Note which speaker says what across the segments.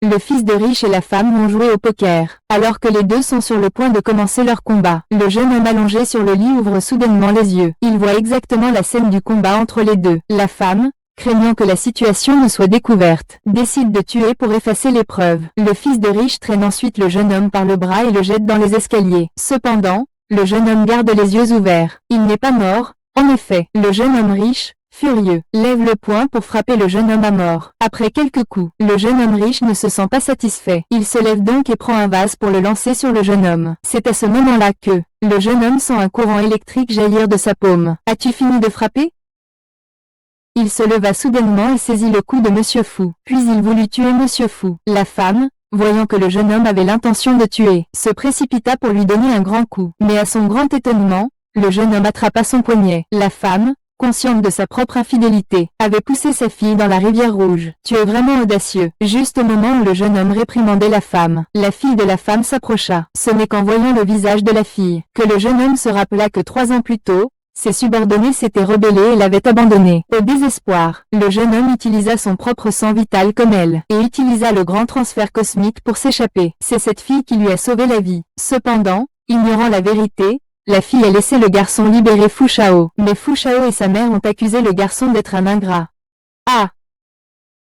Speaker 1: Le fils de riche et la femme vont jouer au poker. Alors que les deux sont sur le point de commencer leur combat, le jeune homme allongé sur le lit ouvre soudainement les yeux. Il voit exactement la scène du combat entre les deux. La femme, craignant que la situation ne soit découverte, décide de tuer pour effacer les preuves. Le fils de riche traîne ensuite le jeune homme par le bras et le jette dans les escaliers. Cependant, le jeune homme garde les yeux ouverts. Il n'est pas mort. En effet, le jeune homme riche, furieux, lève le poing pour frapper le jeune homme à mort. Après quelques coups, le jeune homme riche ne se sent pas satisfait. Il se lève donc et prend un vase pour le lancer sur le jeune homme. C'est à ce moment-là que le jeune homme sent un courant électrique jaillir de sa paume. « As-tu fini de frapper ?» Il se leva soudainement et saisit le cou de Monsieur Fou. Puis il voulut tuer Monsieur Fou. La femme, voyant que le jeune homme avait l'intention de tuer, se précipita pour lui donner un grand coup. Mais à son grand étonnement, le jeune homme attrapa son poignet. La femme, consciente de sa propre infidélité, avait poussé sa fille dans la rivière rouge. « Tu es vraiment audacieux. » Juste au moment où le jeune homme réprimandait la femme, la fille de la femme s'approcha. Ce n'est qu'en voyant le visage de la fille, que le jeune homme se rappela que 3 ans plus tôt, ses subordonnés s'étaient rebellés et l'avaient abandonné. Au désespoir, le jeune homme utilisa son propre sang vital comme elle, et utilisa le grand transfert cosmique pour s'échapper. C'est cette fille qui lui a sauvé la vie. Cependant, ignorant la vérité, la fille a laissé le garçon libérer Fu Shao. Mais Fu Shao et sa mère ont accusé le garçon d'être un ingrat. Ah!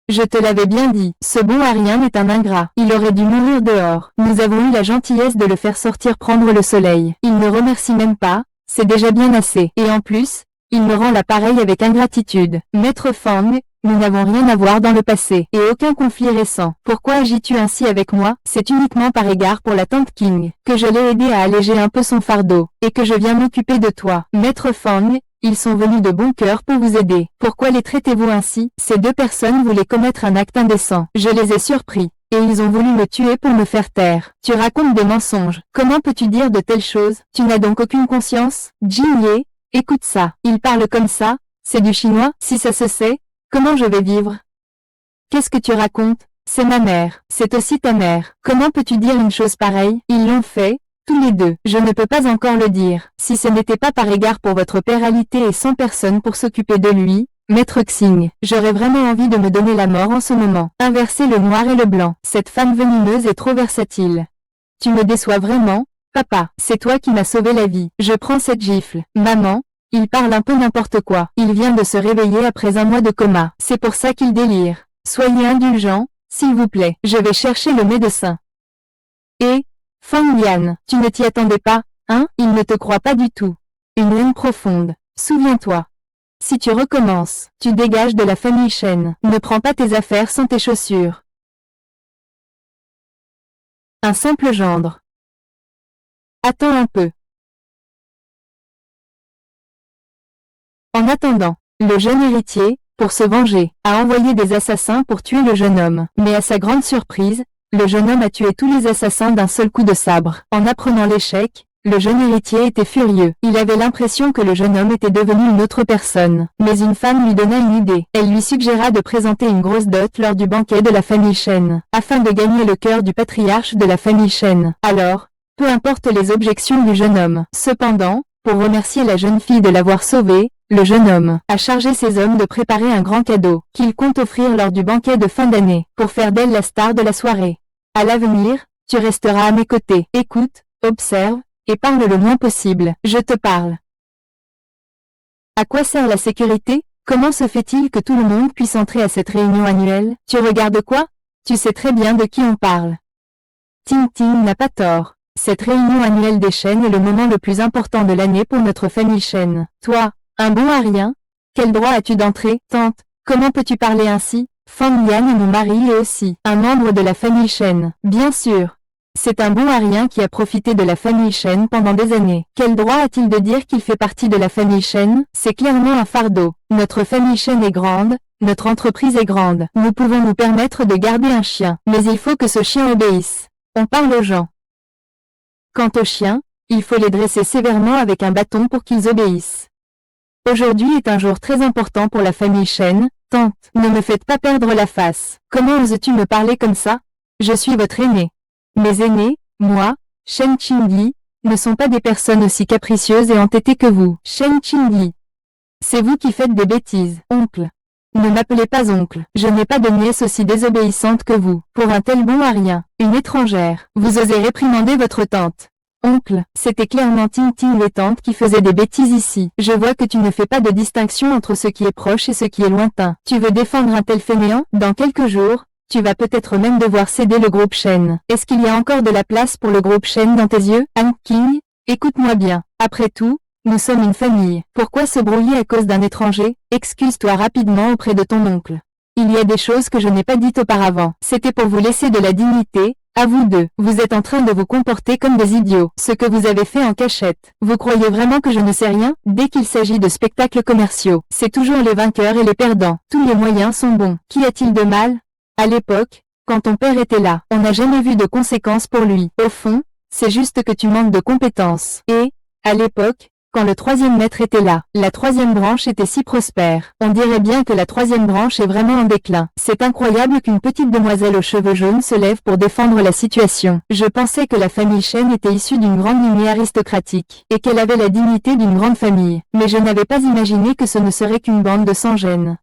Speaker 1: Je te l'avais bien dit, ce bon Arien est un ingrat. Il aurait dû mourir dehors. Nous avons eu la gentillesse de le faire sortir prendre le soleil. Il ne remercie même pas. C'est déjà bien assez. Et en plus, il me rend l'appareil avec ingratitude. Maître Fang, nous n'avons rien à voir dans le passé, et aucun conflit récent. Pourquoi agis-tu ainsi avec moi? C'est uniquement par égard pour la tante King, que je l'ai aidé à alléger un peu son fardeau, et que je viens m'occuper de toi. Maître Fang, ils sont venus de bon cœur pour vous aider. Pourquoi les traitez-vous ainsi? Ces 2 personnes voulaient commettre un acte indécent. Je les ai surpris. Et ils ont voulu me tuer pour me faire taire. Tu racontes des mensonges. Comment peux-tu dire de telles choses? Tu n'as donc aucune conscience? Jin Ye, écoute ça. Il parle comme ça? C'est du chinois? Si ça se sait, comment je vais vivre? Qu'est-ce que tu racontes? C'est ma mère. C'est aussi ta mère. Comment peux-tu dire une chose pareille? Ils l'ont fait, tous les deux. Je ne peux pas encore le dire. Si ce n'était pas par égard pour votre père alité et 100 personnes pour s'occuper de lui, Maître Xing, j'aurais vraiment envie de me donner la mort en ce moment. Inverser le noir et le blanc. Cette femme venimeuse est trop versatile. Tu me déçois vraiment, papa. C'est toi qui m'as sauvé la vie. Je prends cette gifle. Maman, il parle un peu n'importe quoi. Il vient de se réveiller après 1 mois de coma. C'est pour ça qu'il délire. Soyez indulgent, s'il vous plaît. Je vais chercher le médecin. Et, Fang Yan, tu ne t'y attendais pas, hein? Il ne te croit pas du tout. Une haine profonde. Souviens-toi. Si tu recommences, tu dégages de la famille Shen. Ne prends pas tes affaires sans tes chaussures. Un simple gendre. Attends un peu. En attendant, le jeune héritier, pour se venger, a envoyé des assassins pour tuer le jeune homme. Mais à sa grande surprise, le jeune homme a tué tous les assassins d'un seul coup de sabre. En apprenant l'échec, le jeune héritier était furieux. Il avait l'impression que le jeune homme était devenu une autre personne. Mais une femme lui donna une idée. Elle lui suggéra de présenter une grosse dot lors du banquet de la famille Shen, afin de gagner le cœur du patriarche de la famille Shen. Alors, peu importe les objections du jeune homme. Cependant, pour remercier la jeune fille de l'avoir sauvée, le jeune homme a chargé ses hommes de préparer un grand cadeau, qu'il compte offrir lors du banquet de fin d'année, pour faire d'elle la star de la soirée. À l'avenir, tu resteras à mes côtés. Écoute, observe, et parle le moins possible. Je te parle. À quoi sert la sécurité? Comment se fait-il que tout le monde puisse entrer à cette réunion annuelle? Tu regardes quoi? Tu sais très bien de qui on parle. Ting Ting n'a pas tort. Cette réunion annuelle des Shen est le moment le plus important de l'année pour notre famille Shen. Toi, un bon Arien? Quel droit as-tu d'entrer? Tante, comment peux-tu parler ainsi? Fang Yan est mon mari et aussi un membre de la famille Shen. Bien sûr. C'est un bon Arien qui a profité de la famille Shen pendant des années. Quel droit a-t-il de dire qu'il fait partie de la famille Shen? C'est clairement un fardeau. Notre famille Shen est grande, notre entreprise est grande. Nous pouvons nous permettre de garder un chien, mais il faut que ce chien obéisse. On parle aux gens. Quant aux chiens, il faut les dresser sévèrement avec un bâton pour qu'ils obéissent. Aujourd'hui est un jour très important pour la famille Shen. Tante, ne me faites pas perdre la face. Comment oses-tu me parler comme ça? Je suis votre aîné. Mes aînés, moi, Shen Qingyi, ne sont pas des personnes aussi capricieuses et entêtées que vous. Shen Qingyi. C'est vous qui faites des bêtises, oncle. Ne m'appelez pas oncle. Je n'ai pas de nièce aussi désobéissante que vous. Pour un tel bon à rien, une étrangère, vous osez réprimander votre tante. Oncle, c'était clairement Ting les tantes qui faisaient des bêtises ici. Je vois que tu ne fais pas de distinction entre ce qui est proche et ce qui est lointain. Tu veux défendre un tel fainéant? Dans quelques jours, tu vas peut-être même devoir céder le groupe Shen. Est-ce qu'il y a encore de la place pour le groupe Shen dans tes yeux, Han King? Écoute-moi bien. Après tout, nous sommes une famille. Pourquoi se brouiller à cause d'un étranger? Excuse-toi rapidement auprès de ton oncle. Il y a des choses que je n'ai pas dites auparavant. C'était pour vous laisser de la dignité. À vous deux, vous êtes en train de vous comporter comme des idiots, ce que vous avez fait en cachette. Vous croyez vraiment que je ne sais rien? Dès qu'il s'agit de spectacles commerciaux, c'est toujours les vainqueurs et les perdants. Tous les moyens sont bons. Qu'y a-t-il de mal? À l'époque, quand ton père était là, on n'a jamais vu de conséquences pour lui. Au fond, c'est juste que tu manques de compétences. Et, à l'époque, quand le troisième maître était là, la troisième branche était si prospère. On dirait bien que la troisième branche est vraiment en déclin. C'est incroyable qu'une petite demoiselle aux cheveux jaunes se lève pour défendre la situation. Je pensais que la famille Shen était issue d'une grande lignée aristocratique, et qu'elle avait la dignité d'une grande famille. Mais je n'avais pas imaginé que ce ne serait qu'une bande de sans-gêne.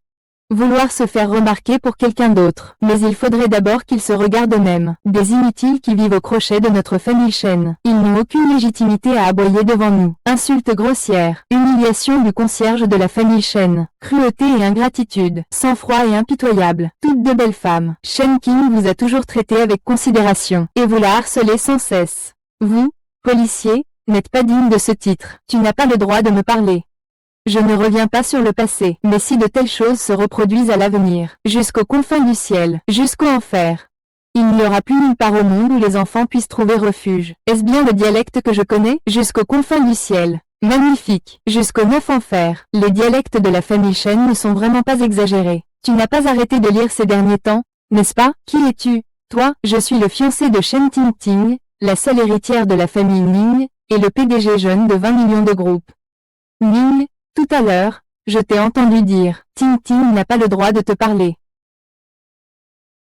Speaker 1: Vouloir se faire remarquer pour quelqu'un d'autre. Mais il faudrait d'abord qu'ils se regardent eux-mêmes. Des inutiles qui vivent au crochet de notre famille Shen. Ils n'ont aucune légitimité à aboyer devant nous. Insultes grossières. Humiliation du concierge de la famille Shen. Cruauté et ingratitude. Sang-froid et impitoyable. Toutes de belles femmes. Shen King vous a toujours traité avec considération. Et vous la harcelez sans cesse. Vous, policier, n'êtes pas digne de ce titre. Tu n'as pas le droit de me parler. Je ne reviens pas sur le passé, mais si de telles choses se reproduisent à l'avenir, jusqu'aux confins du ciel, jusqu'au enfer, il n'y aura plus nulle part au monde où les enfants puissent trouver refuge. Est-ce bien le dialecte que je connais? Jusqu'aux confins du ciel. Magnifique. Jusqu'au neuf enfer. Les dialectes de la famille Shen ne sont vraiment pas exagérés. Tu n'as pas arrêté de lire ces derniers temps, n'est-ce pas? Qui es-tu? Toi, je suis le fiancé de Shen Ting, la seule héritière de la famille Ning, et le PDG jeune de 20 millions de groupes. Ning, tout à l'heure, je t'ai entendu dire, Ting n'a pas le droit de te parler.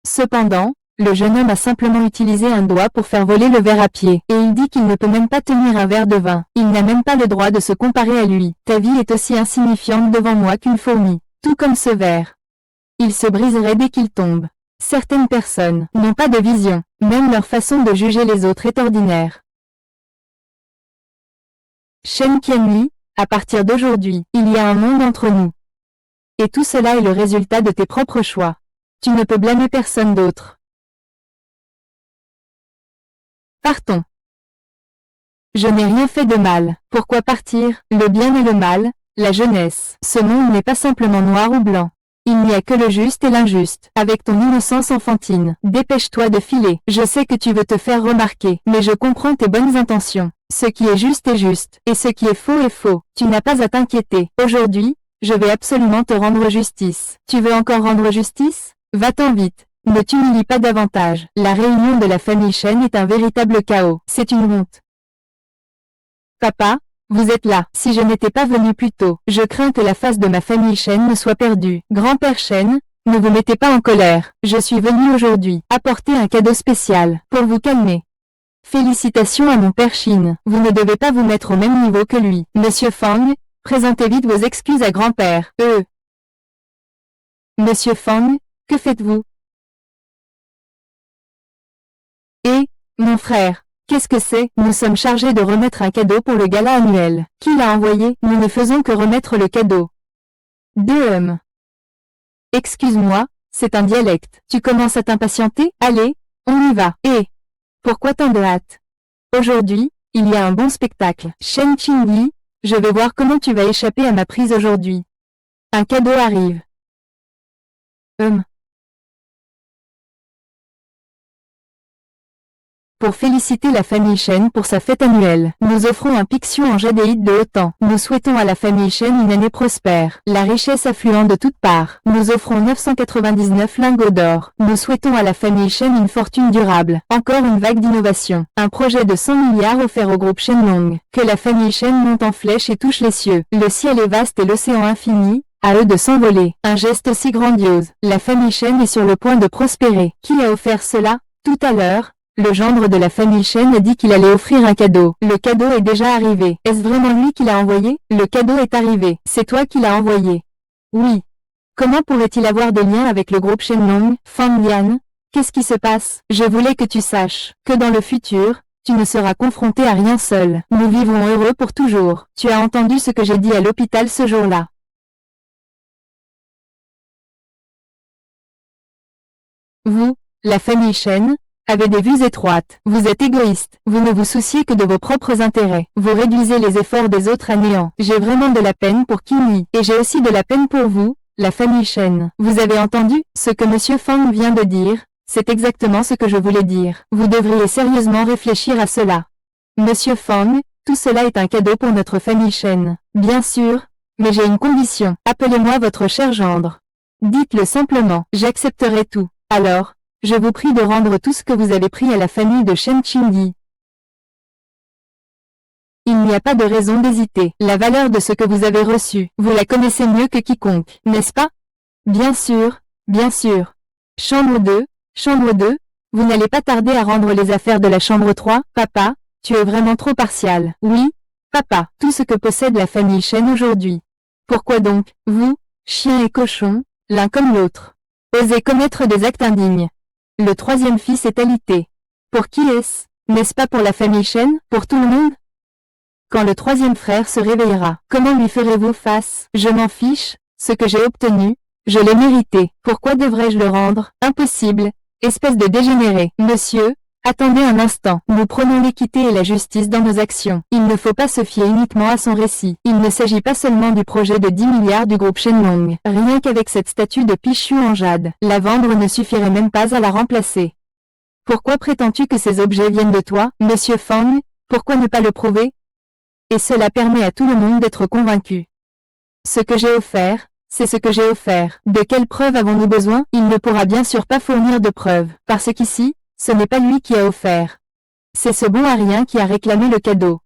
Speaker 1: Cependant, le jeune homme a simplement utilisé un doigt pour faire voler le verre à pied, et il dit qu'il ne peut même pas tenir un verre de vin. Il n'a même pas le droit de se comparer à lui. Ta vie est aussi insignifiante devant moi qu'une fourmi, tout comme ce verre. Il se briserait dès qu'il tombe. Certaines personnes n'ont pas de vision, même leur façon de juger les autres est ordinaire. Shen Qianli, à partir d'aujourd'hui, il y a un monde entre nous. Et tout cela est le résultat de tes propres choix. Tu ne peux blâmer personne d'autre. Partons. Je n'ai rien fait de mal. Pourquoi partir? Le bien et le mal, la jeunesse. Ce monde n'est pas simplement noir ou blanc. Il n'y a que le juste et l'injuste. Avec ton innocence enfantine, dépêche-toi de filer. Je sais que tu veux te faire remarquer, mais je comprends tes bonnes intentions. Ce qui est juste est juste, et ce qui est faux est faux. Tu n'as pas à t'inquiéter. Aujourd'hui, je vais absolument te rendre justice. Tu veux encore rendre justice? Va-t'en vite. Ne t'humilie pas davantage. La réunion de la famille Shen est un véritable chaos. C'est une honte. Papa, vous êtes là. Si je n'étais pas venu plus tôt, je crains que la face de ma famille Shen ne soit perdue. Grand-père Shen, ne vous mettez pas en colère. Je suis venu aujourd'hui apporter un cadeau spécial pour vous calmer. Félicitations à mon père Shin. Vous ne devez pas vous mettre au même niveau que lui. Monsieur Fang, présentez vite vos excuses à grand-père. Monsieur Fang, que faites-vous? Et, mon frère, qu'est-ce que c'est? Nous sommes chargés de remettre un cadeau pour le gala annuel. Qui l'a envoyé? Nous ne faisons que remettre le cadeau. Excuse-moi, c'est un dialecte. Tu commences à t'impatienter? Allez, on y va. Et pourquoi tant de hâte? Aujourd'hui, il y a un bon spectacle. Shen Qingli, je vais voir comment tu vas échapper à ma prise aujourd'hui. Un cadeau arrive. Pour féliciter la famille Shen pour sa fête annuelle, nous offrons un Pixiu en jadéite de haut temps. Nous souhaitons à la famille Shen une année prospère, la richesse affluant de toutes parts. Nous offrons 999 lingots d'or. Nous souhaitons à la famille Shen une fortune durable, encore une vague d'innovation. Un projet de 100 milliards offert au groupe Shenlong. Que la famille Shen monte en flèche et touche les cieux. Le ciel est vaste et l'océan infini. À eux de s'envoler. Un geste si grandiose. La famille Shen est sur le point de prospérer. Qui a offert cela? Tout à l'heure, le gendre de la famille Shen a dit qu'il allait offrir un cadeau. Le cadeau est déjà arrivé. Est-ce vraiment lui qui l'a envoyé? Le cadeau est arrivé. C'est toi qui l'as envoyé. Oui. Comment pourrait-il avoir des liens avec le groupe Shenlong, Fang Lian? Qu'est-ce qui se passe? Je voulais que tu saches que dans le futur, tu ne seras confronté à rien seul. Nous vivrons heureux pour toujours. Tu as entendu ce que j'ai dit à l'hôpital ce jour-là. Vous, la famille Shen, avez des vues étroites. Vous êtes égoïste. Vous ne vous souciez que de vos propres intérêts. Vous réduisez les efforts des autres à néant. J'ai vraiment de la peine pour Qin Yi. Et j'ai aussi de la peine pour vous, la famille Shen. Vous avez entendu ce que Monsieur Fang vient de dire? C'est exactement ce que je voulais dire. Vous devriez sérieusement réfléchir à cela. Monsieur Fang, tout cela est un cadeau pour notre famille Shen. Bien sûr, mais j'ai une condition. Appelez-moi votre cher gendre. Dites-le simplement. J'accepterai tout. Alors, je vous prie de rendre tout ce que vous avez pris à la famille de Shen Qingyi. Il n'y a pas de raison d'hésiter. La valeur de ce que vous avez reçu, vous la connaissez mieux que quiconque, n'est-ce pas? Bien sûr, bien sûr. Chambre 2, Chambre 2, vous n'allez pas tarder à rendre les affaires de la chambre 3, papa, tu es vraiment trop partial. Oui, papa, tout ce que possède la famille Shen aujourd'hui. Pourquoi donc, vous, chien et cochon, l'un comme l'autre, osez commettre des actes indignes? Le troisième fils est alité. Pour qui est-ce? N'est-ce pas pour la famille Shen, pour tout le monde? Quand le troisième frère se réveillera, comment lui ferez-vous face? Je m'en fiche, ce que j'ai obtenu, je l'ai mérité. Pourquoi devrais-je le rendre? Impossible. Espèce de dégénéré. Monsieur, attendez un instant. Nous prenons l'équité et la justice dans nos actions. Il ne faut pas se fier uniquement à son récit. Il ne s'agit pas seulement du projet de 10 milliards du groupe Shenlong. Rien qu'avec cette statue de Pichu en jade, la vendre ne suffirait même pas à la remplacer. Pourquoi prétends-tu que ces objets viennent de toi, Monsieur Fang? Pourquoi ne pas le prouver? Et cela permet à tout le monde d'être convaincu. Ce que j'ai offert, c'est ce que j'ai offert. De quelles preuves avons-nous besoin? Il ne pourra bien sûr pas fournir de preuves, parce qu'ici, ce n'est pas lui qui a offert. C'est ce bon à rien qui a réclamé le cadeau.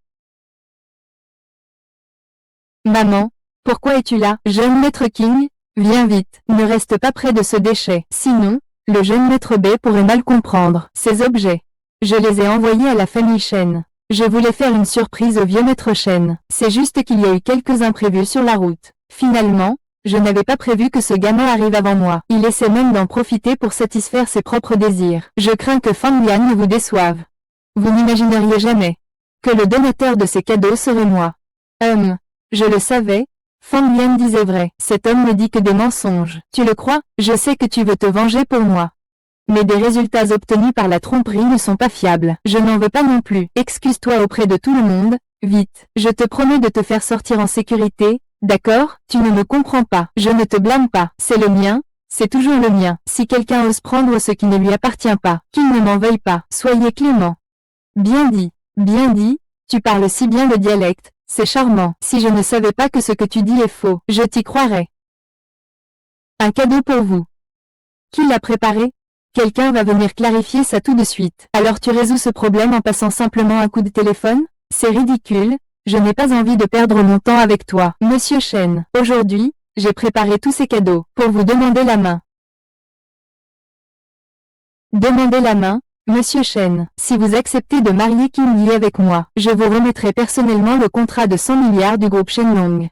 Speaker 1: Maman, pourquoi es-tu là? Jeune maître King, viens vite, ne reste pas près de ce déchet. Sinon, le jeune maître B pourrait mal comprendre. Ces objets, je les ai envoyés à la famille Shen. Je voulais faire une surprise au vieux maître Shen. C'est juste qu'il y a eu quelques imprévus sur la route. Finalement, je n'avais pas prévu que ce gamin arrive avant moi. Il essaie même d'en profiter pour satisfaire ses propres désirs. Je crains que Fang Lian ne vous déçoive. Vous n'imagineriez jamais que le donateur de ces cadeaux serait moi. Je le savais. Fang Lian disait vrai. Cet homme me dit que des mensonges. Tu le crois? Je sais que tu veux te venger pour moi. Mais des résultats obtenus par la tromperie ne sont pas fiables. Je n'en veux pas non plus. Excuse-toi auprès de tout le monde, vite. Je te promets de te faire sortir en sécurité, d'accord? Tu ne me comprends pas. Je ne te blâme pas. C'est le mien, c'est toujours le mien. Si quelqu'un ose prendre ce qui ne lui appartient pas, qu'il ne m'en veuille pas. Soyez clément. Bien dit, tu parles si bien le dialecte, c'est charmant. Si je ne savais pas que ce que tu dis est faux, je t'y croirais. Un cadeau pour vous. Qui l'a préparé? Quelqu'un va venir clarifier ça tout de suite. Alors tu résous ce problème en passant simplement un coup de téléphone? C'est ridicule, je n'ai pas envie de perdre mon temps avec toi. Monsieur Shen, aujourd'hui, j'ai préparé tous ces cadeaux, pour vous demander la main. Demandez la main, Monsieur Shen. Si vous acceptez de marier Qin Yi avec moi, je vous remettrai personnellement le contrat de 100 milliards du groupe Shenlong.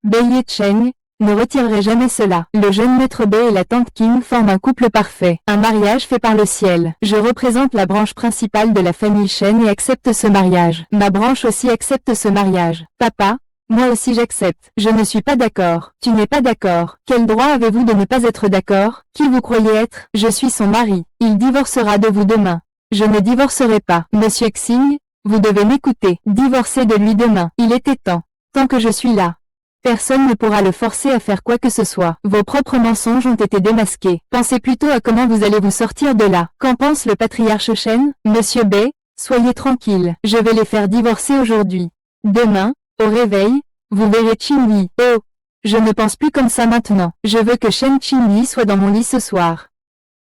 Speaker 1: Beiye Cheng, ne retirerai jamais cela. Le jeune maître B et la tante Qing forment un couple parfait. Un mariage fait par le ciel. Je représente la branche principale de la famille Shen et accepte ce mariage. Ma branche aussi accepte ce mariage. Papa, moi aussi j'accepte. Je ne suis pas d'accord. Tu n'es pas d'accord. Quel droit avez-vous de ne pas être d'accord? Qui vous croyez être? Je suis son mari. Il divorcera de vous demain. Je ne divorcerai pas. Monsieur Xing, vous devez m'écouter. Divorcez de lui demain. Il était temps. Tant que je suis là. Personne ne pourra le forcer à faire quoi que ce soit. Vos propres mensonges ont été démasqués. Pensez plutôt à comment vous allez vous sortir de là. Qu'en pense le patriarche Shen? Monsieur B, soyez tranquille. Je vais les faire divorcer aujourd'hui. Demain, au réveil, vous verrez Qin Yi. Oh, je ne pense plus comme ça maintenant. Je veux que Shen Qin soit dans mon lit ce soir.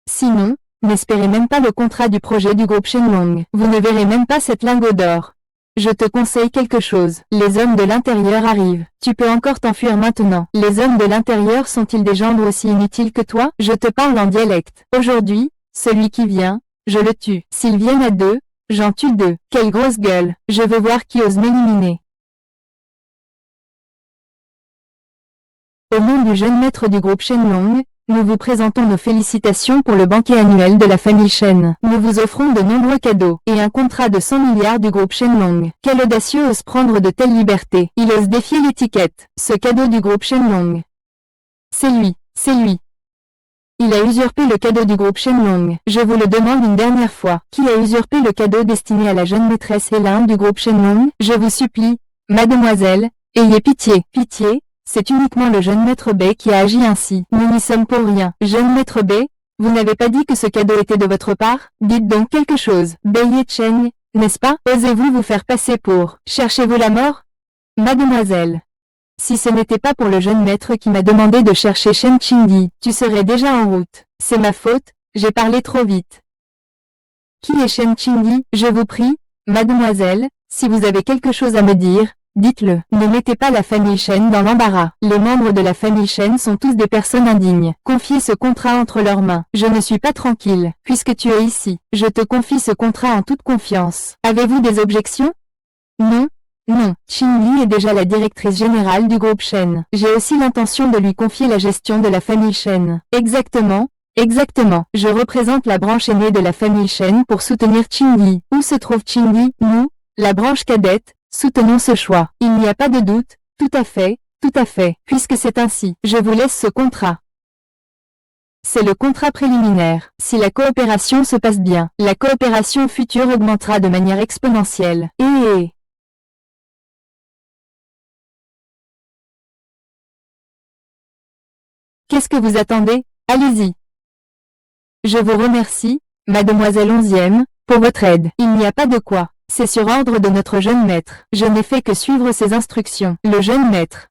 Speaker 1: Sinon, n'espérez même pas le contrat du projet du groupe Shenlong. Vous ne verrez même pas cette lingot d'or. Je te conseille quelque chose. Les hommes de l'intérieur arrivent. Tu peux encore t'enfuir maintenant. Les hommes de l'intérieur sont-ils des gendres aussi inutiles que toi? Je te parle en dialecte. Aujourd'hui, celui qui vient, je le tue. S'ils viennent à deux, j'en tue deux. Quelle grosse gueule. Je veux voir qui ose m'éliminer. Au nom du jeune maître du groupe Shenlong, nous vous présentons nos félicitations pour le banquet annuel de la famille Shen. Nous vous offrons de nombreux cadeaux et un contrat de 100 milliards du groupe Shenlong. Quel audacieux ose prendre de telles libertés. Il ose défier l'étiquette. Ce cadeau du groupe Shenlong. C'est lui, c'est lui. Il a usurpé le cadeau du groupe Shenlong. Je vous le demande une dernière fois. Qui a usurpé le cadeau destiné à la jeune maîtresse Hélène du groupe Shenlong? Je vous supplie, mademoiselle, ayez pitié. Pitié? C'est uniquement le jeune maître B qui a agi ainsi. Nous n'y sommes pour rien. Jeune maître B, vous n'avez pas dit que ce cadeau était de votre part? Dites donc quelque chose. Beiye Cheng, n'est-ce pas? Osez-vous vous faire passer pour? Cherchez-vous la mort? Mademoiselle. Si ce n'était pas pour le jeune maître qui m'a demandé de chercher Shen Qingyi, tu serais déjà en route. C'est ma faute, j'ai parlé trop vite. Qui est Shen Qingyi? Je vous prie, mademoiselle, si vous avez quelque chose à me dire, dites-le. Ne mettez pas la famille Shen dans l'embarras. Les membres de la famille Shen sont tous des personnes indignes. Confiez ce contrat entre leurs mains. Je ne suis pas tranquille, puisque tu es ici. Je te confie ce contrat en toute confiance. Avez-vous des objections? Non. Non, Qingyi est déjà la directrice générale du groupe Shen. J'ai aussi l'intention de lui confier la gestion de la famille Shen. Exactement, exactement. Je représente la branche aînée de la famille Shen pour soutenir Qingyi. Où se trouve Qingyi? Nous, la branche cadette, soutenons ce choix. Il n'y a pas de doute, tout à fait, puisque c'est ainsi. Je vous laisse ce contrat. C'est le contrat préliminaire. Si la coopération se passe bien, la coopération future augmentera de manière exponentielle. Et... Qu'est-ce que vous attendez? Allez-y. Je vous remercie, mademoiselle 11e, pour votre aide. Il n'y a pas de quoi. C'est sur ordre de notre jeune maître. Je n'ai fait que suivre ses instructions. Le jeune maître.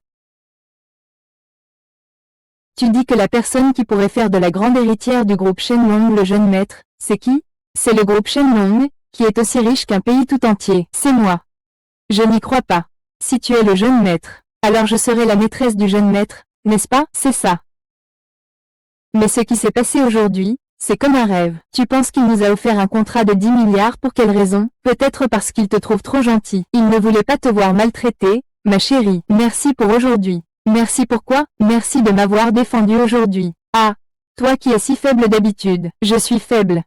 Speaker 1: Tu dis que la personne qui pourrait faire de la grande héritière du groupe Shenlong le jeune maître, c'est qui? C'est le groupe Shenlong, qui est aussi riche qu'un pays tout entier. C'est moi. Je n'y crois pas. Si tu es le jeune maître, alors je serai la maîtresse du jeune maître, n'est-ce pas? C'est ça. Mais ce qui s'est passé aujourd'hui, c'est comme un rêve. Tu penses qu'il nous a offert un contrat de 10 milliards pour quelle raison? Peut-être parce qu'il te trouve trop gentil. Il ne voulait pas te voir maltraité, ma chérie. Merci pour aujourd'hui. Merci pourquoi? Merci de m'avoir défendu aujourd'hui. Ah, toi qui es si faible d'habitude. Je suis faible.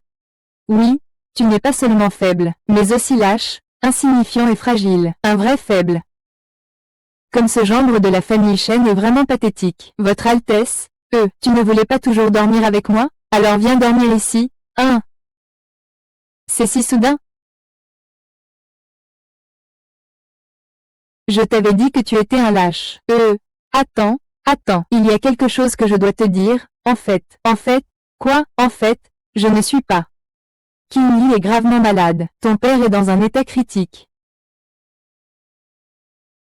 Speaker 1: Oui, tu n'es pas seulement faible, mais aussi lâche, insignifiant et fragile. Un vrai faible. Comme ce gendre de la famille Shen est vraiment pathétique. Votre Altesse, tu ne voulais pas toujours dormir avec moi? Alors viens dormir ici, hein? C'est si soudain? Je t'avais dit que tu étais un lâche. Attends, il y a quelque chose que je dois te dire, en fait, quoi? En fait, je ne suis pas. Qingyi est gravement malade, ton père est dans un état critique.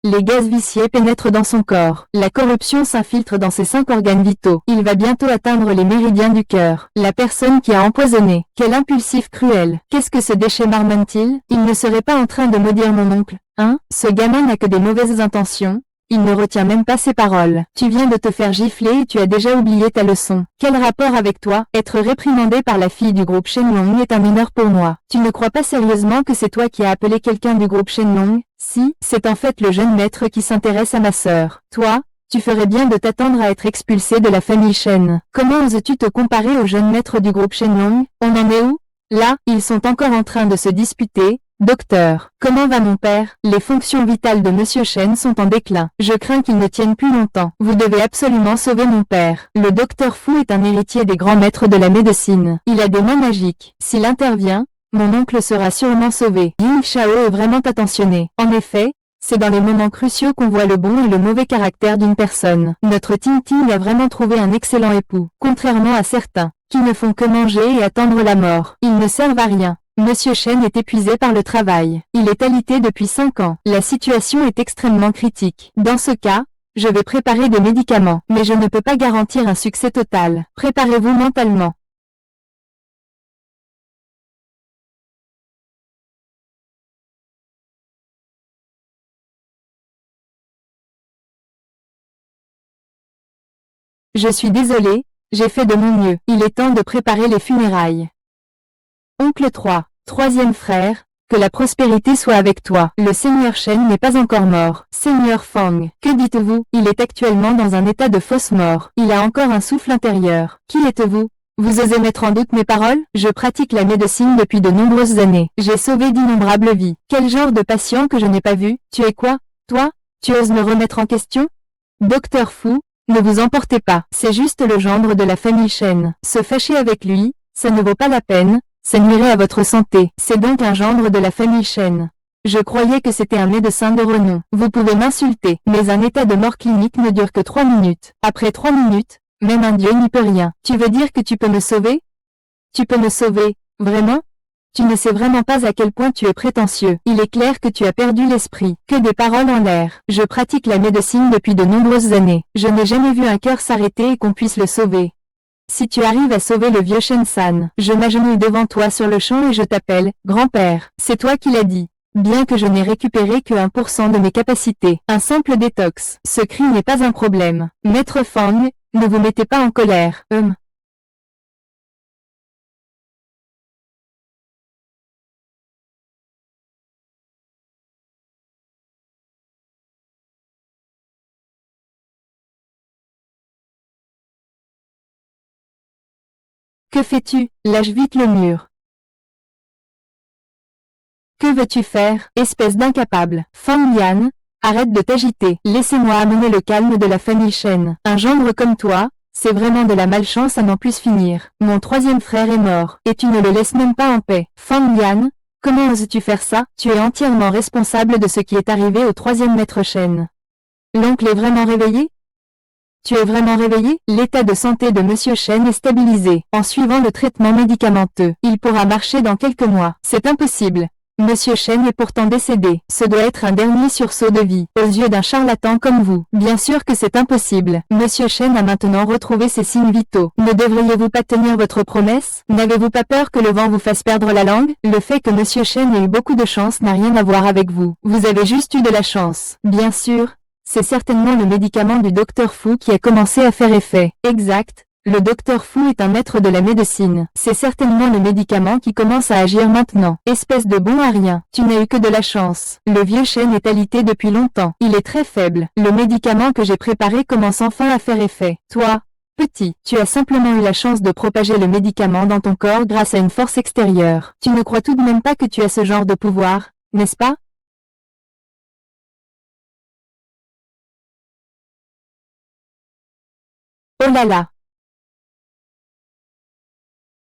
Speaker 1: Les gaz viciés pénètrent dans son corps. La corruption s'infiltre dans ses 5 organes vitaux. Il va bientôt atteindre les méridiens du cœur. La personne qui a empoisonné. Quel impulsif cruel. Qu'est-ce que ce déchet marmonne-t-il? Il ne serait pas en train de maudire mon oncle, hein? Ce gamin n'a que des mauvaises intentions. Il ne retient même pas ses paroles. Tu viens de te faire gifler et tu as déjà oublié ta leçon. Quel rapport avec toi? Être réprimandé par la fille du groupe Shenlong est un honneur pour moi. Tu ne crois pas sérieusement que c'est toi qui as appelé quelqu'un du groupe Shenlong? Si, c'est en fait le jeune maître qui s'intéresse à ma sœur. Toi, tu ferais bien de t'attendre à être expulsé de la famille Shen. Comment oses-tu te comparer au jeune maître du groupe Shenlong? On en est où? Là, ils sont encore en train de se disputer. Docteur, comment va mon père? Les fonctions vitales de Monsieur Shen sont en déclin. Je crains qu'il ne tienne plus longtemps. Vous devez absolument sauver mon père. Le docteur Fu est un héritier des grands maîtres de la médecine. Il a des mains magiques. S'il intervient, mon oncle sera sûrement sauvé. Ying Shao est vraiment attentionné. En effet, c'est dans les moments cruciaux qu'on voit le bon et le mauvais caractère d'une personne. Notre Ting Ting a vraiment trouvé un excellent époux. Contrairement à certains, qui ne font que manger et attendre la mort. Ils ne servent à rien. Monsieur Shen est épuisé par le travail. Il est alité depuis 5 ans. La situation est extrêmement critique. Dans ce cas, je vais préparer des médicaments, mais je ne peux pas garantir un succès total. Préparez-vous mentalement. Je suis désolé, j'ai fait de mon mieux. Il est temps de préparer les funérailles. Oncle 3, troisième frère, Que la prospérité soit avec toi. Le Seigneur Shen n'est pas encore mort. Seigneur Fang, que dites-vous? Il est actuellement dans un état de fausse mort. Il a encore un souffle intérieur. Qui êtes-vous? Vous osez mettre en doute mes paroles? Je pratique la médecine depuis de nombreuses années. J'ai sauvé d'innombrables vies. Quel genre de patient que je n'ai pas vu? Tu es quoi? Toi? Tu oses me remettre en question? Docteur Fu, ne vous emportez pas. C'est juste le gendre de la famille Shen. Se fâcher avec lui, ça ne vaut pas la peine. Ça nuirait à votre santé. C'est donc un gendre de la famille Shen. Je croyais que c'était un médecin de renom. Vous pouvez m'insulter, mais un état de mort clinique ne dure que 3 minutes. Après 3 minutes, même un dieu n'y peut rien. Tu veux dire que tu peux me sauver? Tu peux me sauver, vraiment? Tu ne sais vraiment pas à quel point tu es prétentieux. Il est clair que tu as perdu l'esprit. Que des paroles en l'air. Je pratique la médecine depuis de nombreuses années. Je n'ai jamais vu un cœur s'arrêter et qu'on puisse le sauver. Si tu arrives à sauver le vieux Shen-san, je m'agenouille devant toi sur le champ et je t'appelle « grand-père ». C'est toi qui l'as dit. Bien que je n'ai récupéré que 1% de mes capacités. Un simple détox. Ce cri n'est pas un problème. Maître Fang, ne vous mettez pas en colère. Que fais-tu? Lâche vite le mur. Que veux-tu faire, espèce d'incapable? Fang Yan, arrête de t'agiter. Laissez-moi amener le calme de la famille Shen. Un gendre comme toi, c'est vraiment de la malchance à n'en plus finir. Mon troisième frère est mort, et tu ne le laisses même pas en paix. Fang Yan, comment oses-tu faire ça? Tu es entièrement responsable de ce qui est arrivé au troisième maître Shen. L'oncle est vraiment réveillé? Tu es vraiment réveillé? L'état de santé de Monsieur Shen est stabilisé. En suivant le traitement médicamenteux, il pourra marcher dans quelques mois. C'est impossible. Monsieur Shen est pourtant décédé. Ce doit être un dernier sursaut de vie, aux yeux d'un charlatan comme vous. Bien sûr que c'est impossible. Monsieur Shen a maintenant retrouvé ses signes vitaux. Ne devriez-vous pas tenir votre promesse? N'avez-vous pas peur que le vent vous fasse perdre la langue? Le fait que Monsieur Shen ait eu beaucoup de chance n'a rien à voir avec vous. Vous avez juste eu de la chance. Bien sûr, c'est certainement le médicament du docteur Fu qui a commencé à faire effet. Exact. Le docteur Fu est un maître de la médecine. C'est certainement le médicament qui commence à agir maintenant. Espèce de bon à rien. Tu n'as eu que de la chance. Le vieux Shen est alité depuis longtemps. Il est très faible. Le médicament que j'ai préparé commence enfin à faire effet. Toi, petit, tu as simplement eu la chance de propager le médicament dans ton corps grâce à une force extérieure. Tu ne crois tout de même pas que tu as ce genre de pouvoir, n'est-ce pas? Oh là là!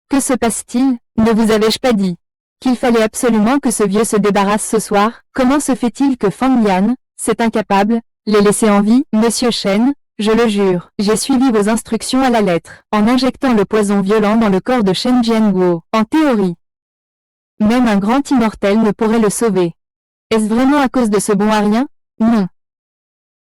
Speaker 1: Que se passe-t-il? Ne vous avais-je pas dit qu'il fallait absolument que ce vieux se débarrasse ce soir? Comment se fait-il que Fang Yan, cet incapable, l'ait laissé en vie? Monsieur Shen, je le jure, j'ai suivi vos instructions à la lettre, en injectant le poison violent dans le corps de Shen Jianguo. En théorie, même un grand immortel ne pourrait le sauver. Est-ce vraiment à cause de ce bon à rien? Non.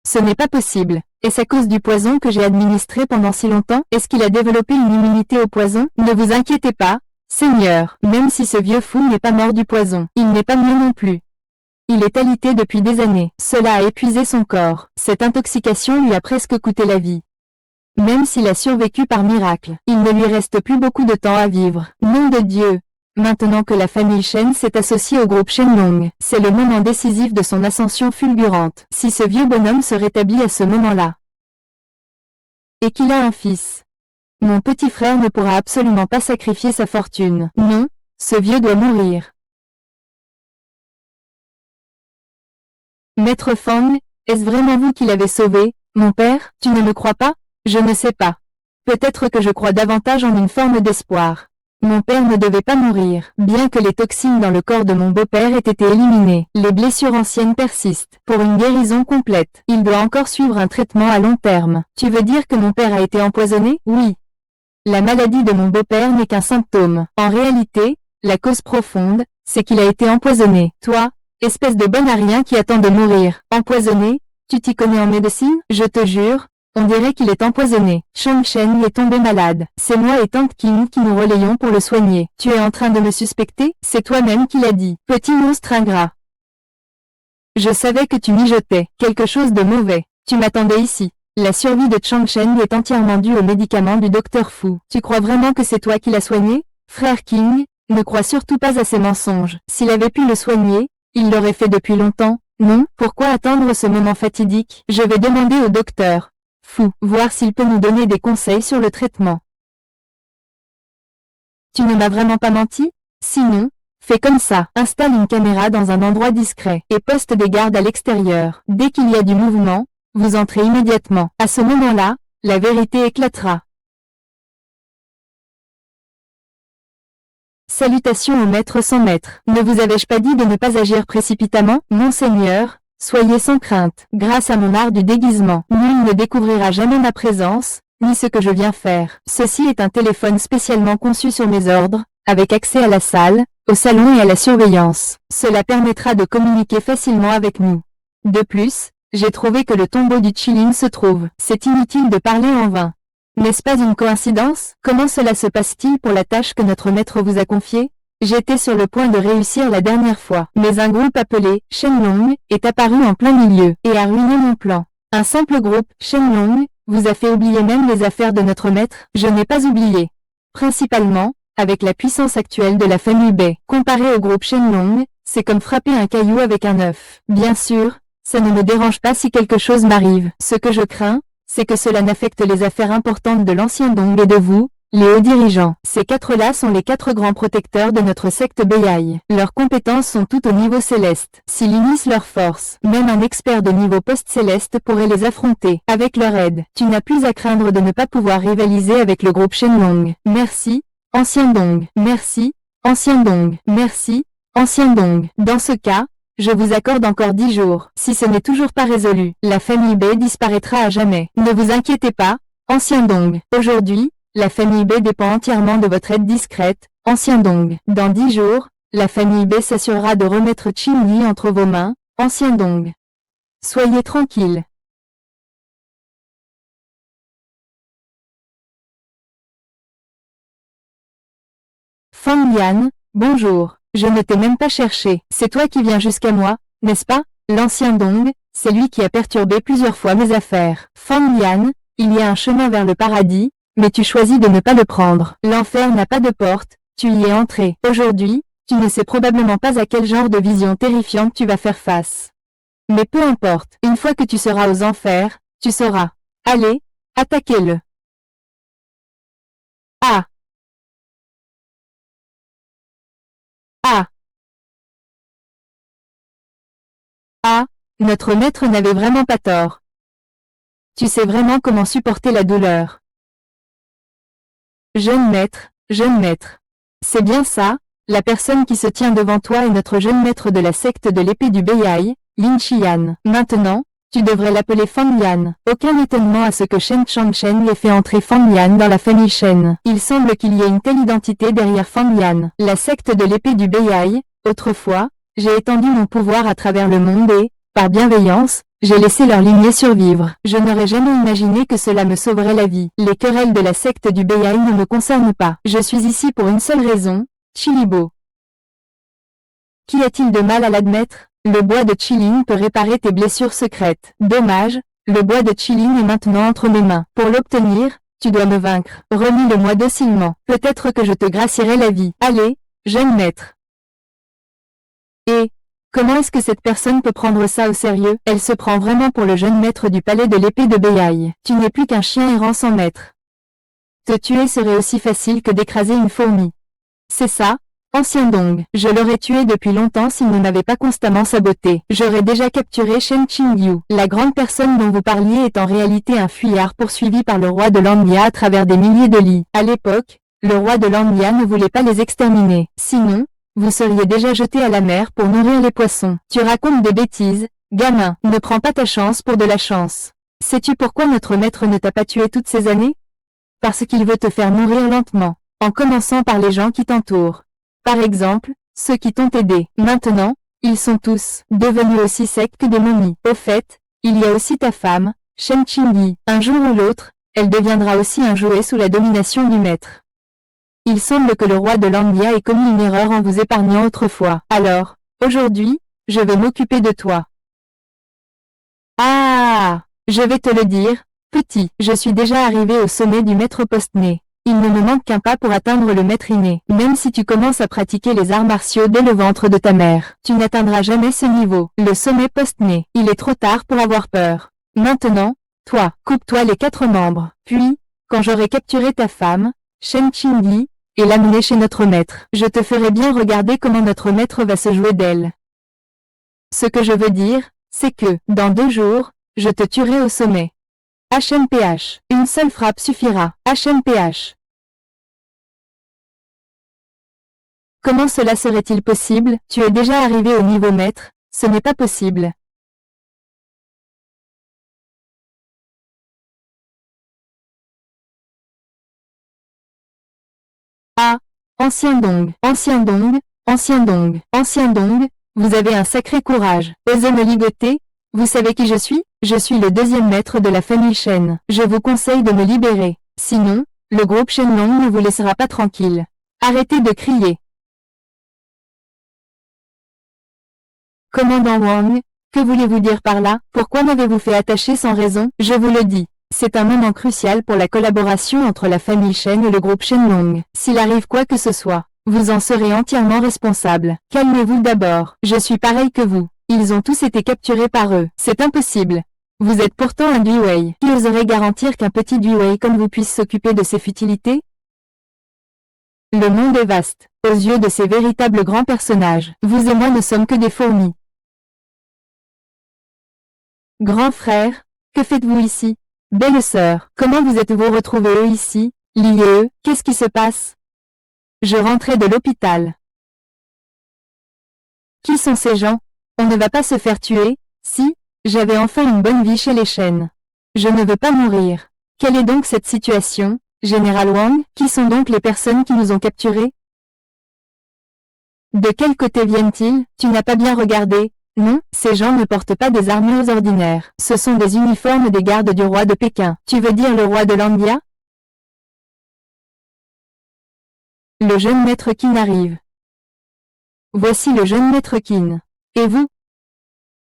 Speaker 1: Ce n'est pas possible. Est-ce à cause du poison que j'ai administré pendant si longtemps? Est-ce qu'il a développé une immunité au poison? Ne vous inquiétez pas, Seigneur, même si ce vieux fou n'est pas mort du poison, il n'est pas mieux non plus. Il est alité depuis des années. Cela a épuisé son corps. Cette intoxication lui a presque coûté la vie. Même s'il a survécu par miracle, il ne lui reste plus beaucoup de temps à vivre. Nom de Dieu! Maintenant que la famille Shen s'est associée au groupe Shenlong, c'est le moment décisif de son ascension fulgurante. Si ce vieux bonhomme se rétablit à ce moment-là, et qu'il a un fils, mon petit frère ne pourra absolument pas sacrifier sa fortune. Non, ce vieux doit mourir. Maître Fang, est-ce vraiment vous qui l'avez sauvé, mon père? Tu ne me crois pas? Je ne sais pas. Peut-être que je crois davantage en une forme d'espoir. Mon père ne devait pas mourir. Bien que les toxines dans le corps de mon beau-père aient été éliminées, les blessures anciennes persistent. Pour une guérison complète, il doit encore suivre un traitement à long terme. Tu veux dire que mon père a été empoisonné? Oui. La maladie de mon beau-père n'est qu'un symptôme. En réalité, la cause profonde, c'est qu'il a été empoisonné. Toi, espèce de bon à rien qui attend de mourir. Empoisonné? Tu t'y connais en médecine? Je te jure. On dirait qu'il est empoisonné. Shang Shen est tombé malade. C'est moi et Tante Qing qui nous relayons pour le soigner. Tu es en train de me suspecter? C'est toi-même qui l'as dit. Petit monstre ingrat. Je savais que tu mijotais. Quelque chose de mauvais. Tu m'attendais ici. La survie de Chang Shen est entièrement due aux médicaments du docteur Fu. Tu crois vraiment que c'est toi qui l'as soigné? Frère Qing, Ne crois surtout pas à ces mensonges. S'il avait pu le soigner, il l'aurait fait depuis longtemps. Non, pourquoi attendre ce moment fatidique? Je vais demander au docteur. Fou, voir s'il peut nous donner des conseils sur le traitement. Tu ne m'as vraiment pas menti? Sinon, fais comme ça. Installe une caméra dans un endroit discret et poste des gardes à l'extérieur. Dès qu'il y a du mouvement, vous entrez immédiatement. À ce moment-là, la vérité éclatera. Salutations au maître sans maître. Ne vous avais-je pas dit de ne pas agir précipitamment? Monseigneur, soyez sans crainte. Grâce à mon art du déguisement, nul ne découvrira jamais ma présence, ni ce que je viens faire. Ceci est un téléphone spécialement conçu sur mes ordres, avec accès à la salle, au salon et à la surveillance. Cela permettra de communiquer facilement avec nous. De plus, j'ai trouvé que le tombeau du Qilin se trouve. C'est inutile de parler en vain. N'est-ce pas une coïncidence? Comment cela se passe-t-il pour la tâche que notre maître vous a confiée? J'étais sur le point de réussir la dernière fois, mais un groupe appelé Shenlong est apparu en plein milieu et a ruiné mon plan. Un simple groupe, Shenlong, vous a fait oublier même les affaires de notre maître? Je n'ai pas oublié. Principalement, avec la puissance actuelle de la famille Bei. Comparé au groupe Shenlong, c'est comme frapper un caillou avec un œuf. Bien sûr, ça ne me dérange pas si quelque chose m'arrive. Ce que je crains, c'est que cela n'affecte les affaires importantes de l'ancien Dong et de vous, les hauts dirigeants. Ces quatre-là sont les quatre grands protecteurs de notre secte Beihai. Leurs compétences sont toutes au niveau céleste. S'ils unissent leurs forces, même un expert de niveau post-céleste pourrait les affronter. Avec leur aide, tu n'as plus à craindre de ne pas pouvoir rivaliser avec le groupe Shenlong. Merci, ancien Dong. Merci, ancien Dong. Merci, ancien Dong. Dans ce cas, je vous accorde encore 10 jours. Si ce n'est toujours pas résolu, la famille Bei disparaîtra à jamais. Ne vous inquiétez pas, ancien Dong. Aujourd'hui, la famille Bei dépend entièrement de votre aide discrète, ancien Dong. Dans 10 jours, la famille Bei s'assurera de remettre Qin Yi entre vos mains, ancien Dong. Soyez tranquille. Fang Yan, bonjour. Je ne t'ai même pas cherché. C'est toi qui viens jusqu'à moi, n'est-ce pas? L'ancien Dong, c'est lui qui a perturbé plusieurs fois mes affaires. Fang Yan, il y a un chemin vers le paradis, mais tu choisis de ne pas le prendre. L'enfer n'a pas de porte, tu y es entré. Aujourd'hui, tu ne sais probablement pas à quel genre de vision terrifiante tu vas faire face. Mais peu importe, une fois que tu seras aux enfers, tu sauras. Allez, attaquez-le. Ah! Ah! Ah! Notre maître n'avait vraiment pas tort. Tu sais vraiment comment supporter la douleur. Jeune maître, jeune maître. C'est bien ça, la personne qui se tient devant toi est notre jeune maître de la secte de l'épée du Beihai, Lin Qian. Maintenant, tu devrais l'appeler Fang Yan. Aucun étonnement à ce que Shen Changchen ait fait entrer Fang Yan dans la famille Shen. Il semble qu'il y ait une telle identité derrière Fang Yan. La secte de l'épée du Beihai, autrefois, j'ai étendu mon pouvoir à travers le monde et, par bienveillance, j'ai laissé leur lignée survivre. Je n'aurais jamais imaginé que cela me sauverait la vie. Les querelles de la secte du Beihai ne me concernent pas. Je suis ici pour une seule raison, Chilibo. Qu'y a-t-il de mal à l'admettre? Le bois de Qilin peut réparer tes blessures secrètes. Dommage, le bois de Qilin est maintenant entre mes mains. Pour l'obtenir, tu dois me vaincre. Relis-le-moi docilement. Peut-être que je te gracierai la vie. Allez, jeune maître. Et comment est-ce que cette personne peut prendre ça au sérieux? Elle se prend vraiment pour le jeune maître du palais de l'épée de Beihai. Tu n'es plus qu'un chien errant sans maître. Te tuer serait aussi facile que d'écraser une fourmi. C'est ça, ancien Dong. Je l'aurais tué depuis longtemps s'il ne m'avait pas constamment saboté. J'aurais déjà capturé Shen Qingyu. La grande personne dont vous parliez est en réalité un fuyard poursuivi par le roi de Lanmia à travers des milliers de lits. À l'époque, le roi de Lanmia ne voulait pas les exterminer. Sinon, vous seriez déjà jeté à la mer pour nourrir les poissons. Tu racontes des bêtises, gamin. Ne prends pas ta chance pour de la chance. Sais-tu pourquoi notre maître ne t'a pas tué toutes ces années? Parce qu'il veut te faire mourir lentement, en commençant par les gens qui t'entourent. Par exemple, ceux qui t'ont aidé. Maintenant, ils sont tous devenus aussi secs que des momies. Au fait, il y a aussi ta femme, Shen Qingyi. Un jour ou l'autre, elle deviendra aussi un jouet sous la domination du maître. Il semble que le roi de Lanmia ait commis une erreur en vous épargnant autrefois. Alors, aujourd'hui, je vais m'occuper de toi. Ah! Je vais te le dire, petit. Je suis déjà arrivé au sommet du maître Postné. Il ne me manque qu'un pas pour atteindre le maître inné. Même si tu commences à pratiquer les arts martiaux dès le ventre de ta mère, tu n'atteindras jamais ce niveau. Le sommet post-né. Il est trop tard pour avoir peur. Maintenant, toi, coupe-toi les 4 membres. Puis, quand j'aurai capturé ta femme, Shen Qingyi, et l'amener chez notre maître, je te ferai bien regarder comment notre maître va se jouer d'elle. Ce que je veux dire, c'est que, dans 2 jours, je te tuerai au sommet. HMPH. Une seule frappe suffira. HMPH. Comment cela serait-il possible? Tu es déjà arrivé au niveau maître, ce n'est pas possible. Ah, ancien Dong, ancien Dong, ancien Dong, ancien Dong, vous avez un sacré courage. Osez me ligoter? Vous savez qui je suis? Je suis le 2e maître de la famille Shen. Je vous conseille de me libérer. Sinon, le groupe Shenlong ne vous laissera pas tranquille. Arrêtez de crier. Commandant Wang, que voulez-vous dire par là? Pourquoi m'avez-vous fait attacher sans raison? Je vous le dis. C'est un moment crucial pour la collaboration entre la famille Shen et le groupe Shenlong. S'il arrive quoi que ce soit, vous en serez entièrement responsable. Calmez-vous d'abord. Je suis pareil que vous. Ils ont tous été capturés par eux. C'est impossible. Vous êtes pourtant un Duiwei. Qui oserait garantir qu'un petit Duiwei comme vous puisse s'occuper de ces futilités? Le monde est vaste. Aux yeux de ces véritables grands personnages, vous et moi ne sommes que des fourmis. Grand frère, que faites-vous ici? Belle sœur, comment vous êtes-vous retrouvés eux ici, liés eux? Qu'est-ce qui se passe? Je rentrais de l'hôpital. Qui sont ces gens? On ne va pas se faire tuer, si, j'avais enfin une bonne vie chez les Shen. Je ne veux pas mourir. Quelle est donc cette situation, Général Wang? Qui sont donc les personnes qui nous ont capturés? De quel côté viennent-ils? Tu n'as pas bien regardé? Non, ces gens ne portent pas des armures ordinaires. Ce sont des uniformes des gardes du roi de Pékin. Tu veux dire le roi de Landia? Le jeune maître Qin arrive. Voici le jeune maître Qin. Et vous?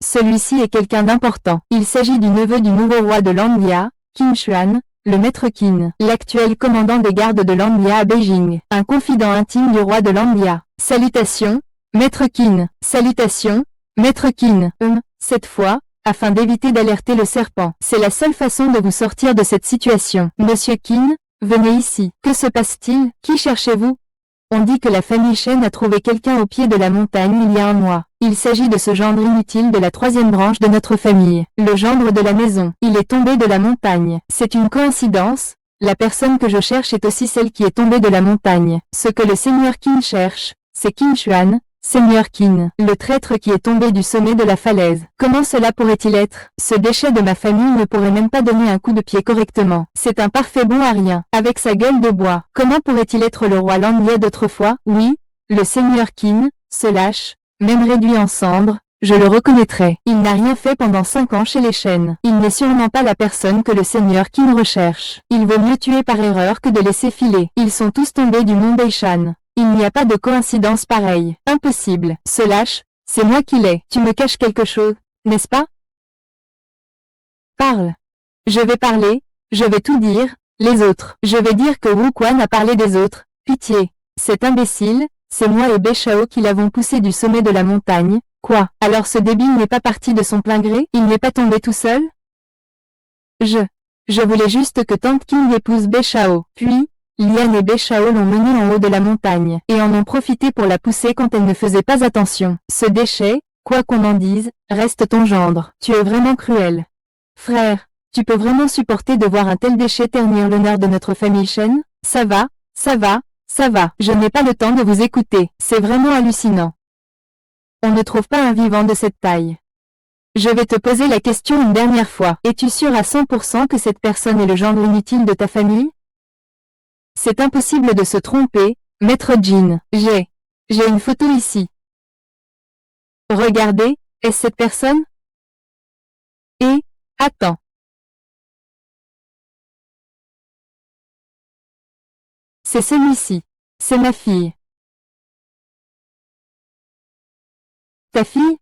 Speaker 1: Celui-ci est quelqu'un d'important. Il s'agit du neveu du nouveau roi de Landia, Qin Xuan, le maître Qin, l'actuel commandant des gardes de Landia à Beijing, un confident intime du roi de Landia. Salutations, maître Qin. Salutations, maître Qin. Cette fois, afin d'éviter d'alerter le serpent. C'est la seule façon de vous sortir de cette situation. Monsieur Qin, venez ici. Que se passe-t-il? Qui cherchez-vous? On dit que la famille Shen a trouvé quelqu'un au pied de la montagne il y a un mois. Il s'agit de ce gendre inutile de la 3e branche de notre famille, le gendre de la maison. Il est tombé de la montagne. C'est une coïncidence? La personne que je cherche est aussi celle qui est tombée de la montagne. Ce que le seigneur Qin cherche, c'est Qin Xuan, seigneur Qin, le traître qui est tombé du sommet de la falaise. Comment cela pourrait-il être? Ce déchet de ma famille ne pourrait même pas donner un coup de pied correctement. C'est un parfait bon à rien, avec sa gueule de bois. Comment pourrait-il être le roi Landia d'autrefois? Oui, le seigneur Qin, se lâche, même réduit en cendres, je le reconnaîtrai. Il n'a rien fait pendant 5 ans chez les Shen. Il n'est sûrement pas la personne que le seigneur Qin recherche. Il vaut mieux tuer par erreur que de laisser filer. Ils sont tous tombés du mont Beishan. Il n'y a pas de coïncidence pareille. Impossible. Se lâche, c'est moi qui l'ai. Tu me caches quelque chose, n'est-ce pas? Parle. Je vais parler, je vais tout dire, les autres. Je vais dire que Wu Quan a parlé des autres. Pitié. Cet imbécile, c'est moi et Beishao qui l'avons poussé du sommet de la montagne. Quoi? Alors ce débile n'est pas parti de son plein gré? Il n'est pas tombé tout seul? Je voulais juste que Tante Qing épouse Beishao. Puis, Lian et Beishao l'ont menée en haut de la montagne, et en ont profité pour la pousser quand elle ne faisait pas attention. Ce déchet, quoi qu'on en dise, reste ton gendre. Tu es vraiment cruel. Frère, tu peux vraiment supporter de voir un tel déchet ternir l'honneur de notre famille Shen? Ça va, ça va, ça va. Je n'ai pas le temps de vous écouter. C'est vraiment hallucinant. On ne trouve pas un vivant de cette taille. Je vais te poser la question une dernière fois. Es-tu sûr à 100% que cette personne est le gendre inutile de ta famille? C'est impossible de se tromper, maître Jin. J'ai une photo ici. Regardez, est-ce cette personne? Et, attends. C'est celui-ci. C'est ma fille. Ta fille?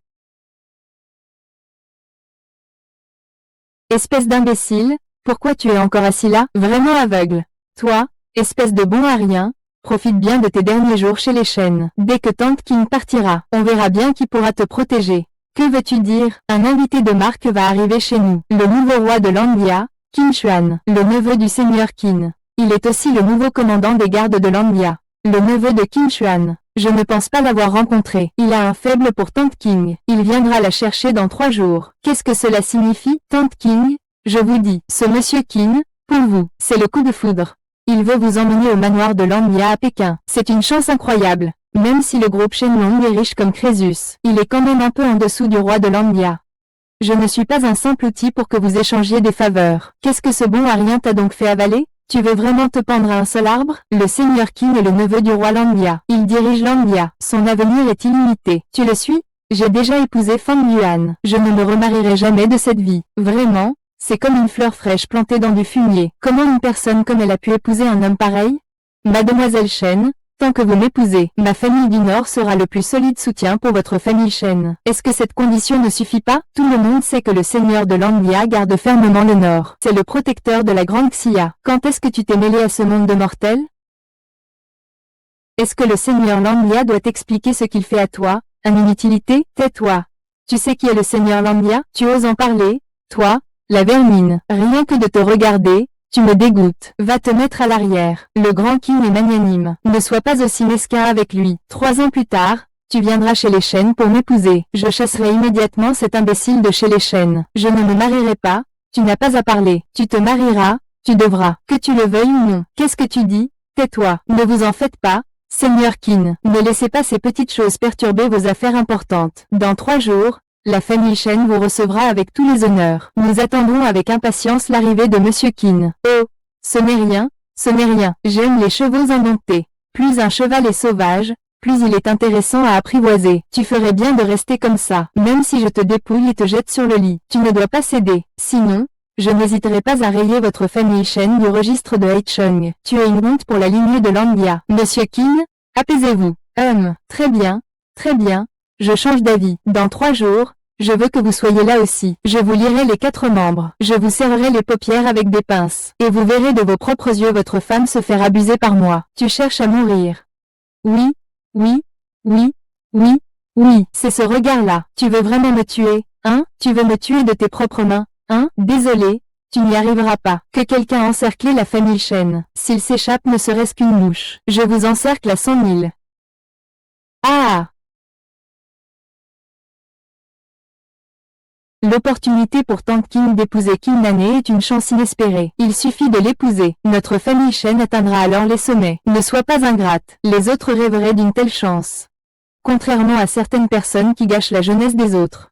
Speaker 1: Espèce d'imbécile, pourquoi tu es encore assis là, vraiment aveugle? Toi, Espèce de bon à rien, profite bien de tes derniers jours chez les Shen. Dès que Tante King partira, on verra bien qui pourra te protéger. Que veux-tu dire? Un invité de marque va arriver chez nous. Le nouveau roi de Landia, Qin Xuan, le neveu du seigneur Qin. Il est aussi le nouveau commandant des gardes de Landia. Le neveu de Qin Xuan. Je ne pense pas l'avoir rencontré. Il a un faible pour Tante King. Il viendra la chercher dans 3 jours. Qu'est-ce que cela signifie, Tante King? Je vous dis, ce monsieur Qin, pour vous, c'est le coup de foudre. Il veut vous emmener au manoir de Landia à Pékin. C'est une chance incroyable. Même si le groupe Shenlong est riche comme Crésus, il est quand même un peu en dessous du roi de Landia. Je ne suis pas un simple outil pour que vous échangiez des faveurs. Qu'est-ce que ce bon à rien t'a donc fait avaler? Tu veux vraiment te pendre à un seul arbre? Le seigneur Qin est le neveu du roi Landia. Il dirige Landia. Son avenir est illimité. Tu le suis? J'ai déjà épousé Fang Yuan. Je ne me remarierai jamais de cette vie. Vraiment? C'est comme une fleur fraîche plantée dans du fumier. Comment une personne comme elle a pu épouser un homme pareil? Mademoiselle Shen, tant que vous m'épousez, ma famille du Nord sera le plus solide soutien pour votre famille Shen. Est-ce que cette condition ne suffit pas? Tout le monde sait que le seigneur de Landia garde fermement le Nord. C'est le protecteur de la grande Xia. Quand est-ce que tu t'es mêlé à ce monde de mortels? Est-ce que le seigneur Landia doit t'expliquer ce qu'il fait à toi? Une inutilité? Tais-toi. Tu sais qui est le seigneur Landia? Tu oses en parler? Toi? La vermine. Rien que de te regarder, tu me dégoûtes. Va te mettre à l'arrière. Le grand Qin est magnanime. Ne sois pas aussi mesquin avec lui. 3 ans plus tard, tu viendras chez les Shen pour m'épouser. Je chasserai immédiatement cet imbécile de chez les Shen. Je ne me marierai pas. Tu n'as pas à parler. Tu te marieras. Tu devras. Que tu le veuilles ou non. Qu'est-ce que tu dis? Tais-toi. Ne vous en faites pas. Seigneur Qin, ne laissez pas ces petites choses perturber vos affaires importantes. Dans 3 jours, la famille Shen vous recevra avec tous les honneurs. Nous attendrons avec impatience l'arrivée de Monsieur Qin. Oh, ce n'est rien, ce n'est rien. J'aime les chevaux indomptés. Plus un cheval est sauvage, plus il est intéressant à apprivoiser. Tu ferais bien de rester comme ça, même si je te dépouille et te jette sur le lit. Tu ne dois pas céder. Sinon, je n'hésiterai pas à rayer votre famille Shen du registre de Haichong. Tu es une honte pour la lignée de Landia. Monsieur Qin, apaisez-vous. Très bien, très bien. Je change d'avis. Dans 3 jours, je veux que vous soyez là aussi. Je vous lierai les 4 membres. Je vous serrerai les paupières avec des pinces. Et vous verrez de vos propres yeux votre femme se faire abuser par moi. Tu cherches à mourir. Oui, oui, oui, oui, oui, c'est ce regard-là. Tu veux vraiment me tuer, hein? Tu veux me tuer de tes propres mains, hein? Désolé, tu n'y arriveras pas. Que quelqu'un encercle la famille Shen. S'il s'échappe ne serait-ce qu'une mouche. Je vous encercle à 100 000. Ah! L'opportunité pour Tante King d'épouser Qin Nane est une chance inespérée. Il suffit de l'épouser. Notre famille Shen atteindra alors les sommets. Ne sois pas ingrate. Les autres rêveraient d'une telle chance. Contrairement à certaines personnes qui gâchent la jeunesse des autres.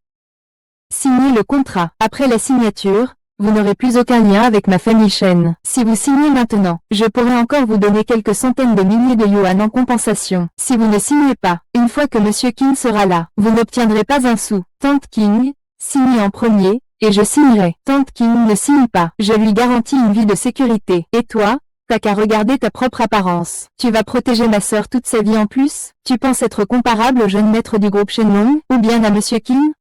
Speaker 1: Signez le contrat. Après la signature, vous n'aurez plus aucun lien avec ma famille Shen. Si vous signez maintenant, je pourrais encore vous donner quelques centaines de milliers de yuan en compensation. Si vous ne signez pas, une fois que Monsieur Qin sera là, vous n'obtiendrez pas un sou. Tante King, signez en premier, et je signerai. Tante King ne signe pas. Je lui garantis une vie de sécurité. Et toi, t'as qu'à regarder ta propre apparence. Tu vas protéger ma sœur toute sa vie en plus? Tu penses être comparable au jeune maître du groupe Shenlong, ou bien à Monsieur Qin?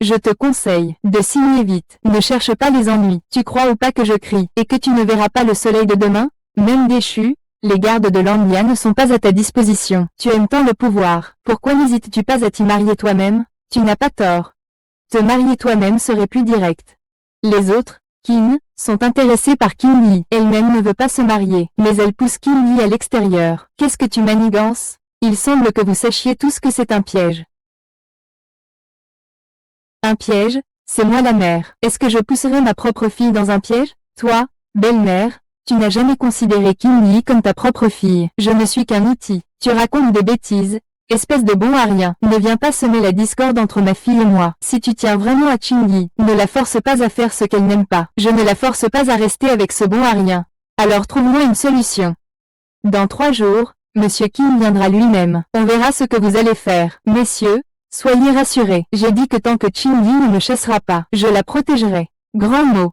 Speaker 1: Je te conseille de signer vite. Ne cherche pas les ennuis. Tu crois ou pas que je crie, et que tu ne verras pas le soleil de demain? Même déchu, les gardes de Landia ne sont pas à ta disposition. Tu aimes tant le pouvoir. Pourquoi n'hésites-tu pas à t'y marier toi-même? Tu n'as pas tort. Te marier toi-même serait plus direct. Les autres, Qin, sont intéressés par Qin Li. Elle-même ne veut pas se marier, mais elle pousse Qin Li à l'extérieur. Qu'est-ce que tu manigances? Il semble que vous sachiez tous que c'est un piège. Un piège? C'est moi la mère. Est-ce que je pousserai ma propre fille dans un piège? Toi, belle-mère, tu n'as jamais considéré Qin Li comme ta propre fille. Je ne suis qu'un outil. Tu racontes des bêtises. Espèce de bon à rien, ne viens pas semer la discorde entre ma fille et moi. Si tu tiens vraiment à Qin, ne la force pas à faire ce qu'elle n'aime pas. Je ne la force pas à rester avec ce bon à rien. Alors trouve-moi une solution. Dans 3 jours, Monsieur Qin viendra lui-même. On verra ce que vous allez faire. Messieurs, soyez rassurés. J'ai dit que tant que Qin ne me chassera pas, je la protégerai. Grand mot.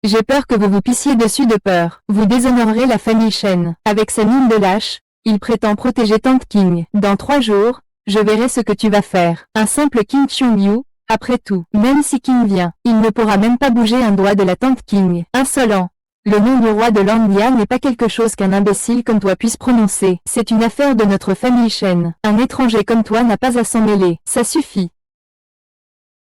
Speaker 1: J'ai peur que vous vous pissiez dessus de peur. Vous déshonorerez la famille Shen. Avec sa mine de lâche, il prétend protéger Tante King. Dans 3 jours, je verrai ce que tu vas faire. Un simple Qin Xiongyu, après tout. Même si Qin vient, il ne pourra même pas bouger un doigt de la Tante King. Insolent. Le nom du roi de Landia n'est pas quelque chose qu'un imbécile comme toi puisse prononcer. C'est une affaire de notre famille Shen. Un étranger comme toi n'a pas à s'en mêler. Ça suffit.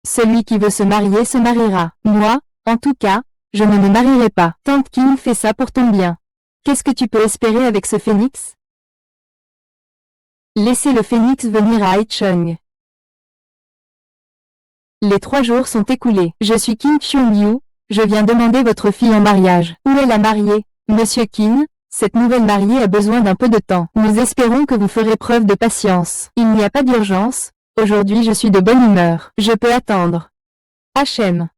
Speaker 1: Celui qui veut se marier se mariera. Moi, en tout cas, je ne me marierai pas. Tante Qin fait ça pour ton bien. Qu'est-ce que tu peux espérer avec ce phénix? Laissez le phénix venir à Haicheng. Les 3 jours sont écoulés. Je suis Qin Xiongyu, je viens demander votre fille en mariage. Où est la mariée? Monsieur Qin, cette nouvelle mariée a besoin d'un peu de temps. Nous espérons que vous ferez preuve de patience. Il n'y a pas d'urgence. Aujourd'hui je suis de bonne humeur. Je peux attendre. HM.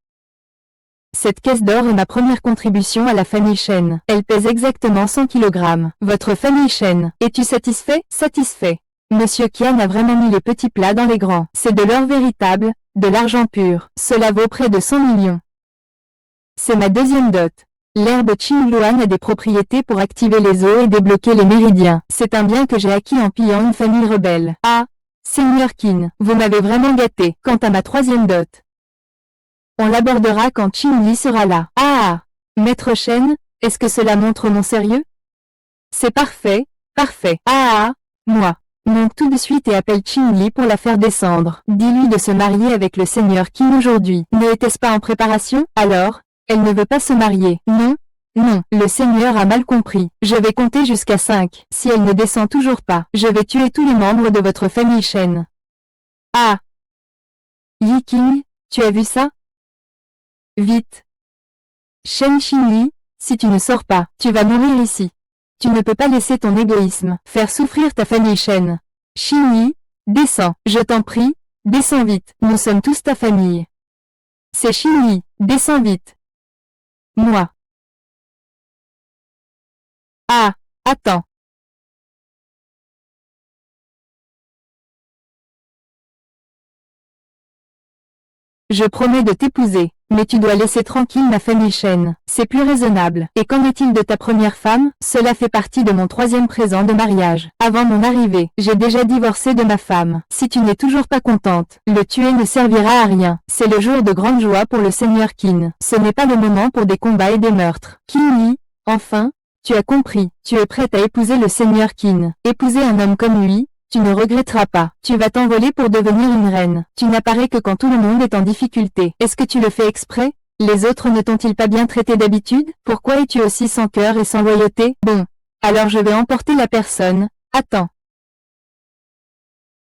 Speaker 1: Cette caisse d'or est ma première contribution à la famille Shen. Elle pèse exactement 100 kg. Votre famille Shen. Es-tu satisfait? Satisfait. Monsieur Qian a vraiment mis les petits plats dans les grands. C'est de l'or véritable, de l'argent pur. Cela vaut près de 100 millions. C'est ma deuxième dot. L'herbe Qingluan a des propriétés pour activer les os et débloquer les méridiens. C'est un bien que j'ai acquis en pillant une famille rebelle. Ah, Seigneur Qin, vous m'avez vraiment gâté. Quant à ma troisième dot, on l'abordera quand Qin Li sera là. Ah, Maître Shen, est-ce que cela montre mon sérieux? C'est parfait, parfait. Ah, moi. Monte tout de suite et appelle Qin Li pour la faire descendre. Dis-lui de se marier avec le Seigneur Qin aujourd'hui. Ne était-ce pas en préparation? Alors, elle ne veut pas se marier. Non, non, le Seigneur a mal compris. Je vais compter jusqu'à 5. Si elle ne descend toujours pas, je vais tuer tous les membres de votre famille Shen. Ah! Yi Qing, tu as vu ça? Vite! Shen Qingli, si tu ne sors pas, tu vas mourir ici. Tu ne peux pas laisser ton égoïsme faire souffrir ta famille Shen. Qingli, descends, je t'en prie, descends vite, nous sommes tous ta famille. C'est Qingli, descends vite. Moi. Ah, attends. Je promets de t'épouser, mais tu dois laisser tranquille ma famille Shen. C'est plus raisonnable. Et qu'en est-il de ta première femme? Cela fait partie de mon 3e présent de mariage. Avant mon arrivée, j'ai déjà divorcé de ma femme. Si tu n'es toujours pas contente, le tuer ne servira à rien. C'est le jour de grande joie pour le Seigneur Qin. Ce n'est pas le moment pour des combats et des meurtres. Qin Li, enfin, tu as compris. Tu es prête à épouser le Seigneur Qin. Épouser un homme comme lui, tu ne regretteras pas. Tu vas t'envoler pour devenir une reine. Tu n'apparais que quand tout le monde est en difficulté. Est-ce que tu le fais exprès? Les autres ne t'ont-ils pas bien traité d'habitude? Pourquoi es-tu aussi sans cœur et sans loyauté? Bon. Alors je vais emporter la personne. Attends.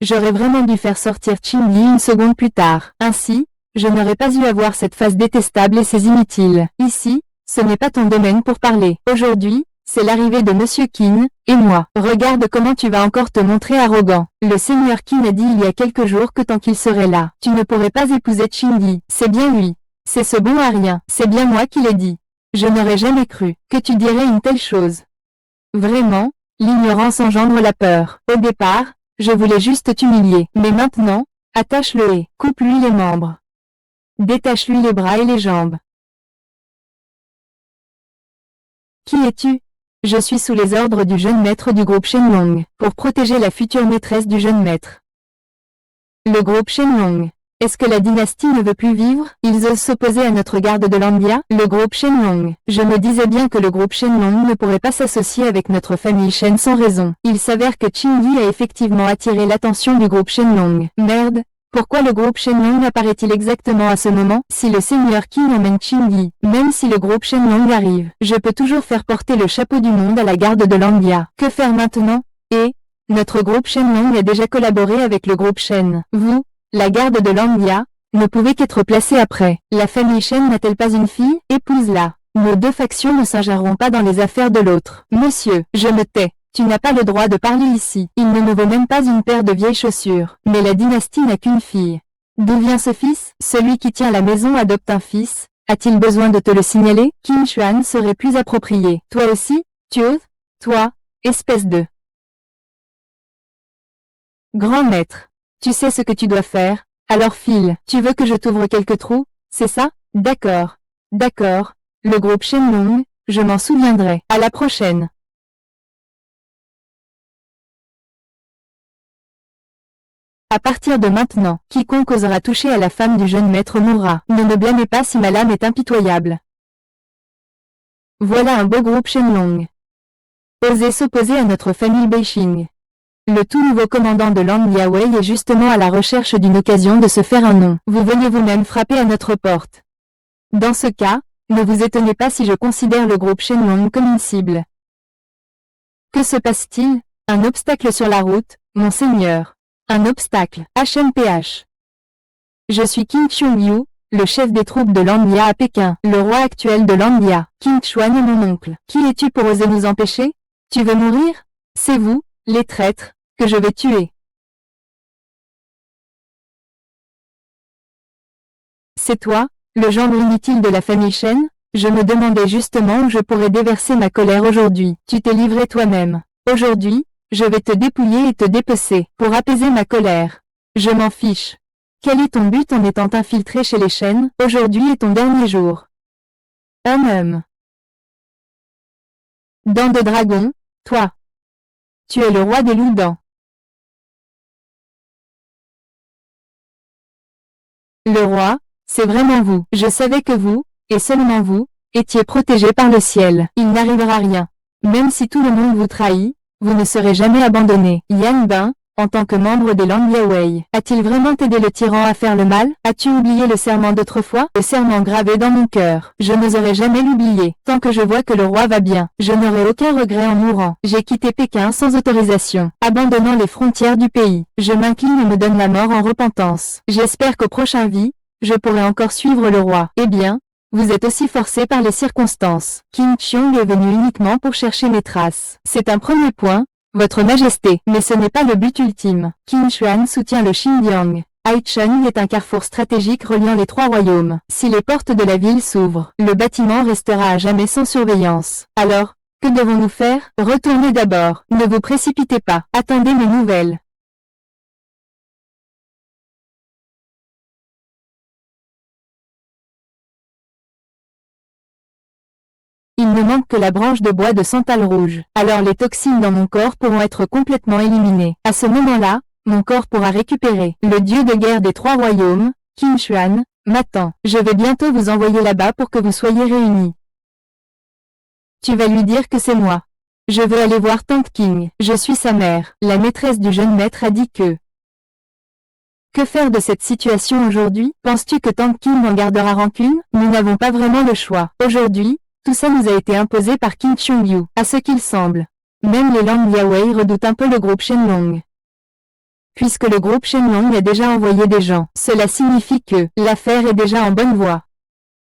Speaker 1: J'aurais vraiment dû faire sortir Qin Li une seconde plus tard. Ainsi, je n'aurais pas eu à voir cette face détestable et ces inutiles. Ici, ce n'est pas ton domaine pour parler. Aujourd'hui, c'est l'arrivée de Monsieur Qin, et moi. Regarde comment tu vas encore te montrer arrogant. Le Seigneur Qin a dit il y a quelques jours que tant qu'il serait là, tu ne pourrais pas épouser Qin Li. C'est bien lui. C'est ce bon à rien. C'est bien moi qui l'ai dit. Je n'aurais jamais cru que tu dirais une telle chose. Vraiment, l'ignorance engendre la peur. Au départ, je voulais juste t'humilier. Mais maintenant, attache-le et coupe-lui les membres. Détache-lui les bras et les jambes. Qui es-tu? Je suis sous les ordres du jeune maître du groupe Shenlong, pour protéger la future maîtresse du jeune maître. Le groupe Shenlong. Est-ce que la dynastie ne veut plus vivre? Ils osent s'opposer à notre garde de Landia? Le groupe Shenlong. Je me disais bien que le groupe Shenlong ne pourrait pas s'associer avec notre famille Shen sans raison. Il s'avère que Qin Li a effectivement attiré l'attention du groupe Shenlong. Merde! Pourquoi le groupe Shenlong apparaît-il exactement à ce moment? Si le Seigneur Qin emmène Qin Li, même si le groupe Shenlong arrive, je peux toujours faire porter le chapeau du monde à la garde de Landia. Que faire maintenant? Et notre groupe Shenlong a déjà collaboré avec le groupe Shen. Vous, la garde de Landia, ne pouvez qu'être placé après. La famille Shen n'a-t-elle pas une fille? Épouse-la. Nos deux factions ne s'ingéreront pas dans les affaires de l'autre. Monsieur, je me tais. Tu n'as pas le droit de parler ici. Il ne me vaut même pas une paire de vieilles chaussures. Mais la dynastie n'a qu'une fille. D'où vient ce fils? Celui qui tient la maison adopte un fils. A-t-il besoin de te le signaler? Qin Xuan serait plus approprié. Toi aussi, tu oses? Toi, espèce de grand maître. Tu sais ce que tu dois faire. Alors file. Tu veux que je t'ouvre quelques trous? C'est ça? D'accord. D'accord. Le groupe Shenlong, je m'en souviendrai. À la prochaine. À partir de maintenant, quiconque osera toucher à la femme du jeune maître mourra. Ne me blâmez pas si ma lame est impitoyable. Voilà un beau groupe Shenlong. Osez s'opposer à notre famille Beixing. Le tout nouveau commandant de Land Yawei est justement à la recherche d'une occasion de se faire un nom. Vous venez vous-même frapper à notre porte. Dans ce cas, ne vous étonnez pas si je considère le groupe Shenlong comme une cible. Que se passe-t-il? Un obstacle sur la route, monseigneur. Un obstacle. HMPH. Je suis Qin Xiongyu, le chef des troupes de Landia à Pékin, le roi actuel de Landia. Qin Xuan est mon oncle. Qui es-tu pour oser nous empêcher? Tu veux mourir? C'est vous, les traîtres, que je vais tuer. C'est toi, le gendre inutile de la famille Shen? Je me demandais justement où je pourrais déverser ma colère aujourd'hui. Tu t'es livré toi-même. Aujourd'hui, je vais te dépouiller et te dépecer, pour apaiser ma colère. Je m'en fiche. Quel est ton but en étant infiltré chez les Shen? Aujourd'hui est ton dernier jour. Dents de dragon, toi. Tu es le roi des loups-dents. Le roi, c'est vraiment vous. Je savais que vous, et seulement vous, étiez protégé par le ciel. Il n'arrivera rien. Même si tout le monde vous trahit, vous ne serez jamais abandonné. Yan Bin, en tant que membre des Land Yawei, a-t-il vraiment aidé le tyran à faire le mal? As-tu oublié le serment d'autrefois? Le serment gravé dans mon cœur. Je n'oserai jamais l'oublier. Tant que je vois que le roi va bien, je n'aurai aucun regret en mourant. J'ai quitté Pékin sans autorisation, abandonnant les frontières du pays. Je m'incline et me donne la mort en repentance. J'espère qu'au prochain vie, je pourrai encore suivre le roi. Eh bien, vous êtes aussi forcé par les circonstances. Qin Xiong est venu uniquement pour chercher mes traces. C'est un premier point, Votre Majesté, mais ce n'est pas le but ultime. Qin Xuan soutient le Xinjiang. Haicheng est un carrefour stratégique reliant les trois royaumes. Si les portes de la ville s'ouvrent, le bâtiment restera à jamais sans surveillance. Alors, que devons-nous faire? Retournez d'abord. Ne vous précipitez pas. Attendez mes nouvelles. Il ne manque que la branche de bois de santal rouge. Alors les toxines dans mon corps pourront être complètement éliminées. À ce moment-là, mon corps pourra récupérer. Le dieu de guerre des trois royaumes, Qin Xuan, m'attend. Je vais bientôt vous envoyer là-bas pour que vous soyez réunis. Tu vas lui dire que c'est moi. Je veux aller voir Tante King. Je suis sa mère. La maîtresse du jeune maître a dit que... Que faire de cette situation aujourd'hui? Penses-tu que Tante King en gardera rancune? Nous n'avons pas vraiment le choix. Aujourd'hui, tout ça nous a été imposé par Qin Xiongyu. À ce qu'il semble, même les Land Yawei redoutent un peu le groupe Shenlong. Puisque le groupe Shenlong a déjà envoyé des gens, cela signifie que l'affaire est déjà en bonne voie.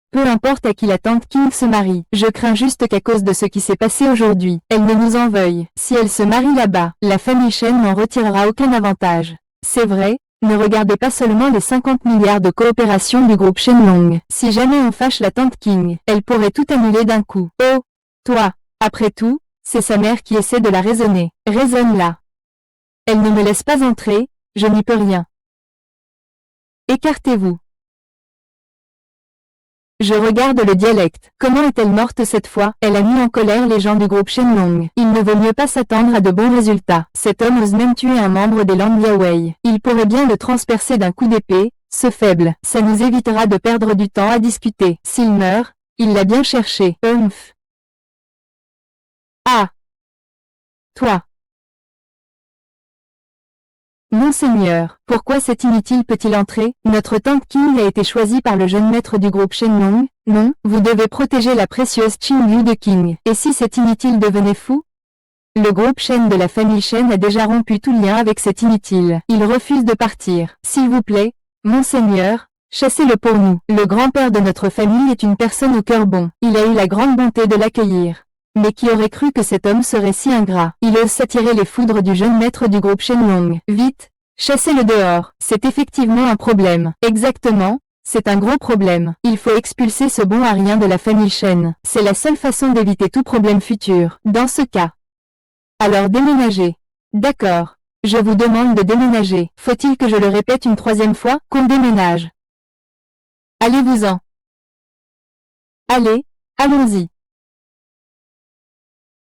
Speaker 1: Peu importe à qui la tante King se marie, je crains juste qu'à cause de ce qui s'est passé aujourd'hui, elle ne nous en veuille. Si elle se marie là-bas, la famille Shen n'en retirera aucun avantage. C'est vrai, ne regardez pas seulement les 50 milliards de coopération du groupe Shenlong. Si jamais on fâche la tante King, elle pourrait tout annuler d'un coup. Oh, toi, après tout, c'est sa mère qui essaie de la raisonner. Raisonne-la. Elle ne me laisse pas entrer, je n'y peux rien. Écartez-vous. Je regarde le dialecte. Comment est-elle morte cette fois? Elle a mis en colère les gens du groupe Shenlong. Il ne vaut mieux pas s'attendre à de bons résultats. Cet homme ose même tuer un membre des Land Yawei. Il pourrait bien le transpercer d'un coup d'épée, ce faible. Ça nous évitera de perdre du temps à discuter. S'il meurt, il l'a bien cherché. Ah! Toi! Monseigneur, pourquoi cet inutile peut-il entrer? Notre tante King a été choisie par le jeune maître du groupe Shenlong. Non, vous devez protéger la précieuse Qingyu de King. Et si cet inutile devenait fou? Le groupe Shen de la famille Shen a déjà rompu tout lien avec cet inutile. Il refuse de partir. S'il vous plaît, monseigneur, chassez-le pour nous. Le grand-père de notre famille est une personne au cœur bon. Il a eu la grande bonté de l'accueillir. Mais qui aurait cru que cet homme serait si ingrat? Il ose s'attirer les foudres du jeune maître du groupe Shenlong. Vite, chassez-le dehors. C'est effectivement un problème. Exactement, c'est un gros problème. Il faut expulser ce bon à rien de la famille Shen. C'est la seule façon d'éviter tout problème futur. Dans ce cas. Alors déménagez. D'accord. Je vous demande de déménager. Faut-il que je le répète une troisième fois? Qu'on déménage. Allez-vous-en. Allez, allons-y.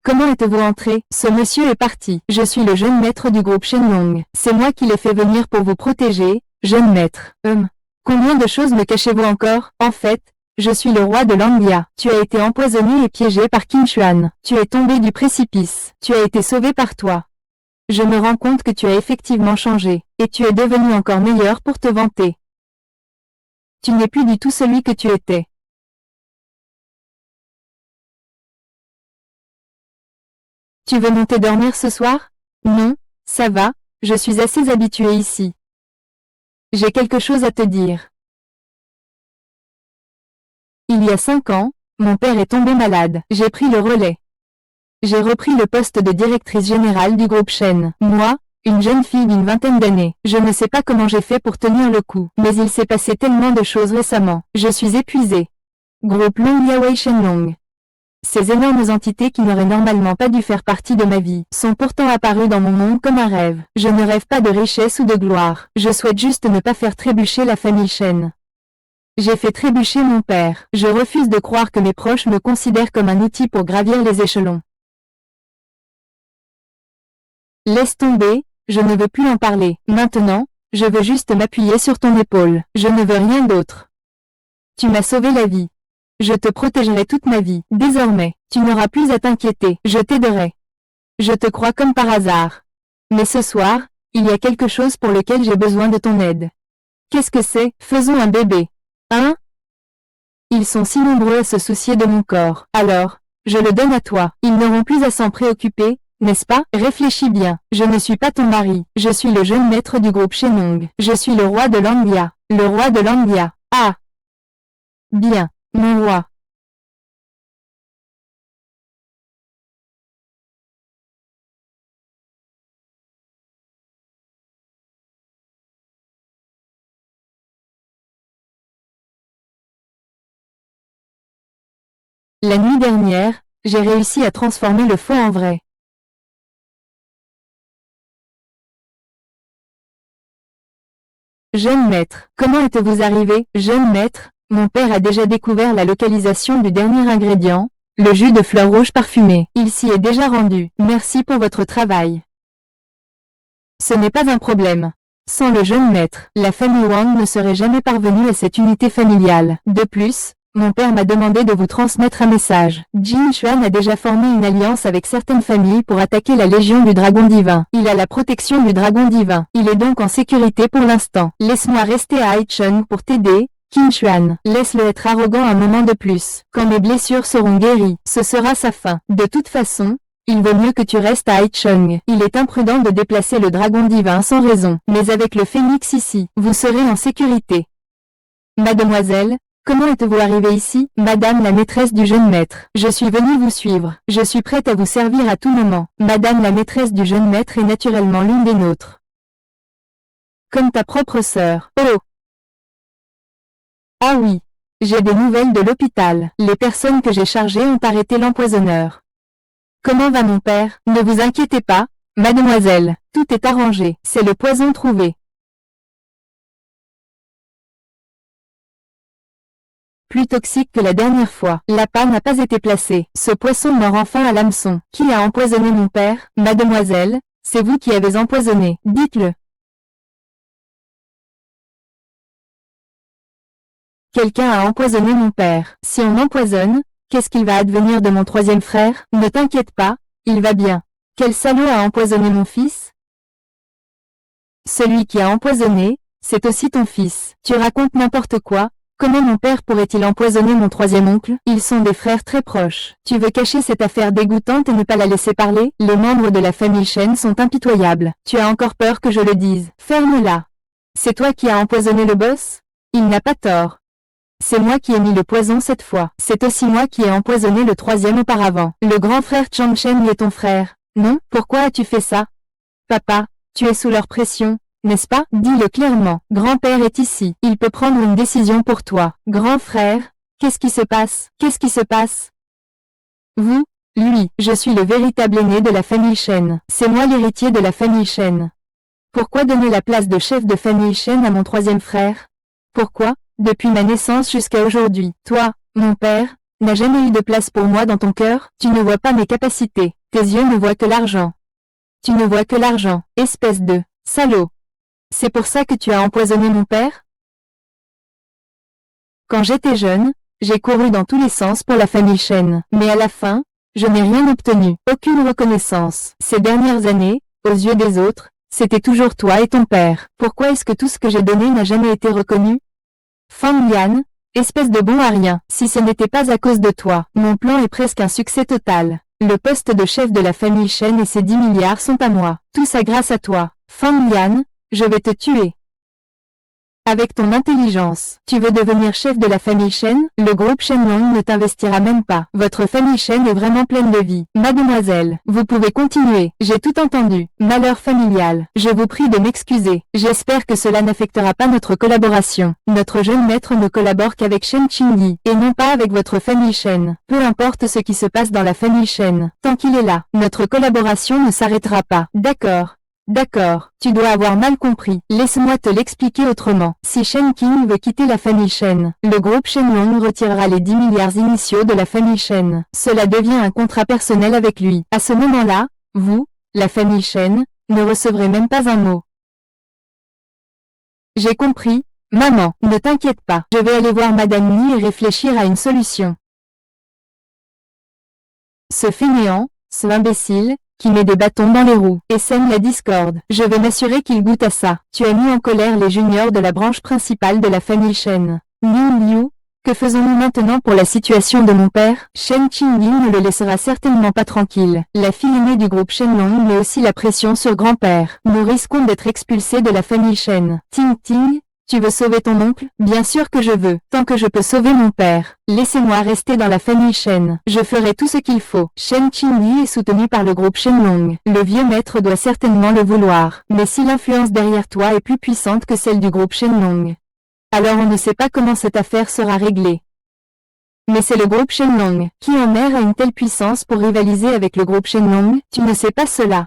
Speaker 1: Comment êtes-vous entré? Ce monsieur est parti. Je suis le jeune maître du groupe Shenlong. C'est moi qui l'ai fait venir pour vous protéger, jeune maître. Combien de choses me cachez-vous encore? En fait, Je suis le roi de Landia. Tu as été empoisonné et piégé par Qin Xuan. Tu es tombé du précipice. Tu as été sauvé par toi. Je me rends compte que tu as effectivement changé, et tu es devenu encore meilleur pour te vanter. Tu n'es plus du tout celui que tu étais. Tu veux monter dormir ce soir? Non, ça va, je suis assez habitué ici. J'ai quelque chose à te dire. Il y a 5 ans, mon père est tombé malade. J'ai pris le relais. J'ai repris le poste de directrice générale du groupe Shen. Moi, une jeune fille d'une vingtaine d'années. Je ne sais pas comment j'ai fait pour tenir le coup, mais il s'est passé tellement de choses récemment. Je suis épuisée. Groupe Longliawei Shenlong. Ces énormes entités qui n'auraient normalement pas dû faire partie de ma vie, sont pourtant apparues dans mon monde comme un rêve. Je ne rêve pas de richesse ou de gloire. Je souhaite juste ne pas faire trébucher la famille Shen. J'ai fait trébucher mon père. Je refuse de croire que mes proches me considèrent comme un outil pour gravir les échelons. Laisse tomber, je ne veux plus en parler. Maintenant, je veux juste m'appuyer sur ton épaule. Je ne veux rien d'autre. Tu m'as sauvé la vie. Je te protégerai toute ma vie. Désormais, tu n'auras plus à t'inquiéter. Je t'aiderai. Je te crois comme par hasard. Mais ce soir, il y a quelque chose pour lequel j'ai besoin de ton aide. Qu'est-ce que c'est? Faisons un bébé. Hein? Ils sont si nombreux à se soucier de mon corps. Alors, je le donne à toi. Ils n'auront plus à s'en préoccuper, n'est-ce pas? Réfléchis bien. Je ne suis pas ton mari. Je suis le jeune maître du groupe Shenlong. Je suis le roi de Landia. Le roi de Landia. Ah! Bien. Mon roi. La nuit dernière, j'ai réussi à transformer le faux en vrai. Jeune maître, comment êtes-vous arrivé? Jeune maître, mon père a déjà découvert la localisation du dernier ingrédient, le jus de fleurs rouges parfumé. Il s'y est déjà rendu. Merci pour votre travail. Ce n'est pas un problème. Sans le jeune maître, la famille Wang ne serait jamais parvenue à cette unité familiale. De plus, mon père m'a demandé de vous transmettre un message. Qin Xuan a déjà formé une alliance avec certaines familles pour attaquer la Légion du Dragon Divin. Il a la protection du Dragon Divin. Il est donc en sécurité pour l'instant. Laisse-moi rester à Haicheng pour t'aider, Qin Xuan. Laisse-le être arrogant un moment de plus. Quand mes blessures seront guéries, ce sera sa fin. De toute façon, il vaut mieux que tu restes à Haicheng. Il est imprudent de déplacer le Dragon Divin sans raison. Mais avec le phénix ici, vous serez en sécurité. Mademoiselle, comment êtes-vous arrivée ici? Madame la maîtresse du jeune maître. Je suis venue vous suivre. Je suis prête à vous servir à tout moment. Madame la maîtresse du jeune maître est naturellement l'une des nôtres. Comme ta propre sœur. Oh! Ah oui. J'ai des nouvelles de l'hôpital. Les personnes que j'ai chargées ont arrêté l'empoisonneur. Comment va mon père? Ne vous inquiétez pas, mademoiselle. Tout est arrangé. C'est le poison trouvé. Plus toxique que la dernière fois. L'appât n'a pas été placé. Ce poisson mord enfin à l'hameçon. Qui a empoisonné mon père? Mademoiselle, c'est vous qui avez empoisonné. Dites-le. Quelqu'un a empoisonné mon père. Si on empoisonne, qu'est-ce qu'il va advenir de mon troisième frère? Ne t'inquiète pas, il va bien. Quel salaud a empoisonné mon fils? Celui qui a empoisonné, c'est aussi ton fils. Tu racontes n'importe quoi. Comment mon père pourrait-il empoisonner mon troisième oncle? Ils sont des frères très proches. Tu veux cacher cette affaire dégoûtante et ne pas la laisser parler? Les membres de la famille Shen sont impitoyables. Tu as encore peur que je le dise? Ferme-la. C'est toi qui as empoisonné le boss? Il n'a pas tort. C'est moi qui ai mis le poison cette fois. C'est aussi moi qui ai empoisonné le troisième auparavant. Le grand frère Chang Shen est ton frère. Non? Pourquoi as-tu fait ça? Papa, tu es sous leur pression, n'est-ce pas? Dis-le clairement. Grand-père est ici. Il peut prendre une décision pour toi. Grand frère, qu'est-ce qui se passe? Qu'est-ce qui se passe? Vous, lui, je suis le véritable aîné de la famille Shen. C'est moi l'héritier de la famille Shen. Pourquoi donner la place de chef de famille Shen à mon troisième frère? Pourquoi? Depuis ma naissance jusqu'à aujourd'hui, toi, mon père, n'as jamais eu de place pour moi dans ton cœur? Tu ne vois pas mes capacités. Tes yeux ne voient que l'argent. Tu ne vois que l'argent, espèce de salaud. C'est pour ça que tu as empoisonné mon père? Quand j'étais jeune, j'ai couru dans tous les sens pour la famille Shen. Mais à la fin, je n'ai rien obtenu, aucune reconnaissance. Ces dernières années, aux yeux des autres, c'était toujours toi et ton père. Pourquoi est-ce que tout ce que j'ai donné n'a jamais été reconnu? Fang Yan, espèce de bon à rien. Si ce n'était pas à cause de toi, mon plan est presque un succès total. Le poste de chef de la famille Shen et ses 10 milliards sont à moi. Tout ça grâce à toi. Fang Yan, je vais te tuer. Avec ton intelligence, tu veux devenir chef de la famille Shen? Le groupe Shenlong ne t'investira même pas. Votre famille Shen est vraiment pleine de vie. Mademoiselle, vous pouvez continuer. J'ai tout entendu. Malheur familial. Je vous prie de m'excuser. J'espère que cela n'affectera pas notre collaboration. Notre jeune maître ne collabore qu'avec Shen Qingyi, et non pas avec votre famille Shen. Peu importe ce qui se passe dans la famille Shen. Tant qu'il est là, notre collaboration ne s'arrêtera pas. D'accord. D'accord, tu dois avoir mal compris. Laisse-moi te l'expliquer autrement. Si Shen Qing veut quitter la famille Shen, le groupe Shenlong retirera les 10 milliards initiaux de la famille Shen. Cela devient un contrat personnel avec lui. À ce moment-là, vous, la famille Shen, ne recevrez même pas un mot. J'ai compris. Maman, ne t'inquiète pas. Je vais aller voir Madame Ni et réfléchir à une solution. Ce fainéant, ce imbécile, qui met des bâtons dans les roues, et sème la discorde. Je vais m'assurer qu'il goûte à ça. Tu as mis en colère les juniors de la branche principale de la famille Shen. Ning Liu, que faisons-nous maintenant pour la situation de mon père? Shen Qingyi ne le laissera certainement pas tranquille. La fille aînée du groupe Shenlong met aussi la pression sur grand-père. Nous risquons d'être expulsés de la famille Shen. Ting Ting, tu veux sauver ton oncle? Bien sûr que je veux, tant que je peux sauver mon père. Laissez-moi rester dans la famille Shen. Je ferai tout ce qu'il faut. Shen Qingyi est soutenu par le groupe Shenlong. Le vieux maître doit certainement le vouloir. Mais si l'influence derrière toi est plus puissante que celle du groupe Shenlong, alors on ne sait pas comment cette affaire sera réglée. Mais c'est le groupe Shenlong qui en mer a une telle puissance pour rivaliser avec le groupe Shenlong. Tu ne sais pas cela.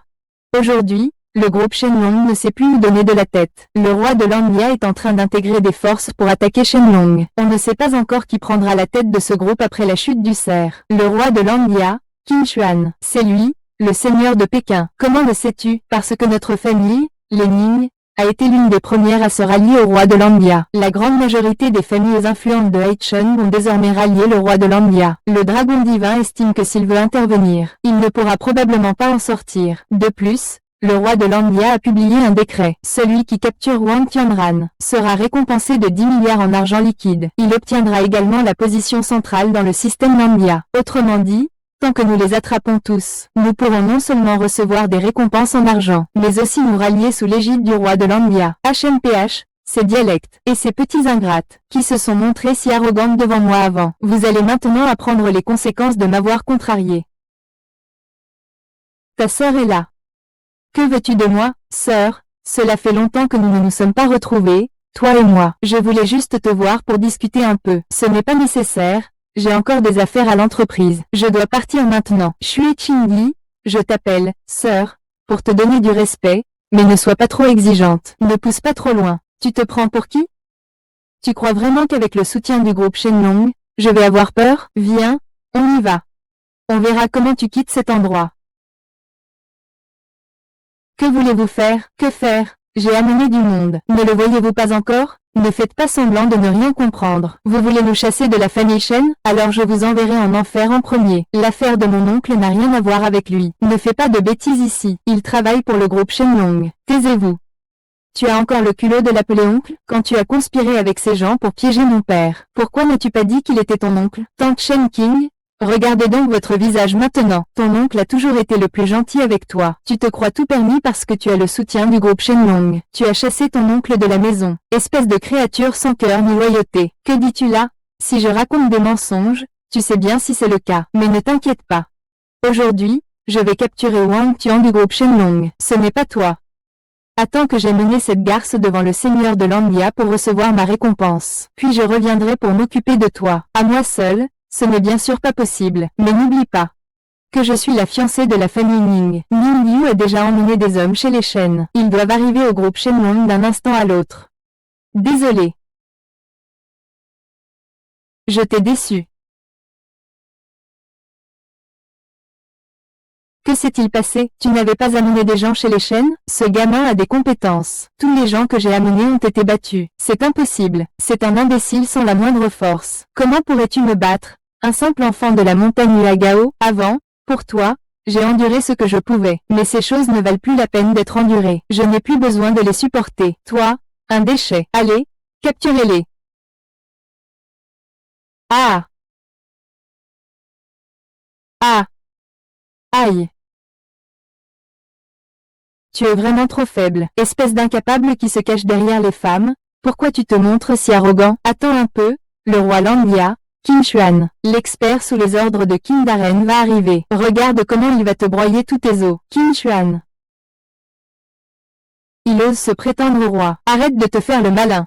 Speaker 1: Aujourd'hui, le groupe Shenlong ne sait plus nous donner de la tête. Le roi de Langya est en train d'intégrer des forces pour attaquer Shenlong. On ne sait pas encore qui prendra la tête de ce groupe après la chute du cerf. Le roi de Langya, Qin Xuan, c'est lui, le seigneur de Pékin. Comment le sais-tu? Parce que notre famille, les Ning, a été l'une des premières à se rallier au roi de Langya. La grande majorité des familles influentes de Haichun ont désormais rallié le roi de Langya. Le dragon divin estime que s'il veut intervenir, il ne pourra probablement pas en sortir. De plus, le roi de Langya a publié un décret. Celui qui capture Wang Tianran sera récompensé de 10 milliards en argent liquide. Il obtiendra également la position centrale dans le système Langya. Autrement dit, tant que nous les attrapons tous, nous pourrons non seulement recevoir des récompenses en argent, mais aussi nous rallier sous l'égide du roi de Langya. HMPH, ces dialectes, et ces petits ingrates, qui se sont montrés si arrogantes devant moi avant. Vous allez maintenant apprendre les conséquences de m'avoir contrarié. Ta sœur est là. Que veux-tu de moi, sœur? Cela fait longtemps que nous ne nous sommes pas retrouvés, toi et moi. Je voulais juste te voir pour discuter un peu. Ce n'est pas nécessaire, j'ai encore des affaires à l'entreprise. Je dois partir maintenant. Xue Qingyi, je t'appelle, sœur, pour te donner du respect, mais ne sois pas trop exigeante. Ne pousse pas trop loin. Tu te prends pour qui? Tu crois vraiment qu'avec le soutien du groupe Shenlong, je vais avoir peur? Viens, on y va. On verra comment tu quittes cet endroit. Que voulez-vous faire? Que faire? J'ai amené du monde. Ne le voyez-vous pas encore? Ne faites pas semblant de ne rien comprendre. Vous voulez nous chasser de la famille Shen? Alors je vous enverrai en enfer en premier. L'affaire de mon oncle n'a rien à voir avec lui. Ne fais pas de bêtises ici. Il travaille pour le groupe Shenlong. Taisez-vous. Tu as encore le culot de l'appeler oncle? Quand tu as conspiré avec ces gens pour piéger mon père, pourquoi n'as-tu pas dit qu'il était ton oncle? Tang Shen King? Regardez donc votre visage maintenant. Ton oncle a toujours été le plus gentil avec toi. Tu te crois tout permis parce que tu as le soutien du groupe Shenlong. Tu as chassé ton oncle de la maison. Espèce de créature sans cœur ni loyauté. Que dis-tu là? Si je raconte des mensonges, tu sais bien si c'est le cas. Mais ne t'inquiète pas. Aujourd'hui, je vais capturer Wang Tian du groupe Shenlong. Ce n'est pas toi. Attends que j'ai mené cette garce devant le seigneur de Langya pour recevoir ma récompense. Puis je reviendrai pour m'occuper de toi. À moi seul. Ce n'est bien sûr pas possible, mais n'oublie pas que je suis la fiancée de la famille Ning. Ning Liu a déjà emmené des hommes chez les Shen. Ils doivent arriver au groupe Shenlong d'un instant à l'autre. Désolé. Je t'ai déçu. Que s'est-il passé? Tu n'avais pas amené des gens chez les Shen? Ce gamin a des compétences. Tous les gens que j'ai amenés ont été battus. C'est impossible. C'est un imbécile sans la moindre force. Comment pourrais-tu me battre? Un simple enfant de la montagne Yagao? Avant, pour toi, j'ai enduré ce que je pouvais. Mais ces choses ne valent plus la peine d'être endurées. Je n'ai plus besoin de les supporter. Toi, un déchet. Allez, capturez-les. Ah! Ah! Aïe! Tu es vraiment trop faible, espèce d'incapable qui se cache derrière les femmes. Pourquoi tu te montres si arrogant? Attends un peu, le roi Landia, Qin Xuan, l'expert sous les ordres de Qin Daren va arriver. Regarde comment il va te broyer tous tes os. Qin Xuan. Il ose se prétendre au roi. Arrête de te faire le malin.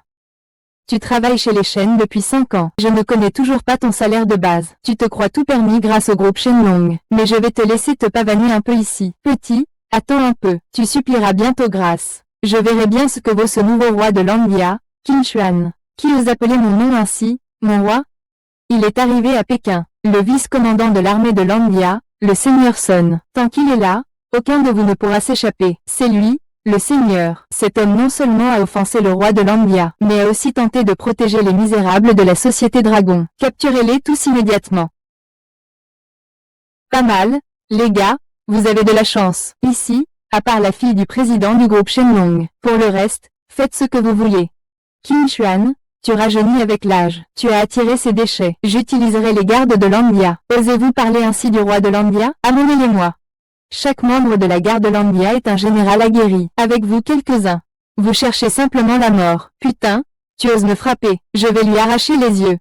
Speaker 1: Tu travailles chez les Shen depuis 5 ans. Je ne connais toujours pas ton salaire de base. Tu te crois tout permis grâce au groupe Shenlong. Mais je vais te laisser te pavaner un peu ici. Petit, attends un peu. Tu supplieras bientôt grâce. Je verrai bien ce que vaut ce nouveau roi de Landia, Qin Xuan. Qui ose appeler mon nom ainsi, mon roi? Il est arrivé à Pékin. Le vice-commandant de l'armée de Landia, le seigneur Sun. Tant qu'il est là, aucun de vous ne pourra s'échapper. C'est lui, le Seigneur. Cet homme non seulement a offensé le roi de Landia, mais a aussi tenté de protéger les misérables de la société dragon. Capturez-les tous immédiatement. Pas mal, les gars, vous avez de la chance. Ici, à part la fille du président du groupe Shenlong. Pour le reste, faites ce que vous voulez. Qin Xuan, tu rajeunis avec l'âge. Tu as attiré ces déchets. J'utiliserai les gardes de Landia. Osez-vous parler ainsi du roi de Landia? Amenez-les-moi. Chaque membre de la garde Landia est un général aguerri. Avec vous quelques-uns. Vous cherchez simplement la mort. Putain, tu oses me frapper. Je vais lui arracher les yeux.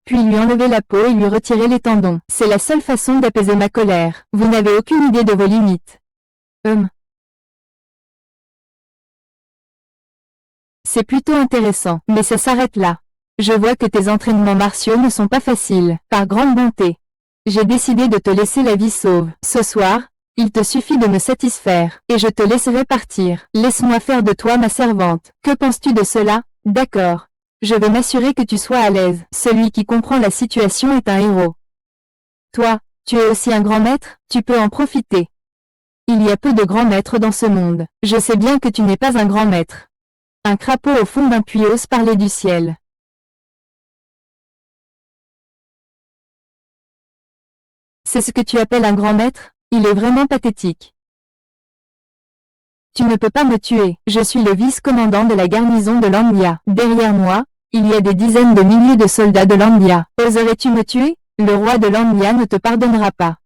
Speaker 1: Puis lui enlever la peau et lui retirer les tendons. C'est la seule façon d'apaiser ma colère. Vous n'avez aucune idée de vos limites. C'est plutôt intéressant, mais ça s'arrête là. Je vois que tes entraînements martiaux ne sont pas faciles. Par grande bonté, j'ai décidé de te laisser la vie sauve. Ce soir, il te suffit de me satisfaire, et je te laisserai partir. Laisse-moi faire de toi ma servante. Que penses-tu de cela? D'accord. Je vais m'assurer que tu sois à l'aise. Celui qui comprend la situation est un héros. Toi, tu es aussi un grand maître, tu peux en profiter. Il y a peu de grands maîtres dans ce monde. Je sais bien que tu n'es pas un grand maître. Un crapaud au fond d'un puits ose parler du ciel. C'est ce que tu appelles un grand maître? Il est vraiment pathétique. Tu ne peux pas me tuer. Je suis le vice-commandant de la garnison de Landia. Derrière moi, il y a des dizaines de milliers de soldats de Landia. Oserais-tu me tuer? Le roi de Landia ne te pardonnera pas.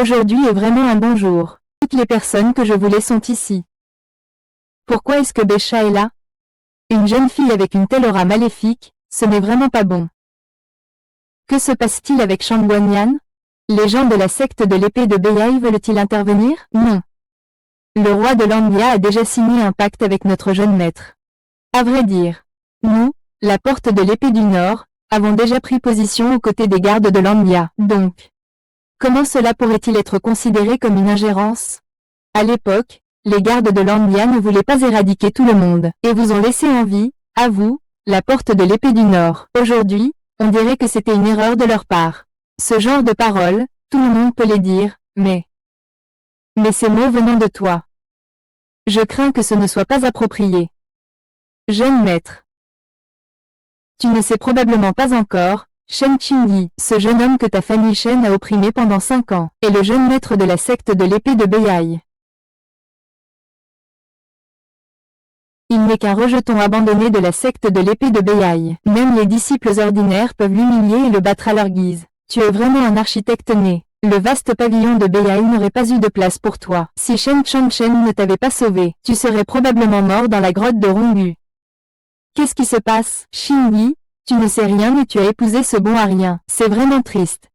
Speaker 1: Aujourd'hui est vraiment un bon jour. Toutes les personnes que je voulais sont ici. Pourquoi est-ce que Bécha est là? Une jeune fille avec une telle aura maléfique, ce n'est vraiment pas bon. Que se passe-t-il avec Shangguanyan? Les gens de la secte de l'épée de Beihai veulent-ils intervenir? Non. Le roi de Landia a déjà signé un pacte avec notre jeune maître. À vrai dire, nous, la porte de l'épée du Nord, avons déjà pris position aux côtés des gardes de Landia. Donc, comment cela pourrait-il être considéré comme une ingérence? À l'époque, les gardes de Landia ne voulaient pas éradiquer tout le monde, et vous ont laissé en vie, à vous, la porte de l'épée du Nord. Aujourd'hui, on dirait que c'était une erreur de leur part. Ce genre de paroles, tout le monde peut les dire, mais ces mots venant de toi. Je crains que ce ne soit pas approprié. Jeune maître. Tu ne sais probablement pas encore, Shen Qingyi, ce jeune homme que ta famille Shen a opprimé pendant 5 ans, est le jeune maître de la secte de l'épée de Beihai. Il n'est qu'un rejeton abandonné de la secte de l'épée de Beihai. Même les disciples ordinaires peuvent l'humilier et le battre à leur guise. Tu es vraiment un architecte né. Le vaste pavillon de Beihai n'aurait pas eu de place pour toi. Si Shen Changchen ne t'avait pas sauvé, tu serais probablement mort dans la grotte de Rongbu. Qu'est-ce qui se passe? Xingyi, tu ne sais rien et tu as épousé ce bon à rien. C'est vraiment triste.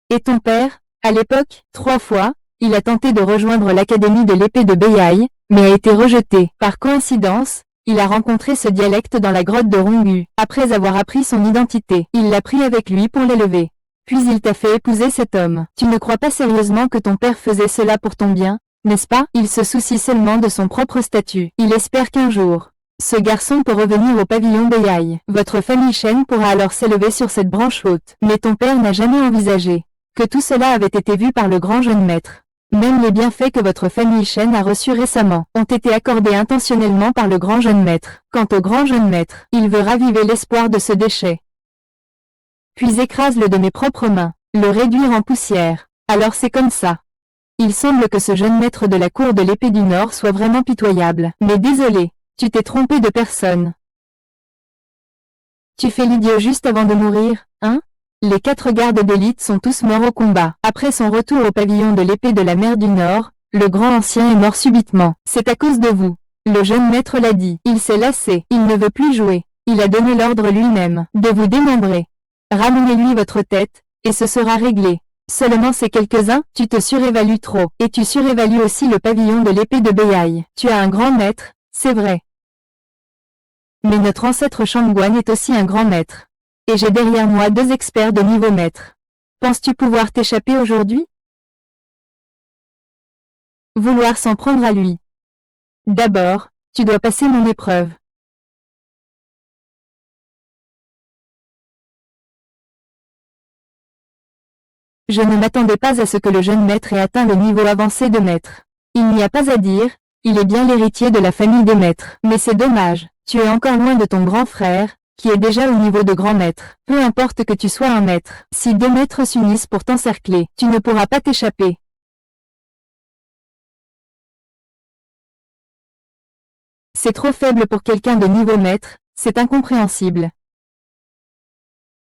Speaker 1: Et ton père, à l'époque, 3 fois, il a tenté de rejoindre l'académie de l'épée de Beihai, mais a été rejeté. Par coïncidence, il a rencontré ce dialecte dans la grotte de Rongbu. Après avoir appris son identité, il l'a pris avec lui pour l'élever. Puis il t'a fait épouser cet homme. Tu ne crois pas sérieusement que ton père faisait cela pour ton bien, n'est-ce pas? Il se soucie seulement de son propre statut. Il espère qu'un jour, ce garçon peut revenir au pavillon Beihai. Votre famille Shen pourra alors s'élever sur cette branche haute. Mais ton père n'a jamais envisagé que tout cela avait été vu par le grand jeune maître. Même les bienfaits que votre famille Shen a reçus récemment ont été accordés intentionnellement par le grand jeune maître. Quant au grand jeune maître, il veut raviver l'espoir de ce déchet. Puis écrase-le de mes propres mains, le réduire en poussière. Alors c'est comme ça. Il semble que ce jeune maître de la cour de l'épée du Nord soit vraiment pitoyable. Mais désolé, tu t'es trompé de personne. Tu fais l'idiot juste avant de mourir, hein? Les 4 gardes d'élite sont tous morts au combat. Après son retour au pavillon de l'épée de la mer du Nord, le grand ancien est mort subitement. C'est à cause de vous. Le jeune maître l'a dit. Il s'est lassé. Il ne veut plus jouer. Il a donné l'ordre lui-même de vous démembrer. Ramenez-lui votre tête, et ce sera réglé. Seulement ces quelques-uns, tu te surévalues trop. Et tu surévalues aussi le pavillon de l'épée de Beihai. Tu as un grand maître, c'est vrai. Mais notre ancêtre Shangguan est aussi un grand maître. Et j'ai derrière moi 2 experts de niveau maître. Penses-tu pouvoir t'échapper aujourd'hui? Vouloir s'en prendre à lui. D'abord, tu dois passer mon épreuve. Je ne m'attendais pas à ce que le jeune maître ait atteint le niveau avancé de maître. Il n'y a pas à dire, il est bien l'héritier de la famille des maîtres. Mais c'est dommage, tu es encore loin de ton grand frère, qui est déjà au niveau de grand maître. Peu importe que tu sois un maître, si 2 maîtres s'unissent pour t'encercler, tu ne pourras pas t'échapper. C'est trop faible pour quelqu'un de niveau maître, c'est incompréhensible.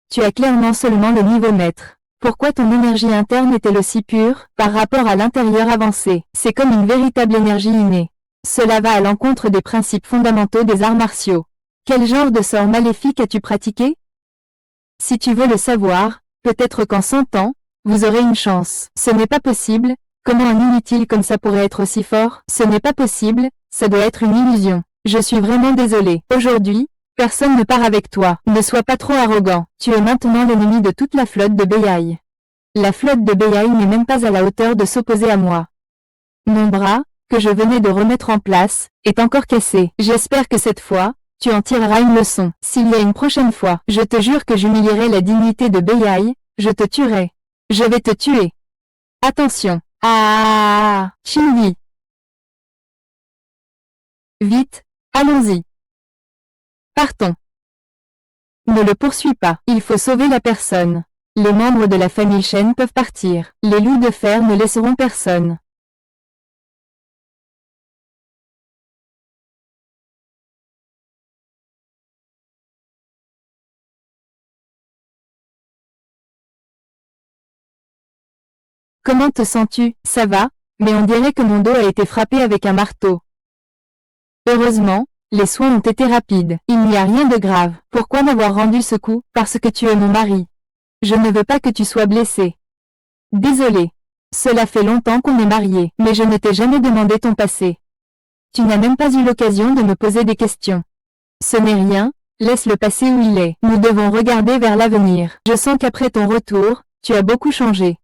Speaker 1: Tu as clairement seulement le niveau maître. Pourquoi ton énergie interne est-elle aussi pure, par rapport à l'intérieur avancé? C'est comme une véritable énergie innée. Cela va à l'encontre des principes fondamentaux des arts martiaux. Quel genre de sort maléfique as-tu pratiqué? Si tu veux le savoir, peut-être qu'en 100 ans, vous aurez une chance. Ce n'est pas possible, comment un inutile comme ça pourrait être aussi fort? Ce n'est pas possible, ça doit être une illusion. Je suis vraiment désolé. Aujourd'hui, personne ne part avec toi. Ne sois pas trop arrogant. Tu es maintenant l'ennemi de toute la flotte de Beihai. La flotte de Beihai n'est même pas à la hauteur de s'opposer à moi. Mon bras, que je venais de remettre en place, est encore cassé. J'espère que cette fois, tu en tireras une leçon. S'il y a une prochaine fois, je te jure que j'humilierai la dignité de Beihai, je te tuerai. Je vais te tuer. Attention. Ah, Qingyi. Vite, allons-y. Partons. Ne le poursuis pas, il faut sauver la personne. Les membres de la famille Shen peuvent partir. Les loups de fer ne laisseront personne. Comment te sens-tu? Ça va, mais on dirait que mon dos a été frappé avec un marteau. Heureusement, les soins ont été rapides. Il n'y a rien de grave. Pourquoi m'avoir rendu ce coup? Parce que tu es mon mari. Je ne veux pas que tu sois blessé. Désolé. Cela fait longtemps qu'on est mariés, mais je ne t'ai jamais demandé ton passé. Tu n'as même pas eu l'occasion de me poser des questions. Ce n'est rien, laisse le passé où il est. Nous devons regarder vers l'avenir. Je sens qu'après ton retour, tu as beaucoup changé.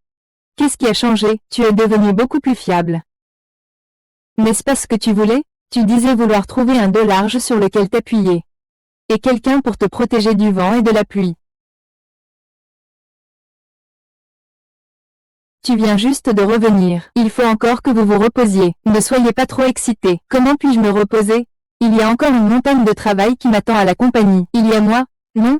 Speaker 1: Qu'est-ce qui a changé? Tu es devenu beaucoup plus fiable. N'est-ce pas ce que tu voulais? Tu disais vouloir trouver un dos large sur lequel t'appuyer. Et quelqu'un pour te protéger du vent et de la pluie. Tu viens juste de revenir. Il faut encore que vous vous reposiez. Ne soyez pas trop excité. Comment puis-je me reposer? Il y a encore une montagne de travail qui m'attend à la compagnie. Il y a moi, non?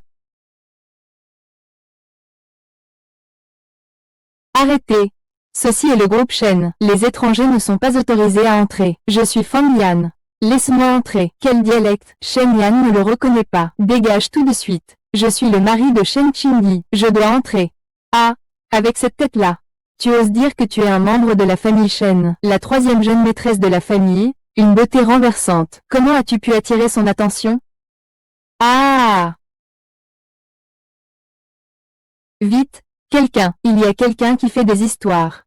Speaker 1: Arrêtez. Ceci est le groupe Shen. Les étrangers ne sont pas autorisés à entrer. Je suis Fang Yan. Laisse-moi entrer. Quel dialecte? Shen Yan ne le reconnaît pas. Dégage tout de suite. Je suis le mari de Shen Qingyi. Je dois entrer. Ah, avec cette tête-là. Tu oses dire que tu es un membre de la famille Shen, la 3e jeune maîtresse de la famille, une beauté renversante. Comment as-tu pu attirer son attention? Ah! Vite, quelqu'un. Il y a quelqu'un qui fait des histoires.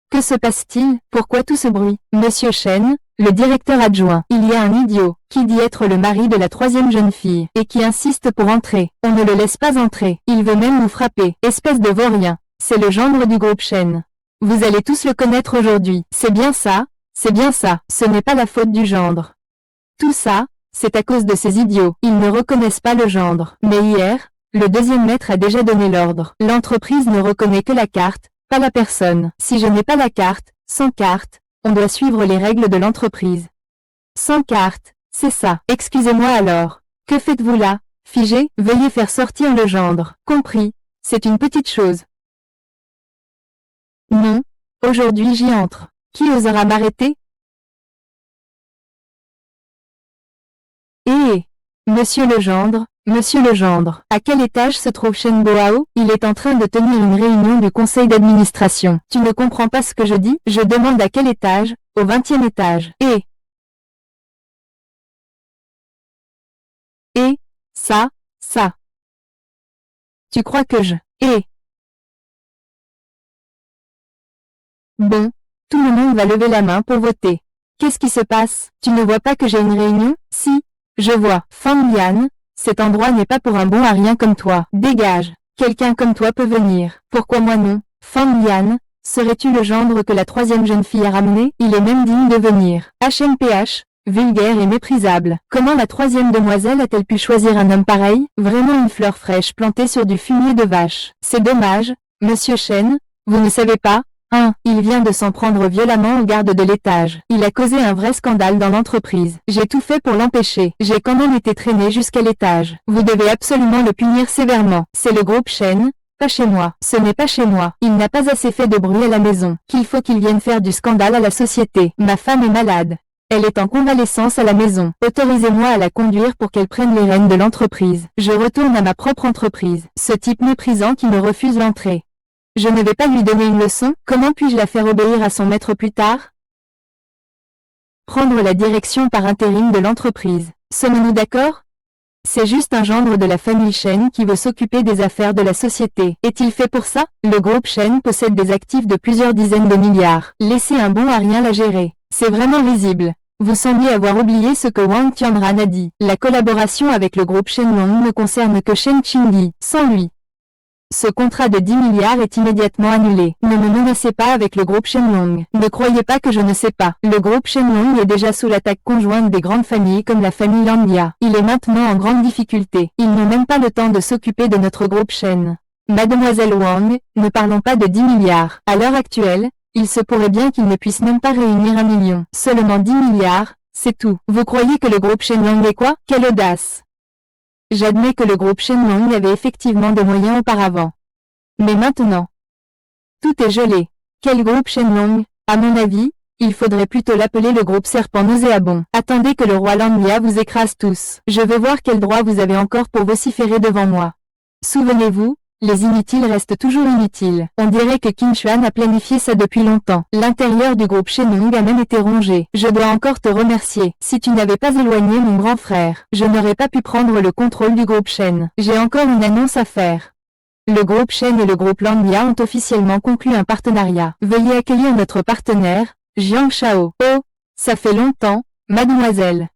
Speaker 1: Que se passe-t-il? Pourquoi tout ce bruit? Monsieur Shen, le directeur adjoint. Il y a un idiot, qui dit être le mari de la 3e jeune fille, et qui insiste pour entrer. On ne le laisse pas entrer. Il veut même nous frapper. Espèce de vaurien. C'est le gendre du groupe Shen. Vous allez tous le connaître aujourd'hui. C'est bien ça, c'est bien ça. Ce n'est pas la faute du gendre. Tout ça, c'est à cause de ces idiots. Ils ne reconnaissent pas le gendre. Mais hier, Le deuxième maître a déjà donné l'ordre. L'entreprise ne reconnaît que la carte, pas la personne. Si je n'ai pas la carte, sans carte, on doit suivre les règles de l'entreprise. Sans carte, c'est ça. Excusez-moi alors. Que faites-vous là? Figé, veuillez faire sortir le gendre. Compris. C'est une petite chose. Non. Aujourd'hui j'y entre. Qui osera m'arrêter? Eh! Monsieur le gendre, à quel étage se trouve Shen Boao? Il est en train de tenir une réunion du conseil d'administration. Tu ne comprends pas ce que je dis? Je demande à quel étage? Au 20e étage. Ça. Tu crois que je... Bon, tout le monde va lever la main pour voter. Qu'est-ce qui se passe? Tu ne vois pas que j'ai une réunion? Si, je vois. Fang Yan, cet endroit n'est pas pour un bon à rien comme toi. Dégage. Quelqu'un comme toi peut venir. Pourquoi moi non? Fang Yan, serais-tu le gendre que la troisième jeune fille a ramené? Il est même digne de venir. HMPH, vulgaire et méprisable. Comment la troisième demoiselle a-t-elle pu choisir un homme pareil? Vraiment une fleur fraîche plantée sur du fumier de vache. C'est dommage, monsieur Shen, vous ne savez pas? Il vient de s'en prendre violemment au garde de l'étage. Il a causé un vrai scandale dans l'entreprise. J'ai tout fait pour l'empêcher. J'ai quand même été traîné jusqu'à l'étage. Vous devez absolument le punir sévèrement. C'est le groupe Shen, pas chez moi. Ce n'est pas chez moi. Il n'a pas assez fait de bruit à la maison. Qu'il faut qu'il vienne faire du scandale à la société. Ma femme est malade. Elle est en convalescence à la maison. Autorisez-moi à la conduire pour qu'elle prenne les rênes de l'entreprise. Je retourne à ma propre entreprise. Ce type méprisant qui me refuse l'entrée. Je ne vais pas lui donner une leçon. Comment puis-je la faire obéir à son maître plus tard? Prendre la direction par intérim de l'entreprise. Sommes-nous d'accord? C'est juste un gendre de la famille Shen qui veut s'occuper des affaires de la société. Est-il fait pour ça? Le groupe Shen possède des actifs de plusieurs dizaines de milliards. Laissez un bon à rien la gérer. C'est vraiment risible. Vous semblez avoir oublié ce que Wang Tianran a dit. La collaboration avec le groupe Shenlong ne concerne que Shen Qingyi, sans lui. Ce contrat de 10 milliards est immédiatement annulé. Ne me menacez pas avec le groupe Shenlong. Ne croyez pas que je ne sais pas. Le groupe Shenlong est déjà sous l'attaque conjointe des grandes familles comme la famille Landia. Il est maintenant en grande difficulté. Ils n'ont même pas le temps de s'occuper de notre groupe Shen. Mademoiselle Wang, ne parlons pas de 10 milliards. À l'heure actuelle, il se pourrait bien qu'ils ne puissent même pas réunir 1 million. Seulement 10 milliards, c'est tout. Vous croyez que le groupe Shenlong est quoi? Quelle audace! J'admets que le groupe Shenlong avait effectivement des moyens auparavant. Mais maintenant, tout est gelé. Quel groupe Shenlong? À mon avis, il faudrait plutôt l'appeler le groupe Serpent Nauséabond. Attendez que le roi Landia vous écrase tous. Je veux voir quel droit vous avez encore pour vociférer devant moi. Souvenez-vous, les inutiles restent toujours inutiles. On dirait que Qin Chuan a planifié ça depuis longtemps. L'intérieur du groupe Shenlong a même été rongé. Je dois encore te remercier. Si tu n'avais pas éloigné mon grand frère, je n'aurais pas pu prendre le contrôle du groupe Shen. J'ai encore une annonce à faire. Le groupe Shen et le groupe Landia ont officiellement conclu un partenariat. Veuillez accueillir notre partenaire, Jiang Shao. Oh, ça fait longtemps, mademoiselle.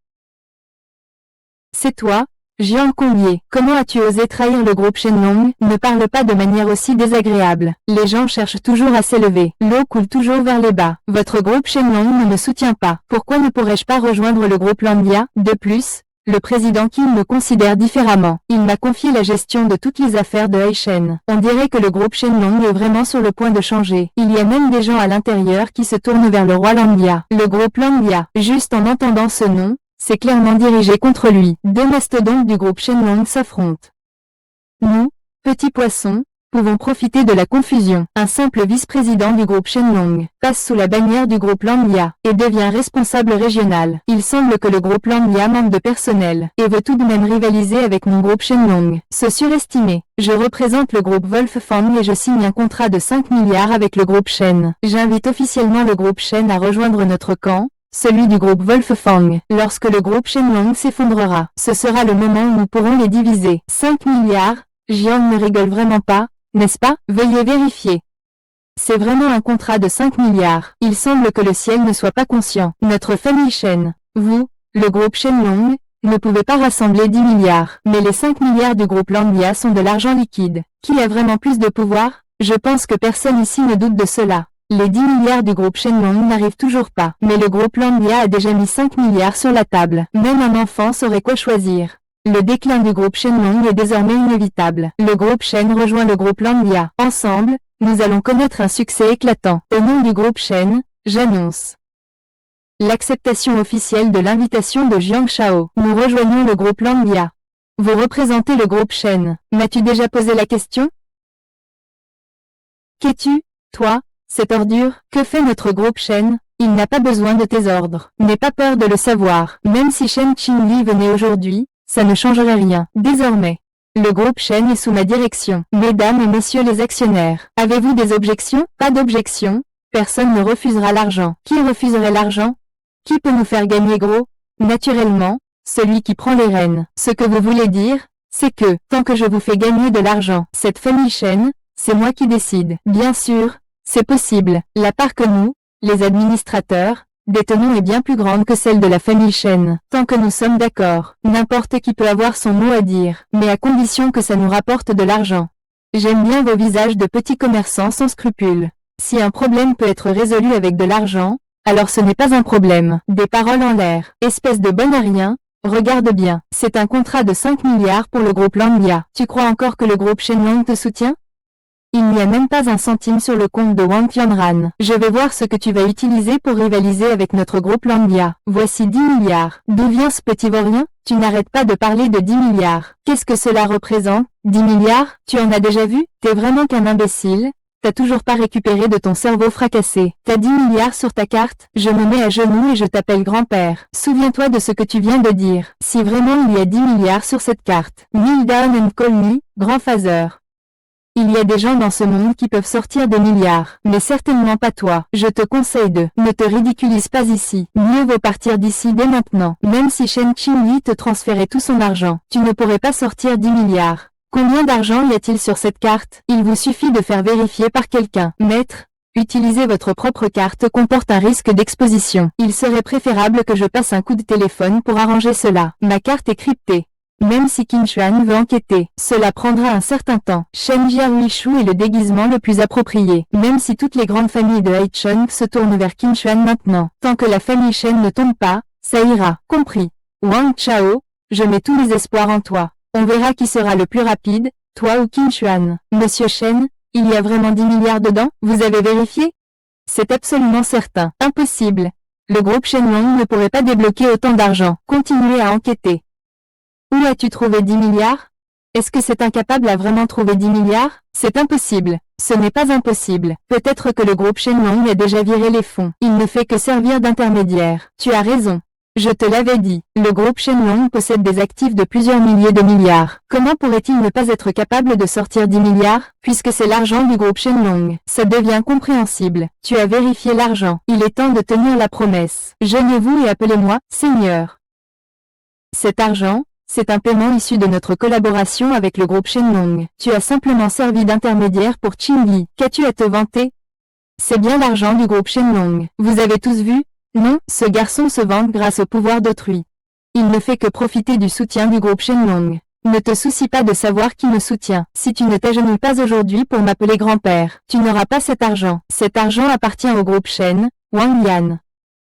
Speaker 1: C'est toi? Jiang Conglier, comment as-tu osé trahir le groupe Shenlong? Ne parle pas de manière aussi désagréable. Les gens cherchent toujours à s'élever. L'eau coule toujours vers les bas. Votre groupe Shenlong ne me soutient pas. Pourquoi ne pourrais-je pas rejoindre le groupe Landia? De plus, le président Qin me considère différemment. Il m'a confié la gestion de toutes les affaires de Haishen. On dirait que le groupe Shenlong est vraiment sur le point de changer. Il y a même des gens à l'intérieur qui se tournent vers le roi Landia. Le groupe Landia, juste en entendant ce nom, c'est clairement dirigé contre lui. Deux mastodontes du groupe Shenlong s'affrontent. Nous, petits poissons, pouvons profiter de la confusion. Un simple vice-président du groupe Shenlong passe sous la bannière du groupe Landia et devient responsable régional. Il semble que le groupe Landia manque de personnel et veut tout de même rivaliser avec mon groupe Shenlong. Se surestimer. Je représente le groupe Wolffang et je signe un contrat de 5 milliards avec le groupe Shen. J'invite officiellement le groupe Shen à rejoindre notre camp, celui du groupe Wolffang. Lorsque le groupe Shenlong s'effondrera, ce sera le moment où nous pourrons les diviser. 5 milliards, Jiang ne rigole vraiment pas, n'est-ce pas? Veuillez vérifier. C'est vraiment un contrat de 5 milliards. Il semble que le ciel ne soit pas conscient. Notre famille Shen, vous, le groupe Shenlong, ne pouvez pas rassembler 10 milliards. Mais les 5 milliards du groupe Landia sont de l'argent liquide. Qui a vraiment plus de pouvoir? Je pense que personne ici ne doute de cela. Les 10 milliards du groupe Shenlong n'arrivent toujours pas. Mais le groupe Landia a déjà mis 5 milliards sur la table. Même un enfant saurait quoi choisir. Le déclin du groupe Shenlong est désormais inévitable. Le groupe Shen rejoint le groupe Langya. Ensemble, nous allons connaître un succès éclatant. Au nom du groupe Shen, j'annonce l'acceptation officielle de l'invitation de Jiang Shao. Nous rejoignons le groupe Langya. Vous représentez le groupe Shen. M'as-tu déjà posé la question? Qu'es-tu, toi, cette ordure? Que fait notre groupe Shen? Il n'a pas besoin de tes ordres. N'aie pas peur de le savoir. Même si Shen Qingli venait aujourd'hui, ça ne changerait rien. Désormais, le groupe Shen est sous ma direction. Mesdames et messieurs les actionnaires, avez-vous des objections? Pas d'objection. Personne ne refusera l'argent. Qui refuserait l'argent? Qui peut nous faire gagner gros? Naturellement, celui qui prend les rênes. Ce que vous voulez dire, c'est que, tant que je vous fais gagner de l'argent, cette famille Shen, c'est moi qui décide. Bien sûr, c'est possible. La part que nous, les administrateurs, détenons est bien plus grande que celle de la famille Shen. Tant que nous sommes d'accord, n'importe qui peut avoir son mot à dire, mais à condition que ça nous rapporte de l'argent. J'aime bien vos visages de petits commerçants sans scrupules. Si un problème peut être résolu avec de l'argent, alors ce n'est pas un problème. Des paroles en l'air. Espèce de bon à rien. Regarde bien. C'est un contrat de 5 milliards pour le groupe Langya. Tu crois encore que le groupe Shenlong te soutient? Il n'y a même pas un centime sur le compte de Wang Tianran. Je vais voir ce que tu vas utiliser pour rivaliser avec notre groupe Langya. Voici 10 milliards. D'où vient ce petit vaurien? Tu n'arrêtes pas de parler de 10 milliards. Qu'est-ce que cela représente? 10 milliards? Tu en as déjà vu? T'es vraiment qu'un imbécile. T'as toujours pas récupéré de ton cerveau fracassé. T'as 10 milliards sur ta carte. Je me mets à genoux et je t'appelle grand-père. Souviens-toi de ce que tu viens de dire. Si vraiment il y a 10 milliards sur cette carte, kneel down and call me, grand father. Il y a des gens dans ce monde qui peuvent sortir des milliards, mais certainement pas toi. Je te conseille de ne te ridiculise pas ici. Mieux vaut partir d'ici dès maintenant. Même si Shen Qingli te transférait tout son argent, tu ne pourrais pas sortir 10 milliards. Combien d'argent y a-t-il sur cette carte? Il vous suffit de faire vérifier par quelqu'un. Maître, utiliser votre propre carte comporte un risque d'exposition. Il serait préférable que je passe un coup de téléphone pour arranger cela. Ma carte est cryptée. Même si Qin Xuan veut enquêter, cela prendra un certain temps. Shen Jiaoishu est le déguisement le plus approprié. Même si toutes les grandes familles de Haicheng se tournent vers Qin Xuan maintenant, tant que la famille Shen ne tombe pas, ça ira. Compris. Wang Chao, je mets tous les espoirs en toi. On verra qui sera le plus rapide, toi ou Qin Xuan. Monsieur Shen, il y a vraiment 10 milliards dedans? Vous avez vérifié? C'est absolument certain. Impossible. Le groupe Shenlong ne pourrait pas débloquer autant d'argent. Continuez à enquêter. Où as-tu trouvé 10 milliards? Est-ce que c'est incapable à vraiment trouver 10 milliards? C'est impossible. Ce n'est pas impossible. Peut-être que le groupe Shenlong a déjà viré les fonds. Il ne fait que servir d'intermédiaire. Tu as raison. Je te l'avais dit. Le groupe Shenlong possède des actifs de plusieurs milliers de milliards. Comment pourrait-il ne pas être capable de sortir 10 milliards, puisque c'est l'argent du groupe Shenlong? Ça devient compréhensible. Tu as vérifié l'argent. Il est temps de tenir la promesse. Joignez-vous et appelez-moi Seigneur. Cet argent, c'est un paiement issu de notre collaboration avec le groupe Shenlong. Tu as simplement servi d'intermédiaire pour Qingli. Qu'as-tu à te vanter? C'est bien l'argent du groupe Shenlong. Vous avez tous vu? Non, ce garçon se vante grâce au pouvoir d'autrui. Il ne fait que profiter du soutien du groupe Shenlong. Ne te soucie pas de savoir qui me soutient. Si tu ne t'agenouilles pas aujourd'hui pour m'appeler grand-père, tu n'auras pas cet argent. Cet argent appartient au groupe Shen, Wang Yan.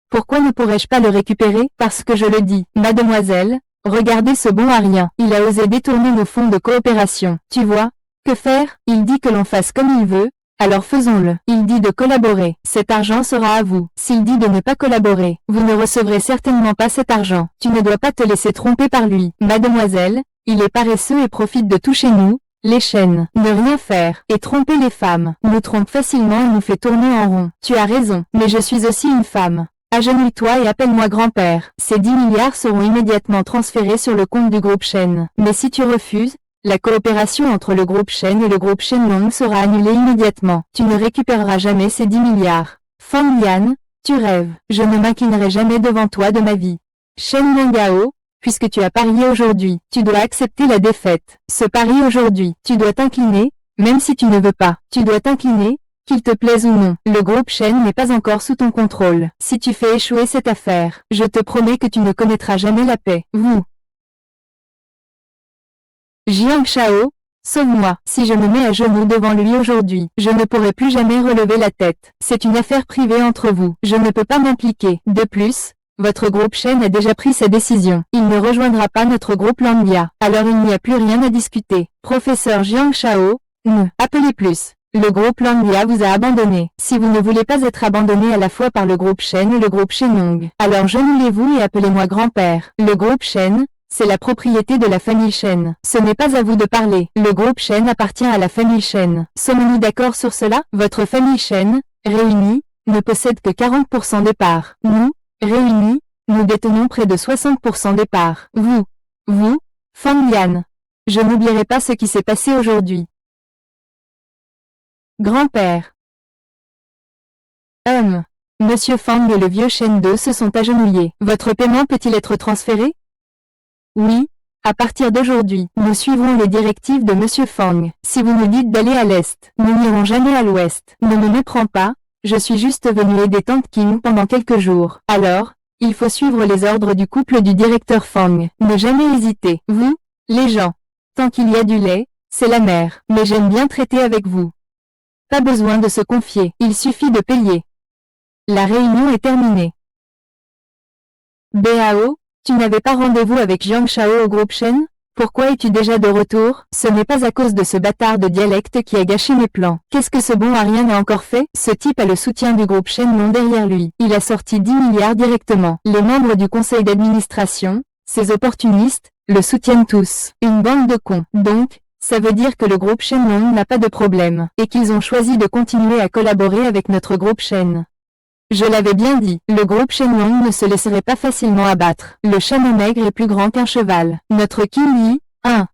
Speaker 1: Pourquoi ne pourrais-je pas le récupérer? Parce que je le dis. Mademoiselle, regardez ce bon à rien. Il a osé détourner nos fonds de coopération. Tu vois? Que faire? Il dit que l'on fasse comme il veut. Alors faisons-le. Il dit de collaborer. Cet argent sera à vous. S'il dit de ne pas collaborer, vous ne recevrez certainement pas cet argent. Tu ne dois pas te laisser tromper par lui. Mademoiselle, il est paresseux et profite de tout chez nous, les chaînes. Ne rien faire et tromper les femmes. Nous trompe facilement et nous fait tourner en rond. Tu as raison, mais je suis aussi une femme. Agenouille-toi et appelle-moi grand-père. Ces 10 milliards seront immédiatement transférés sur le compte du groupe Shen. Mais si tu refuses, la coopération entre le groupe Shen et le groupe Shenlong sera annulée immédiatement. Tu ne récupéreras jamais ces 10 milliards. Fang Yan, tu rêves. Je ne m'inclinerai jamais devant toi de ma vie. Shen Liangao, puisque tu as parié aujourd'hui, tu dois accepter la défaite. Ce pari aujourd'hui, tu dois t'incliner, même si tu ne veux pas. Tu dois t'incliner, qu'il te plaise ou non. Le groupe Shen n'est pas encore sous ton contrôle. Si tu fais échouer cette affaire, je te promets que tu ne connaîtras jamais la paix. Vous. Jiang Shao, sauve-moi. Si je me mets à genoux devant lui aujourd'hui, je ne pourrai plus jamais relever la tête. C'est une affaire privée entre vous. Je ne peux pas m'impliquer. De plus, Votre groupe Shen a déjà pris sa décision. Il ne rejoindra pas notre groupe Lanbia. Alors il n'y a plus rien à discuter. Professeur Jiang Shao, ne appelez plus. Le groupe Lanbia vous a abandonné. Si vous ne voulez pas être abandonné à la fois par le groupe Shen et le groupe Shenong, alors genouillez-vous et appelez-moi grand-père. Le groupe Shen, c'est la propriété de la famille Shen. Ce n'est pas à vous de parler. Le groupe Shen appartient à la famille Shen. Sommes-nous d'accord sur cela? Votre famille Shen, réunie, ne possède que 40% des parts. Nous, réunis, nous détenons près de 60% des parts. Vous, Fang Yan. Je n'oublierai pas ce qui s'est passé aujourd'hui. Grand-père. Monsieur Fang et le vieux Shen 2 se sont agenouillés. Votre paiement peut-il être transféré? Oui, à partir d'aujourd'hui, nous suivrons les directives de Monsieur Fang. Si vous nous dites d'aller à l'est, nous n'irons jamais à l'ouest. Ne me méprends pas, je suis juste venu aider Tante King pendant quelques jours. Alors, il faut suivre les ordres du couple du directeur Fang. Ne jamais hésiter. Vous, les gens. Tant qu'il y a du lait, c'est la mère. Mais j'aime bien traiter avec vous. Pas besoin de se confier, il suffit de payer. La réunion est terminée. Bao, tu n'avais pas rendez-vous avec Jiang Shao au groupe Shen? Pourquoi es-tu déjà de retour? Ce n'est pas à cause de ce bâtard de dialecte qui a gâché mes plans. Qu'est-ce que ce bon Arien a encore fait? Ce type a le soutien du groupe Shenlong derrière lui. Il a sorti 10 milliards directement. Les membres du conseil d'administration, ces opportunistes, le soutiennent tous. Une bande de cons. Donc, ça veut dire que le groupe Shenlong n'a pas de problème, et qu'ils ont choisi de continuer à collaborer avec notre groupe Shen. Je l'avais bien dit, le groupe Shenlong ne se laisserait pas facilement abattre. Le chameau maigre est plus grand qu'un cheval. Notre Qin Yi,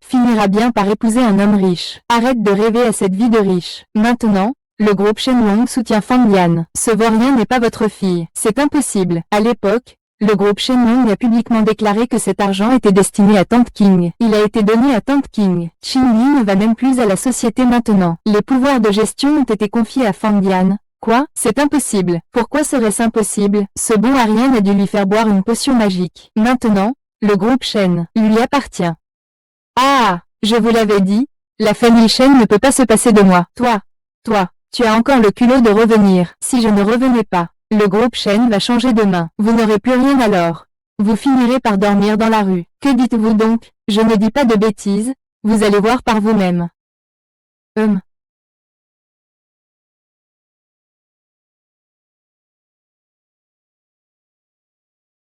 Speaker 1: finira bien par épouser un homme riche. Arrête de rêver à cette vie de riche. Maintenant, le groupe Shenlong soutient Fang Yan. Ce vaurien n'est pas votre fille. C'est impossible. À l'époque, le groupe Shenlong a publiquement déclaré que cet argent était destiné à Tante King. Il a été donné à Tante King. Qin Yi ne va même plus à la société maintenant. Les pouvoirs de gestion ont été confiés à Fang Yan. Quoi? C'est impossible. Pourquoi serait-ce impossible? Ce bon Arien a dû lui faire boire une potion magique. Maintenant, le groupe Shen lui appartient. Ah, je vous l'avais dit, la famille Shen ne peut pas se passer de moi. Toi, tu as encore le culot de revenir. Si je ne revenais pas, le groupe Shen va changer de main. Vous n'aurez plus rien alors. Vous finirez par dormir dans la rue. Que dites-vous donc? Je ne dis pas de bêtises, vous allez voir par vous-même.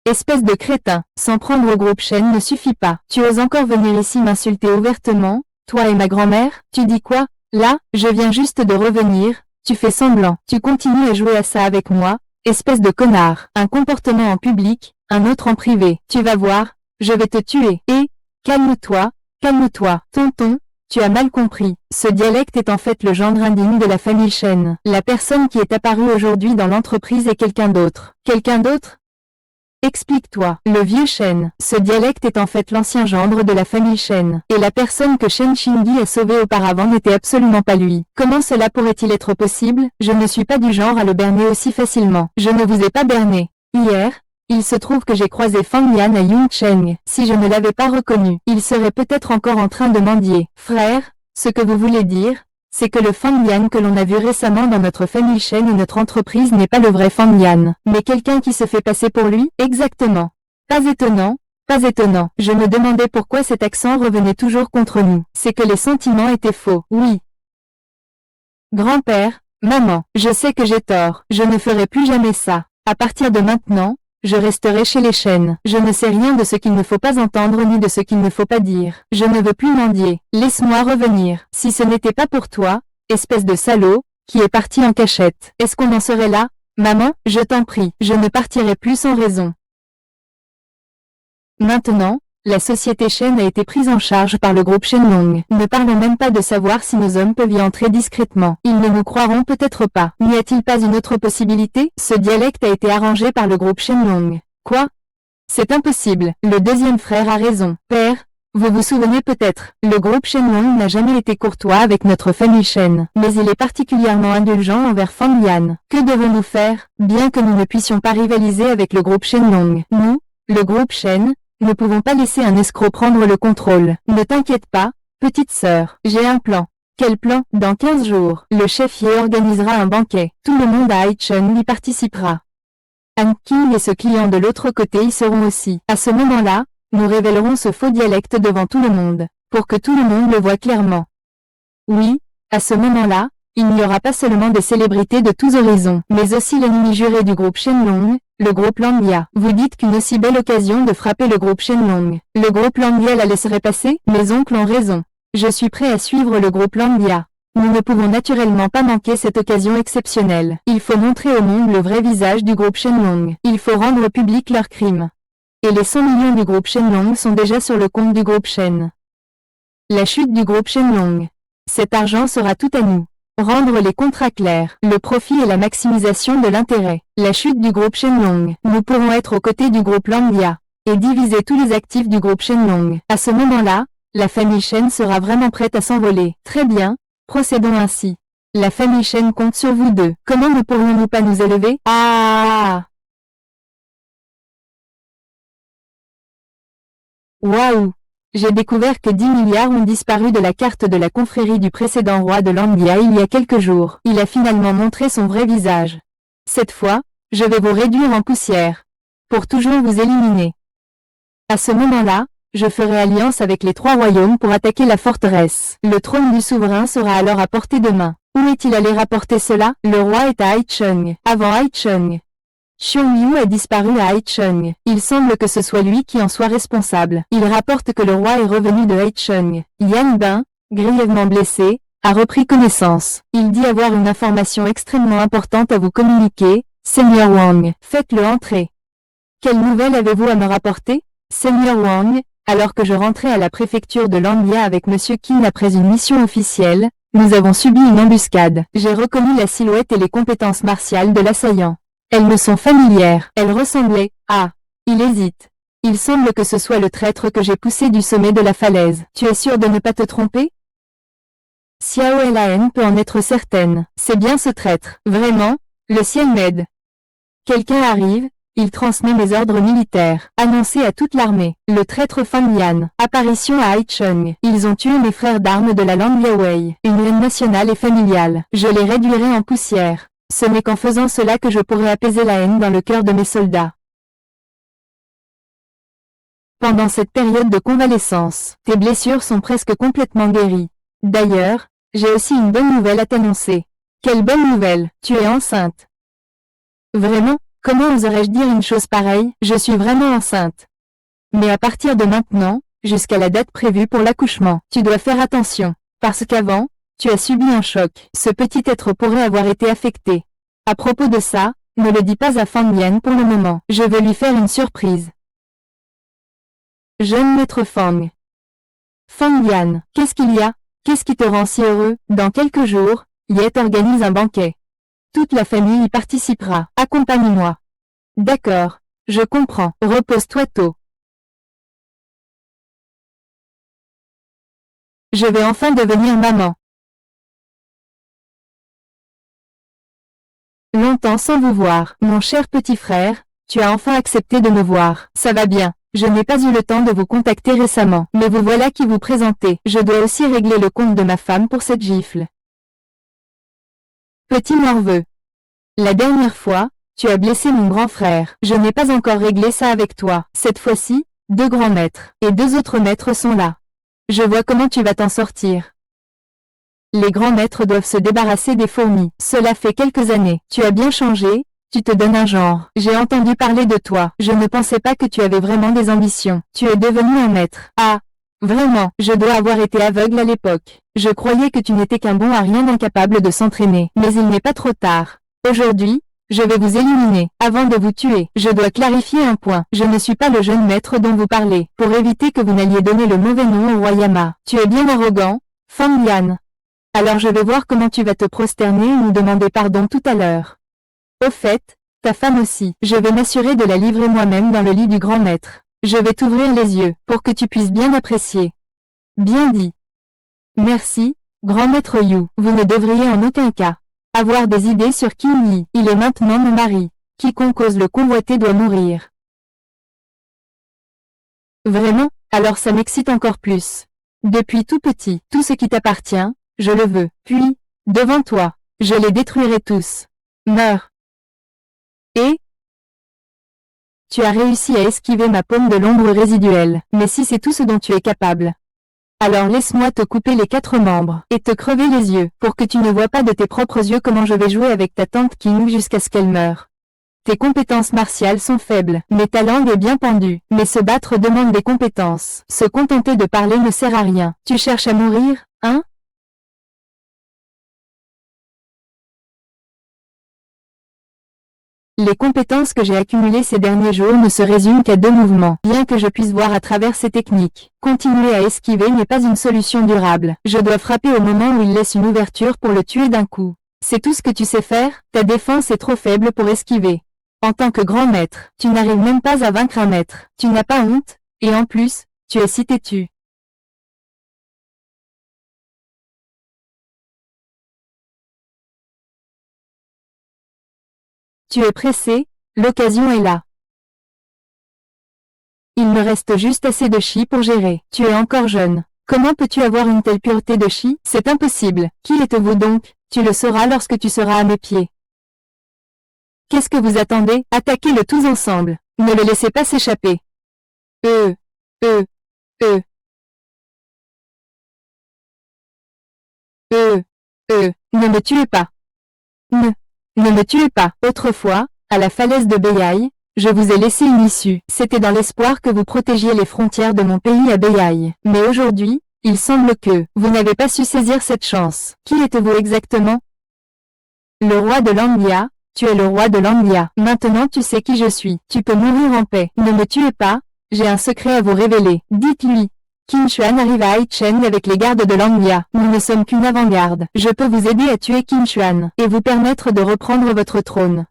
Speaker 1: Espèce de crétin, s'en prendre au groupe Shen ne suffit pas. Tu oses encore venir ici m'insulter ouvertement, toi et ma grand-mère? Tu dis quoi? Là, je viens juste de revenir, tu fais semblant. Tu continues à jouer à ça avec moi, espèce de connard. Un comportement en public, un autre en privé. Tu vas voir, je vais te tuer. Et, calme-toi, tonton, tu as mal compris. Ce dialecte est en fait le gendre indigne de la famille Shen. La personne qui est apparue aujourd'hui dans l'entreprise est quelqu'un d'autre. Quelqu'un d'autre? Explique-toi, le vieux Shen. Ce dialecte est en fait l'ancien gendre de la famille Shen. Et la personne que Shen Shingi a sauvée auparavant n'était absolument pas lui. Comment cela pourrait-il être possible? Je ne suis pas du genre à le berner aussi facilement. Je ne vous ai pas berné. Hier, il se trouve que j'ai croisé Fang Yan à Yongcheng. Si je ne l'avais pas reconnu, il serait peut-être encore en train de mendier. Frère, ce que vous voulez dire, c'est que le Fang Yan que l'on a vu récemment dans notre famille Shen et notre entreprise n'est pas le vrai Fang Yan, mais quelqu'un qui se fait passer pour lui? Exactement. Pas étonnant, pas étonnant. Je me demandais pourquoi cet accent revenait toujours contre nous. C'est que les sentiments étaient faux. Oui. Grand-père, maman, je sais que j'ai tort. Je ne ferai plus jamais ça. À partir de maintenant, je resterai chez les Shen. Je ne sais rien de ce qu'il ne faut pas entendre ni de ce qu'il ne faut pas dire. Je ne veux plus mendier. Laisse-moi revenir. Si ce n'était pas pour toi, espèce de salaud, qui est parti en cachette, est-ce qu'on en serait là? Maman, je t'en prie, je ne partirai plus sans raison. Maintenant, la société Shen a été prise en charge par le groupe Shenlong. Ne parlons même pas de savoir si nos hommes peuvent y entrer discrètement. Ils ne nous croiront peut-être pas. N'y a-t-il pas une autre possibilité? Ce dialecte a été arrangé par le groupe Shenlong. Quoi? C'est impossible. Le deuxième frère a raison. Père, vous vous souvenez peut-être, le groupe Shenlong n'a jamais été courtois avec notre famille Shen, mais il est particulièrement indulgent envers Fang Yan. Que devons-nous faire? Bien que nous ne puissions pas rivaliser avec le groupe Shenlong, nous, le groupe Shen, ne pouvons pas laisser un escroc prendre le contrôle. Ne t'inquiète pas, petite sœur, j'ai un plan. Quel plan? Dans 15 jours, le chef Ye organisera un banquet. Tout le monde à Haichun y participera. King et ce client de l'autre côté y seront aussi. À ce moment-là, nous révélerons ce faux dialecte devant tout le monde, pour que tout le monde le voit clairement. Oui, à ce moment-là, il n'y aura pas seulement des célébrités de tous horizons, mais aussi l'ennemi juré du groupe Shenlong, le groupe Langya. Vous dites qu'une aussi belle occasion de frapper le groupe Shenlong. Le groupe Langya la laisserait passer? Mes oncles ont raison. Je suis prêt à suivre le groupe Langya. Nous ne pouvons naturellement pas manquer cette occasion exceptionnelle. Il faut montrer au monde le vrai visage du groupe Shenlong. Il faut rendre public leurs crimes. Et les 100 millions du groupe Shenlong sont déjà sur le compte du groupe Shen. La chute du groupe Shenlong. Cet argent sera tout à nous. Rendre les contrats clairs, le profit et la maximisation de l'intérêt. La chute du groupe Shenlong. Nous pourrons être aux côtés du groupe Langya et diviser tous les actifs du groupe Shenlong. À ce moment-là, la famille Shen sera vraiment prête à s'envoler. Très bien, procédons ainsi. La famille Shen compte sur vous deux. Comment ne pourrions-nous pas nous élever? Waouh! J'ai découvert que 10 milliards ont disparu de la carte de la confrérie du précédent roi de Langya il y a quelques jours. Il a finalement montré son vrai visage. Cette fois, je vais vous réduire en poussière. Pour toujours vous éliminer. À ce moment-là, je ferai alliance avec les 3 royaumes pour attaquer la forteresse. Le trône du souverain sera alors à portée de main. Où est-il allé rapporter cela? Le roi est à Haicheng. Avant Haicheng. Xiongyu a disparu à Haicheng. Il semble que ce soit lui qui en soit responsable. Il rapporte que le roi est revenu de Haicheng. Yan Bin, grièvement blessé, a repris connaissance. Il dit avoir une information extrêmement importante à vous communiquer, Seigneur Wang. Faites-le entrer. Quelle nouvelle avez-vous à me rapporter, Seigneur Wang? Alors que je rentrais à la préfecture de Langya avec Monsieur Qin après une mission officielle, nous avons subi une embuscade. J'ai reconnu la silhouette et les compétences martiales de l'assaillant. Elles me sont familières. Elles ressemblaient. Ah, il hésite. Il semble que ce soit le traître que j'ai poussé du sommet de la falaise. Tu es sûr de ne pas te tromper? Xiao Lan peut en être certaine. C'est bien ce traître. Vraiment, le ciel m'aide. Quelqu'un arrive, il transmet mes ordres militaires. Annoncé à toute l'armée. Le traître Fan Yan. Apparition à Haicheng. Ils ont tué mes frères d'armes de la Langya Wei. Une haine nationale et familiale. Je les réduirai en poussière. Ce n'est qu'en faisant cela que je pourrai apaiser la haine dans le cœur de mes soldats. Pendant cette période de convalescence, tes blessures sont presque complètement guéries. D'ailleurs, j'ai aussi une bonne nouvelle à t'annoncer. Quelle bonne nouvelle? Tu es enceinte. Vraiment? Comment oserais-je dire une chose pareille? Je suis vraiment enceinte. Mais à partir de maintenant, jusqu'à la date prévue pour l'accouchement, tu dois faire attention, parce qu'avant, tu as subi un choc. Ce petit être pourrait avoir été affecté. À propos de ça, ne le dis pas à Fan Yan pour le moment. Je veux lui faire une surprise. Jeune maître Fang. Fan Yan, qu'est-ce qu'il y a? Qu'est-ce qui te rend si heureux? Dans quelques jours, Yet organise un banquet. Toute la famille y participera. Accompagne-moi. D'accord, je comprends. Repose-toi tôt. Je vais enfin devenir maman. Longtemps sans vous voir. Mon cher petit frère, tu as enfin accepté de me voir. Ça va bien. Je n'ai pas eu le temps de vous contacter récemment, mais vous voilà qui vous présentez. Je dois aussi régler le compte de ma femme pour cette gifle. Petit morveux. La dernière fois, tu as blessé mon grand frère. Je n'ai pas encore réglé ça avec toi. Cette fois-ci, 2 grands maîtres et 2 autres maîtres sont là. Je vois comment tu vas t'en sortir. Les grands maîtres doivent se débarrasser des fourmis. Cela fait quelques années. Tu as bien changé, tu te donnes un genre. J'ai entendu parler de toi. Je ne pensais pas que tu avais vraiment des ambitions. Tu es devenu un maître. Ah, vraiment, je dois avoir été aveugle à l'époque. Je croyais que tu n'étais qu'un bon à rien incapable de s'entraîner. Mais il n'est pas trop tard. Aujourd'hui, je vais vous éliminer. Avant de vous tuer, je dois clarifier un point. Je ne suis pas le jeune maître dont vous parlez. Pour éviter que vous n'alliez donner le mauvais nom au roi Yama. Tu es bien arrogant, Fan Yan. Alors je vais voir comment tu vas te prosterner et nous demander pardon tout à l'heure. Au fait, ta femme aussi. Je vais m'assurer de la livrer moi-même dans le lit du grand maître. Je vais t'ouvrir les yeux, pour que tu puisses bien apprécier. Bien dit. Merci, grand maître Yu. Vous ne devriez en aucun cas avoir des idées sur Qin Yi. Il est maintenant mon mari. Quiconque ose le convoiter doit mourir. Vraiment? Alors ça m'excite encore plus. Depuis tout petit, tout ce qui t'appartient, je le veux. Puis, devant toi, je les détruirai tous. Meurs. Et Tu as réussi à esquiver ma paume de l'ombre résiduelle. Mais si c'est tout ce dont tu es capable, alors laisse-moi te couper les 4 membres et te crever les yeux pour que tu ne vois pas de tes propres yeux comment je vais jouer avec ta tante King jusqu'à ce qu'elle meure. Tes compétences martiales sont faibles, mais ta langue est bien pendue. Mais se battre demande des compétences. Se contenter de parler ne sert à rien. Tu cherches à mourir, hein? Les compétences que j'ai accumulées ces derniers jours ne se résument qu'à 2 mouvements. Bien que je puisse voir à travers ces techniques, continuer à esquiver n'est pas une solution durable. Je dois frapper au moment où il laisse une ouverture pour le tuer d'un coup. C'est tout ce que tu sais faire, ta défense est trop faible pour esquiver. En tant que grand maître, tu n'arrives même pas à vaincre un maître. Tu n'as pas honte, et en plus, tu es si têtu. Tu es pressé, l'occasion est là. Il me reste juste assez de chi pour gérer. Tu es encore jeune. Comment peux-tu avoir une telle pureté de chi? C'est impossible. Qui êtes-vous donc? Tu le sauras lorsque tu seras à mes pieds. Qu'est-ce que vous attendez? Attaquez-le tous ensemble. Ne le laissez pas s'échapper. Euh, euh, euh, ne me tuez pas. Ne me tuez pas. Autrefois, à la falaise de Beyaï, je vous ai laissé une issue. C'était dans l'espoir que vous protégiez les frontières de mon pays à Beyaï. Mais aujourd'hui, il semble que vous n'avez pas su saisir cette chance. Qui êtes-vous exactement? Le roi de Landia. Tu es le roi de Landia. Maintenant tu sais qui je suis. Tu peux mourir en paix. Ne me tuez pas. J'ai un secret à vous révéler. Dites-lui. Qin Shuan arrive à Haichen avec les gardes de Landia. Nous ne sommes qu'une avant-garde. Je peux vous aider à tuer Qin Shuan et vous permettre de reprendre votre trône.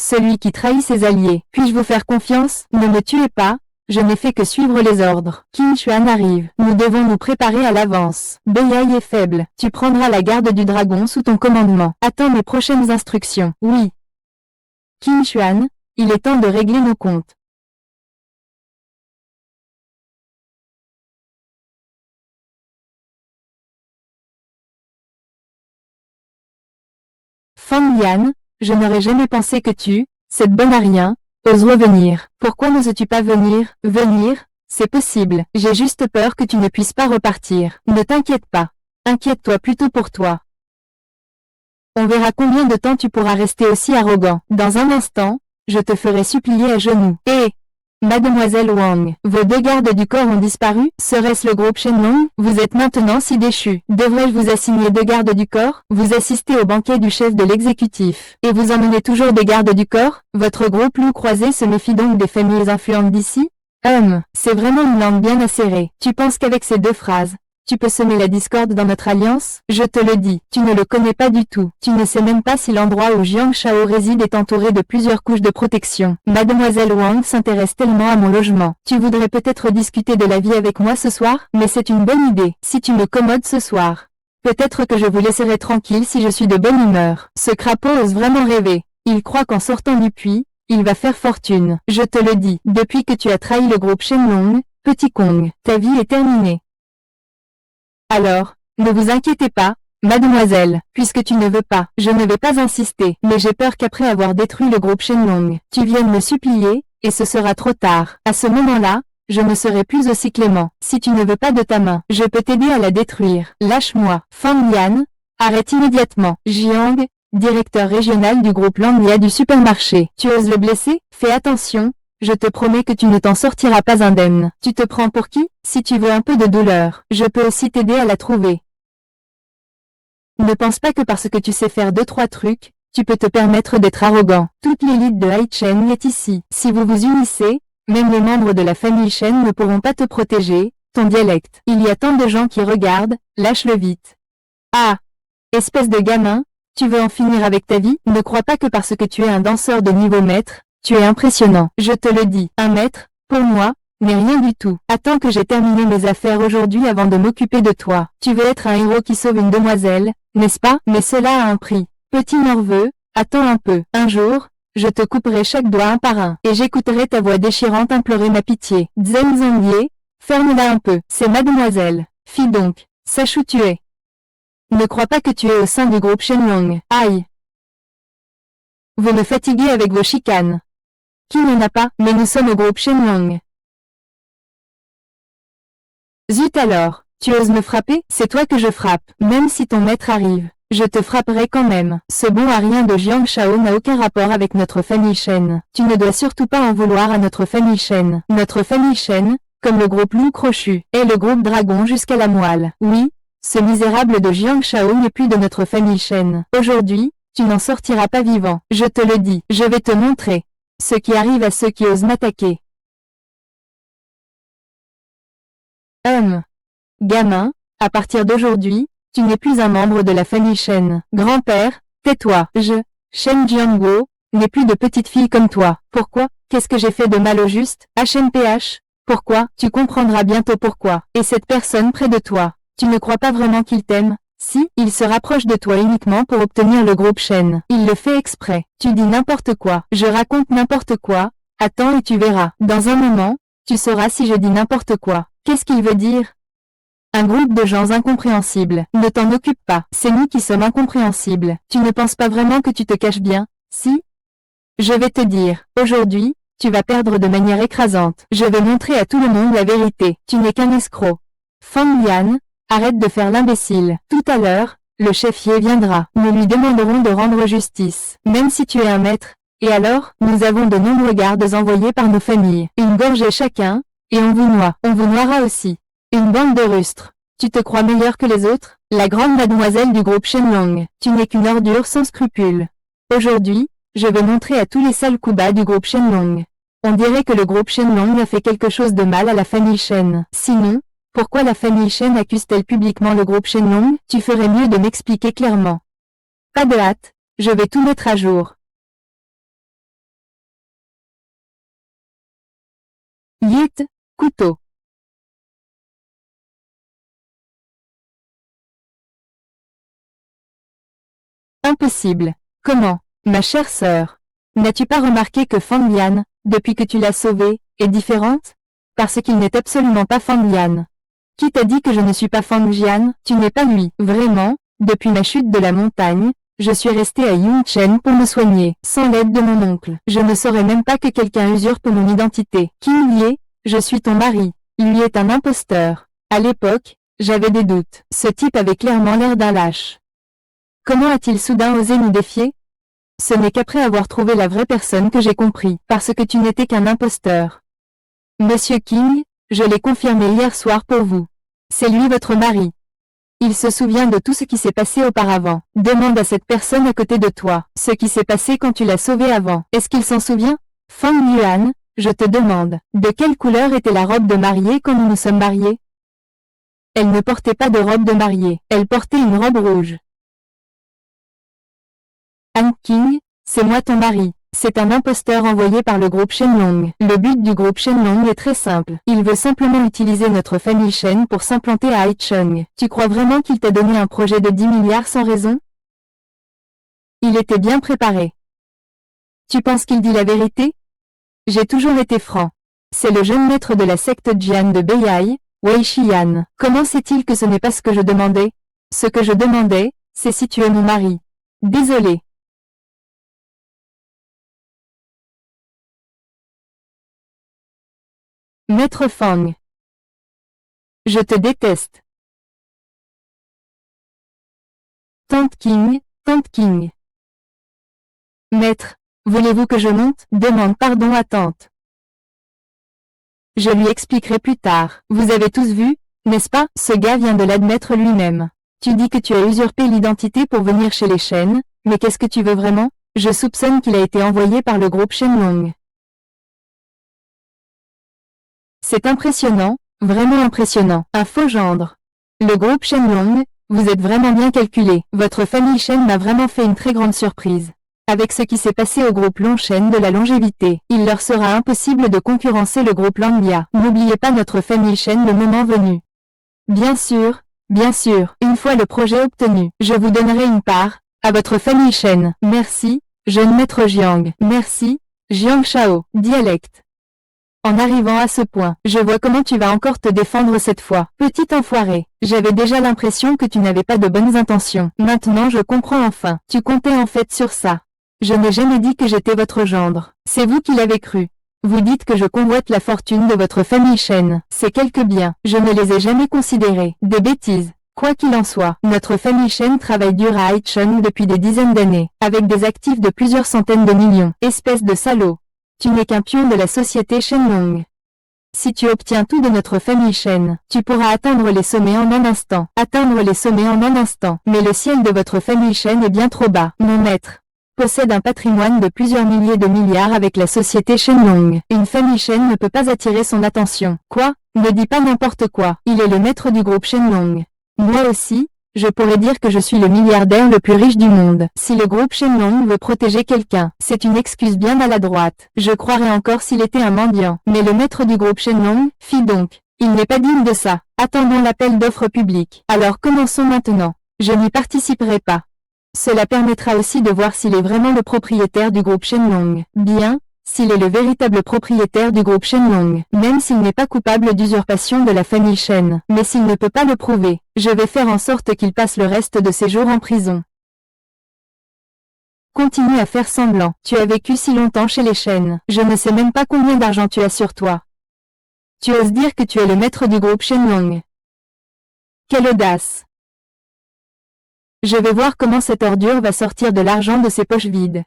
Speaker 1: Celui qui trahit ses alliés. Puis-je vous faire confiance? Ne me tuez pas. Je n'ai fait que suivre les ordres. Qin Shuan arrive. Nous devons nous préparer à l'avance. Beyaï est faible. Tu prendras la garde du dragon sous ton commandement. Attends mes prochaines instructions. Oui. Qin Shuan, il est temps de régler nos comptes. Fang Yan, je n'aurais jamais pensé que tu, cette bonne à rien, oses revenir. Pourquoi n'oses-tu pas venir? Venir? C'est possible. J'ai juste peur que tu ne puisses pas repartir. Ne t'inquiète pas. Inquiète-toi plutôt pour toi. On verra combien de temps tu pourras rester aussi arrogant. Dans un instant, je te ferai supplier à genoux. Hé! Mademoiselle Wang, vos 2 gardes du corps ont disparu? Serait-ce le groupe Shenlong? Vous êtes maintenant si déchu. Devrais-je vous assigner 2 gardes du corps? Vous assistez au banquet du chef de l'exécutif. Et vous emmenez toujours des gardes du corps? Votre groupe loup croisé se méfie donc des familles influentes d'ici? C'est vraiment une langue bien acérée. Tu penses qu'avec ces 2 phrases, tu peux semer la discorde dans notre alliance? Je te le dis, tu ne le connais pas du tout. Tu ne sais même pas si l'endroit où Jiang Shao réside est entouré de plusieurs couches de protection. Mademoiselle Wang s'intéresse tellement à mon logement. Tu voudrais peut-être discuter de la vie avec moi ce soir? Mais c'est une bonne idée, si tu me commodes ce soir. Peut-être que je vous laisserai tranquille si je suis de bonne humeur. Ce crapaud ose vraiment rêver. Il croit qu'en sortant du puits, il va faire fortune. Je te le dis, depuis que tu as trahi le groupe Shenlong, Petit Kong, ta vie est terminée. Alors, ne vous inquiétez pas, mademoiselle, puisque tu ne veux pas, je ne vais pas insister, mais j'ai peur qu'après avoir détruit le groupe Shenlong, tu viennes me supplier, et ce sera trop tard. À ce moment-là, je ne serai plus aussi clément. Si tu ne veux pas de ta main, je peux t'aider à la détruire. Lâche-moi. Fang Yan, arrête immédiatement. Jiang, directeur régional du groupe Landia du supermarché. Tu oses le blesser? Fais attention. Je te promets que tu ne t'en sortiras pas indemne. Tu te prends pour qui? Si tu veux un peu de douleur, je peux aussi t'aider à la trouver. Ne pense pas que parce que tu sais faire 2-3 trucs, tu peux te permettre d'être arrogant. Toute l'élite de Haichen est ici. Si vous vous unissez, même les membres de la famille Shen ne pourront pas te protéger, ton dialecte. Il y a tant de gens qui regardent, lâche-le vite. Ah! Espèce de gamin, tu veux en finir avec ta vie? Ne crois pas que parce que tu es un danseur de niveau maître, tu es impressionnant. Je te le dis, un maître, pour moi, n'est rien du tout. Attends que j'ai terminé mes affaires aujourd'hui avant de m'occuper de toi. Tu veux être un héros qui sauve une demoiselle, n'est-ce pas? Mais cela a un prix. Petit nerveux, attends un peu. Un jour, je te couperai chaque doigt un par un, et j'écouterai ta voix déchirante implorer ma pitié. Zheng Zhongye, ferme-la un peu. C'est mademoiselle. Fille donc, sache où tu es. Ne crois pas que tu es au sein du groupe Shenlong. Aïe! Vous me fatiguez avec vos chicanes. Qui n'en a pas? Mais nous sommes au groupe Shenlong. Zut alors, tu oses me frapper? C'est toi que je frappe, même si ton maître arrive. Je te frapperai quand même. Ce bon à rien de Jiang Shao n'a aucun rapport avec notre famille Shen. Tu ne dois surtout pas en vouloir à notre famille Shen. Notre famille Shen, comme le groupe Loup Crochu, est le groupe Dragon jusqu'à la moelle. Oui, ce misérable de Jiang Shao n'est plus de notre famille Shen. Aujourd'hui, tu n'en sortiras pas vivant. Je te le dis, je vais te montrer ce qui arrive à ceux qui osent m'attaquer. Gamin, à partir d'aujourd'hui, tu n'es plus un membre de la famille Shen. Grand-père, tais-toi. Shen Jiangguo, n'ai plus de petite fille comme toi. Pourquoi? Qu'est-ce que j'ai fait de mal au juste? HMPH. Pourquoi? Tu comprendras bientôt pourquoi. Et cette personne près de toi, tu ne crois pas vraiment qu'il t'aime? Si, il se rapproche de toi uniquement pour obtenir le groupe Shen. Il le fait exprès. Tu dis n'importe quoi. Je raconte n'importe quoi. Attends et tu verras. Dans un moment, tu sauras si je dis n'importe quoi. Qu'est-ce qu'il veut dire? Un groupe de gens incompréhensibles. Ne t'en occupe pas. C'est nous qui sommes incompréhensibles. Tu ne penses pas vraiment que tu te caches bien? Si? Je vais te dire, aujourd'hui, tu vas perdre de manière écrasante. Je vais montrer à tout le monde la vérité. Tu n'es qu'un escroc. Fang Lian, arrête de faire l'imbécile. Tout à l'heure, le chef-Ye viendra. Nous lui demanderons de rendre justice. Même si tu es un maître. Et alors, nous avons de nombreux gardes envoyés par nos familles. Une gorgée chacun, et on vous noie. On vous noiera aussi. Une bande de rustres. Tu te crois meilleur que les autres? La grande mademoiselle du groupe Shenlong. Tu n'es qu'une ordure sans scrupules. Aujourd'hui, je vais montrer à tous les sales coups bas du groupe Shenlong. On dirait que le groupe Shenlong a fait quelque chose de mal à la famille Shen. Sinon, pourquoi la famille Shen accuse-t-elle publiquement le groupe Shenlong? Tu ferais mieux de m'expliquer clairement. Pas de hâte, je vais tout mettre à jour. Yit, couteau. Impossible. Comment? Ma chère sœur. N'as-tu pas remarqué que Fang Lian, depuis que tu l'as sauvée, est différente? Parce qu'il n'est absolument pas Fang Lian. Qui t'a dit que je ne suis pas Fang Jian? Tu n'es pas lui. Vraiment, depuis ma chute de la montagne, je suis restée à Yunchen pour me soigner, sans l'aide de mon oncle. Je ne saurais même pas que quelqu'un usurpe mon identité. Qing Ye, je suis ton mari. Lui est un imposteur. À l'époque, j'avais des doutes. Ce type avait clairement l'air d'un lâche. Comment a-t-il soudain osé nous défier? Ce n'est qu'après avoir trouvé la vraie personne que j'ai compris, parce que tu n'étais qu'un imposteur. Monsieur King, je l'ai confirmé hier soir pour vous. C'est lui votre mari. Il se souvient de tout ce qui s'est passé auparavant. Demande à cette personne à côté de toi, ce qui s'est passé quand tu l'as sauvé avant. Est-ce qu'il s'en souvient? Fang Yuan, je te demande, de quelle couleur était la robe de mariée quand nous nous sommes mariés? Elle ne portait pas de robe de mariée, elle portait une robe rouge. Han King, c'est moi ton mari. C'est un imposteur envoyé par le groupe Shenlong. Le but du groupe Shenlong est très simple. Il veut simplement utiliser notre famille Shen pour s'implanter à Haicheng. Tu crois vraiment qu'il t'a donné un projet de 10 milliards sans raison? Il était bien préparé. Tu penses qu'il dit la vérité? J'ai toujours été franc. C'est le jeune maître de la secte Jian de Beihai, Wei Xian. Comment sait-il que ce n'est pas ce que je demandais? Ce que je demandais, c'est si tu es mon mari. Désolé. Maître Fang. Je te déteste. Tante King. Maître, voulez-vous que je monte? Demande pardon à tante. Je lui expliquerai plus tard. Vous avez tous vu, n'est-ce pas? Ce gars vient de l'admettre lui-même. Tu dis que tu as usurpé l'identité pour venir chez les Shen, mais qu'est-ce que tu veux vraiment? Je soupçonne qu'il a été envoyé par le groupe Shenlong. C'est impressionnant, vraiment impressionnant. Un faux gendre. Le groupe Shenlong, vous êtes vraiment bien calculé. Votre famille Shen m'a vraiment fait une très grande surprise. Avec ce qui s'est passé au groupe Longshen de la longévité, il leur sera impossible de concurrencer le groupe Langya. N'oubliez pas notre famille Shen le moment venu. Bien sûr, une fois le projet obtenu, je vous donnerai une part, à votre famille Shen. Merci, jeune maître Jiang. Merci, Jiang Shao. Dialecte. En arrivant à ce point, je vois comment tu vas encore te défendre cette fois. Petit enfoiré, j'avais déjà l'impression que tu n'avais pas de bonnes intentions. Maintenant je comprends enfin. Tu comptais en fait sur ça. Je n'ai jamais dit que j'étais votre gendre. C'est vous qui l'avez cru. Vous dites que je convoite la fortune de votre famille Chen. C'est quelque bien. Je ne les ai jamais considérés. Des bêtises. Quoi qu'il en soit, notre famille Chen travaille dur à Haicheng depuis des dizaines d'années, avec des actifs de plusieurs centaines de millions. Espèce de salaud. Tu n'es qu'un pion de la société Shenlong. Si tu obtiens tout de notre famille Shen, tu pourras atteindre les sommets en un instant. Atteindre les sommets en un instant. Mais le ciel de votre famille Shen est bien trop bas. Mon maître possède un patrimoine de plusieurs milliers de milliards avec la société Shenlong. Une famille Shen ne peut pas attirer son attention. Quoi? Ne dis pas n'importe quoi. Il est le maître du groupe Shenlong. Moi aussi, je pourrais dire que je suis le milliardaire le plus riche du monde. Si le groupe Shenlong veut protéger quelqu'un, c'est une excuse bien maladroite. Je croirais encore s'il était un mendiant. Mais le maître du groupe Shenlong, fit donc. Il n'est pas digne de ça. Attendons l'appel d'offres public. Alors commençons maintenant. Je n'y participerai pas. Cela permettra aussi de voir s'il est vraiment le propriétaire du groupe Shenlong. Bien, s'il est le véritable propriétaire du groupe Shenlong, même s'il n'est pas coupable d'usurpation de la famille Shen. Mais s'il ne peut pas le prouver, je vais faire en sorte qu'il passe le reste de ses jours en prison. Continue à faire semblant. Tu as vécu si longtemps chez les Shen. Je ne sais même pas combien d'argent tu as sur toi. Tu oses dire que tu es le maître du groupe Shenlong. Quelle audace! Je vais voir comment cette ordure va sortir de l'argent de ses poches vides.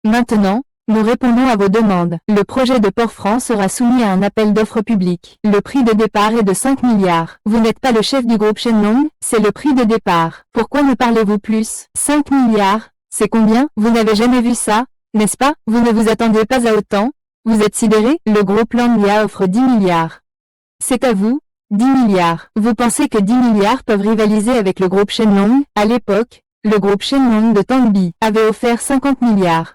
Speaker 1: Maintenant, nous répondons à vos demandes. Le projet de Port-Franc sera soumis à un appel d'offres public. Le prix de départ est de 5 milliards. Vous n'êtes pas le chef du groupe Shenlong, c'est le prix de départ. Pourquoi ne parlez-vous plus? 5 milliards? C'est combien? Vous n'avez jamais vu ça, n'est-ce pas? Vous ne vous attendiez pas à autant? Vous êtes sidéré? Le groupe Landia offre 10 milliards. C'est à vous? 10 milliards. Vous pensez que 10 milliards peuvent rivaliser avec le groupe Shenlong? À l'époque, le groupe Shenlong de Tangbi avait offert 50 milliards.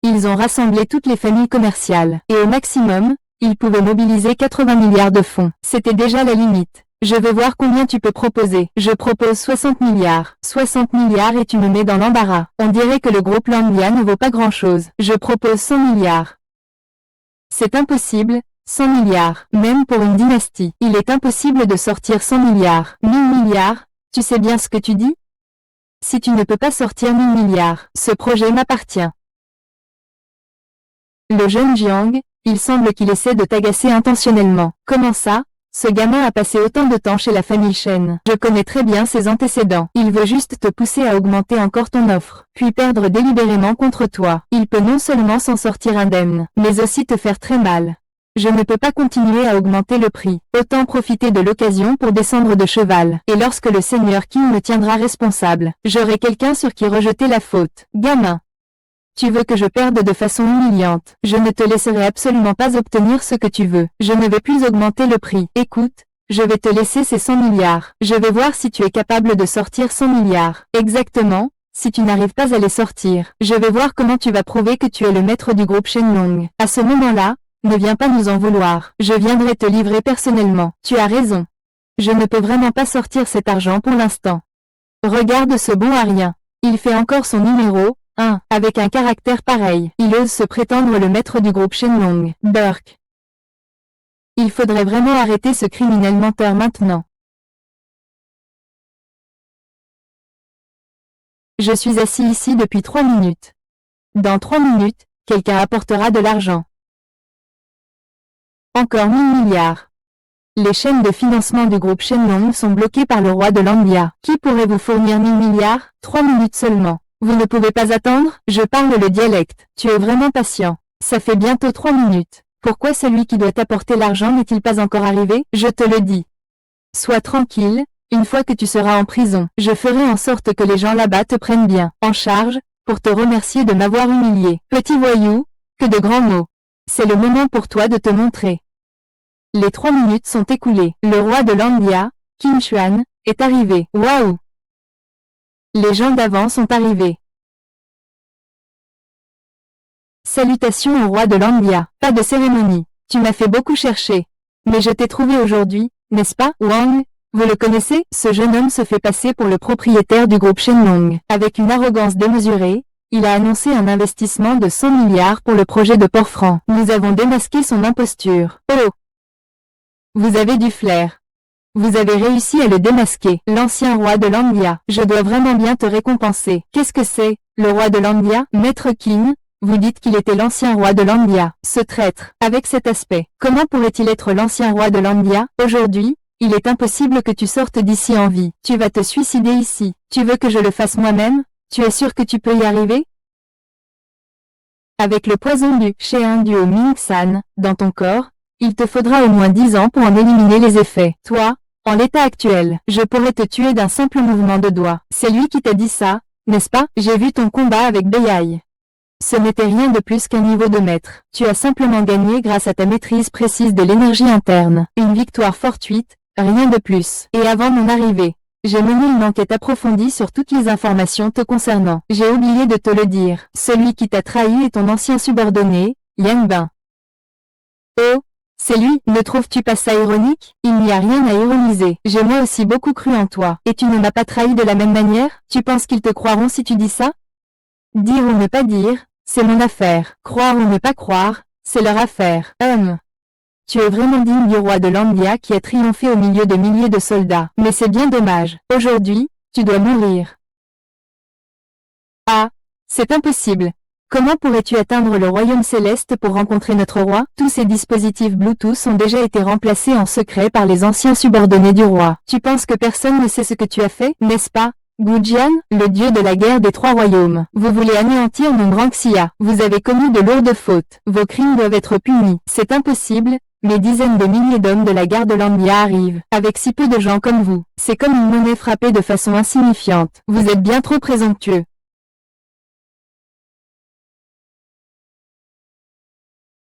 Speaker 1: Ils ont rassemblé toutes les familles commerciales, et au maximum, ils pouvaient mobiliser 80 milliards de fonds. C'était déjà la limite. Je vais voir combien tu peux proposer. Je propose 60 milliards. 60 milliards et tu me mets dans l'embarras. On dirait que le groupe Landia ne vaut pas grand-chose. Je propose 100 milliards. C'est impossible. 100 milliards, même pour une dynastie. Il est impossible de sortir 100 milliards. 1000 milliards, tu sais bien ce que tu dis? Si tu ne peux pas sortir 1000 milliards, ce projet m'appartient. Le jeune Jiang, il semble qu'il essaie de t'agacer intentionnellement. Comment ça? Ce gamin a passé autant de temps chez la famille Shen. Je connais très bien ses antécédents. Il veut juste te pousser à augmenter encore ton offre, puis perdre délibérément contre toi. Il peut non seulement s'en sortir indemne, mais aussi te faire très mal. Je ne peux pas continuer à augmenter le prix. Autant profiter de l'occasion pour descendre de cheval. Et lorsque le seigneur Qin me tiendra responsable, j'aurai quelqu'un sur qui rejeter la faute. Gamin. Tu veux que je perde de façon humiliante. Je ne te laisserai absolument pas obtenir ce que tu veux. Je ne vais plus augmenter le prix. Écoute, je vais te laisser ces 100 milliards. Je vais voir si tu es capable de sortir 100 milliards. Exactement. Si tu n'arrives pas à les sortir, je vais voir comment tu vas prouver que tu es le maître du groupe Shenlong. À ce moment-là, ne viens pas nous en vouloir. Je viendrai te livrer personnellement. Tu as raison. Je ne peux vraiment pas sortir cet argent pour l'instant. Regarde ce bon à rien. Il fait encore son numéro, 1, avec un caractère pareil. Il ose se prétendre le maître du groupe Shenlong. Burk. Il faudrait vraiment arrêter ce criminel menteur maintenant. Je suis assis ici depuis 3 minutes. Dans 3 minutes, quelqu'un apportera de l'argent. Encore 1000 milliards. Les chaînes de financement du groupe Shenlong sont bloquées par le roi de Landia. Qui pourrait vous fournir 1000 milliards? 3 minutes seulement. Vous ne pouvez pas attendre? Je parle le dialecte. Tu es vraiment patient. Ça fait bientôt 3 minutes. Pourquoi celui qui doit t'apporter l'argent n'est-il pas encore arrivé? Je te le dis. Sois tranquille, une fois que tu seras en prison, je ferai en sorte que les gens là-bas te prennent bien en charge, pour te remercier de m'avoir humilié. Petit voyou, que de grands mots. C'est le moment pour toi de te montrer. Les 3 minutes sont écoulées. Le roi de Landia, Qin Xuan, est arrivé. Waouh! Les gens d'avant sont arrivés. Salutations au roi de Landia. Pas de cérémonie. Tu m'as fait beaucoup chercher. Mais je t'ai trouvé aujourd'hui, n'est-ce pas, Wang? Vous le connaissez? Ce jeune homme se fait passer pour le propriétaire du groupe Shenlong. Avec une arrogance démesurée, il a annoncé un investissement de 100 milliards pour le projet de Port-Franc. Nous avons démasqué son imposture. Oh! Vous avez du flair. Vous avez réussi à le démasquer, l'ancien roi de Landia. Je dois vraiment bien te récompenser. Qu'est-ce que c'est, le roi de Landia? Maître King, vous dites qu'il était l'ancien roi de Landia. Ce traître, avec cet aspect, comment pourrait-il être l'ancien roi de Landia? Aujourd'hui, il est impossible que tu sortes d'ici en vie. Tu vas te suicider ici. Tu veux que je le fasse moi-même? Tu es sûr que tu peux y arriver? Avec le poison du Shein du Ming-san dans ton corps, il te faudra au moins 10 ans pour en éliminer les effets. Toi, en l'état actuel, je pourrais te tuer d'un simple mouvement de doigt. C'est lui qui t'a dit ça, n'est-ce pas? J'ai vu ton combat avec Beyai. Ce n'était rien de plus qu'un niveau de maître. Tu as simplement gagné grâce à ta maîtrise précise de l'énergie interne. Une victoire fortuite, rien de plus. Et avant mon arrivée, j'ai mené une enquête approfondie sur toutes les informations te concernant. J'ai oublié de te le dire. Celui qui t'a trahi est ton ancien subordonné, Yang Bin. Oh, c'est lui, ne trouves-tu pas ça ironique? Il n'y a rien à ironiser. J'ai moi aussi beaucoup cru en toi. Et tu ne m'as pas trahi de la même manière? Tu penses qu'ils te croiront si tu dis ça? Dire ou ne pas dire, c'est mon affaire. Croire ou ne pas croire, c'est leur affaire. Tu es vraiment digne du roi de Landia qui a triomphé au milieu de milliers de soldats. Mais c'est bien dommage. Aujourd'hui, tu dois mourir. Ah, c'est impossible. Comment pourrais-tu atteindre le royaume céleste pour rencontrer notre roi? Tous ces dispositifs Bluetooth ont déjà été remplacés en secret par les anciens subordonnés du roi. Tu penses que personne ne sait ce que tu as fait, n'est-ce pas? Gujian, le dieu de la guerre des trois royaumes. Vous voulez anéantir mon grand Xia. Vous avez commis de lourdes fautes. Vos crimes doivent être punis. C'est impossible. Mais dizaines de milliers d'hommes de la garde Landia arrivent, avec si peu de gens comme vous. C'est comme une monnaie frappée de façon insignifiante. Vous êtes bien trop présomptueux.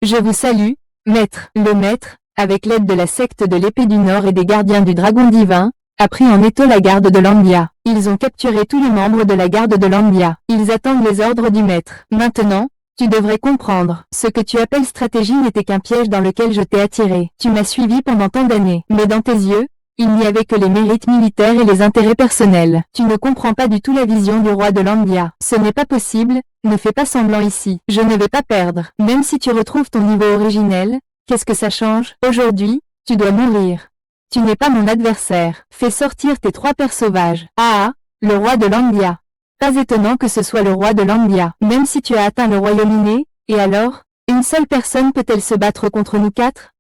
Speaker 1: Je vous salue, maître. Le maître, avec l'aide de la secte de l'épée du Nord et des gardiens du dragon divin, a pris en étau la garde de Landia. Ils ont capturé tous les membres de la garde de Landia. Ils attendent les ordres du maître. Maintenant, tu devrais comprendre. Ce que tu appelles stratégie n'était qu'un piège dans lequel je t'ai attiré. Tu m'as suivi pendant tant d'années. Mais dans tes yeux, il n'y avait que les mérites militaires et les intérêts personnels. Tu ne comprends pas du tout la vision du roi de Landia. Ce n'est pas possible, ne fais pas semblant ici. Je ne vais pas perdre. Même si tu retrouves ton niveau originel, qu'est-ce que ça change? Aujourd'hui, tu dois mourir. Tu n'es pas mon adversaire. Fais sortir tes 3 pères sauvages. Ah, le roi de Landia. Pas étonnant que ce soit le roi de Landia. Même si tu as atteint le royaume inné, et alors, une seule personne peut-elle se battre contre nous 4?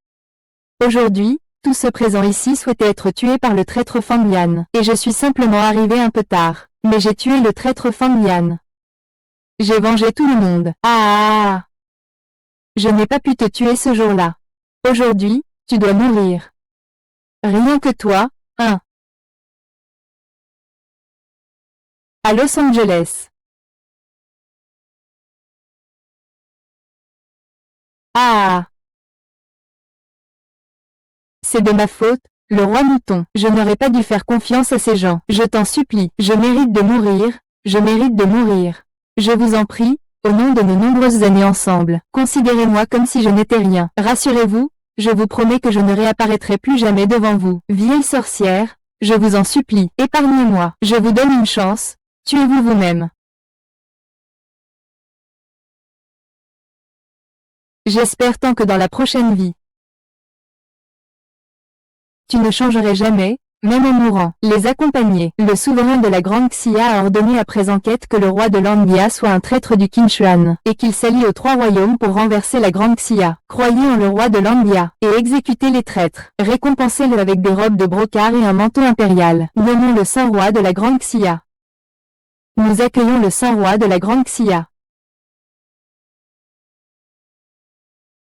Speaker 1: Aujourd'hui, tous ceux présents ici souhaitaient être tués par le traître Fang Lian. Et je suis simplement arrivé un peu tard. Mais j'ai tué le traître Fang Lian. J'ai vengé tout le monde. Ah! Je n'ai pas pu te tuer ce jour-là. Aujourd'hui, tu dois mourir. Rien que toi, à Los Angeles. Ah! C'est de ma faute, le roi mouton. Je n'aurais pas dû faire confiance à ces gens. Je t'en supplie, je mérite de mourir, je mérite de mourir. Je vous en prie, au nom de nos nombreuses années ensemble, considérez-moi comme si je n'étais rien. Rassurez-vous, je vous promets que je ne réapparaîtrai plus jamais devant vous. Vieille sorcière, je vous en supplie, épargnez-moi. Je vous donne une chance, tuez-vous vous-même. J'espère tant que dans la prochaine vie. Tu ne changerais jamais, même en mourant. Les accompagner. Le souverain de la Grande Xia a ordonné après enquête que le roi de Landia soit un traître du Qinshuan, et qu'il s'allie aux 3 royaumes pour renverser la Grande Xia. Croyez en le roi de Landia, et exécutez les traîtres. Récompensez-le avec des robes de brocart et un manteau impérial. Nommons le saint roi de la Grande Xia. Nous accueillons le saint roi de la Grande Xia.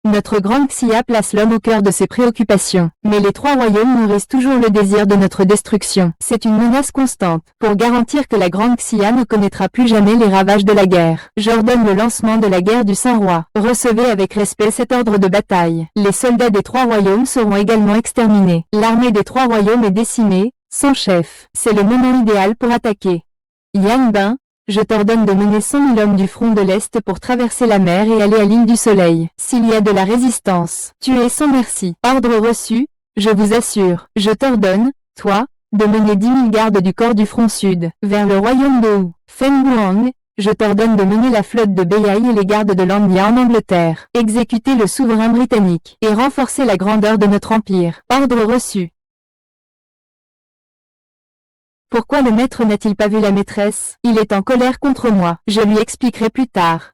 Speaker 1: Notre grande Xia place l'homme au cœur de ses préoccupations. Mais les 3 royaumes nourrissent toujours le désir de notre destruction. C'est une menace constante. Pour garantir que la grande Xia ne connaîtra plus jamais les ravages de la guerre, j'ordonne le lancement de la guerre du Saint-Roi. Recevez avec respect cet ordre de bataille. Les soldats des 3 royaumes seront également exterminés. L'armée des 3 royaumes est décimée, sans chef. C'est le moment idéal pour attaquer. Yang Bin, je t'ordonne de mener 100 000 hommes du front de l'Est pour traverser la mer et aller à l'île du Soleil. S'il y a de la résistance, tuez sans merci. Ordre reçu, je vous assure. Je t'ordonne, toi, de mener 10 000 gardes du corps du front sud, vers le royaume de Wu. Feng Guang, je t'ordonne de mener la flotte de Beyai et les gardes de Landia en Angleterre. Exécuter le souverain britannique, et renforcer la grandeur de notre empire. Ordre reçu. Pourquoi le maître n'a-t-il pas vu la maîtresse? Il est en colère contre moi. Je lui expliquerai plus tard.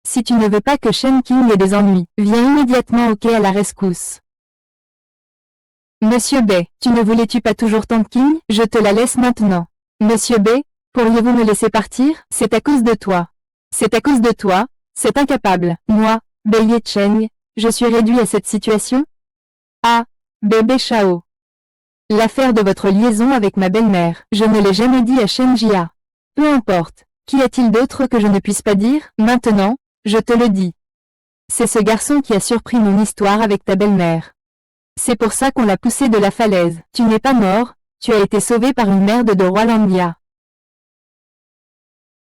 Speaker 1: Si tu ne veux pas que Shen King ait des ennuis, viens immédiatement au quai à la rescousse. Monsieur B, tu ne voulais-tu pas toujours Tante King? Je te la laisse maintenant. Monsieur B, pourriez-vous me laisser partir? C'est à cause de toi. C'est à cause de toi, c'est incapable. Moi, Bei Cheng, je suis réduit à cette situation? Ah, bébé Shao. L'affaire de votre liaison avec ma belle-mère, je ne l'ai jamais dit à Shen Jia. Peu importe. Qu'y a-t-il d'autre que je ne puisse pas dire? Maintenant, je te le dis. C'est ce garçon qui a surpris mon histoire avec ta belle-mère. C'est pour ça qu'on l'a poussé de la falaise. Tu n'es pas mort, tu as été sauvé par une merde de roi Landia.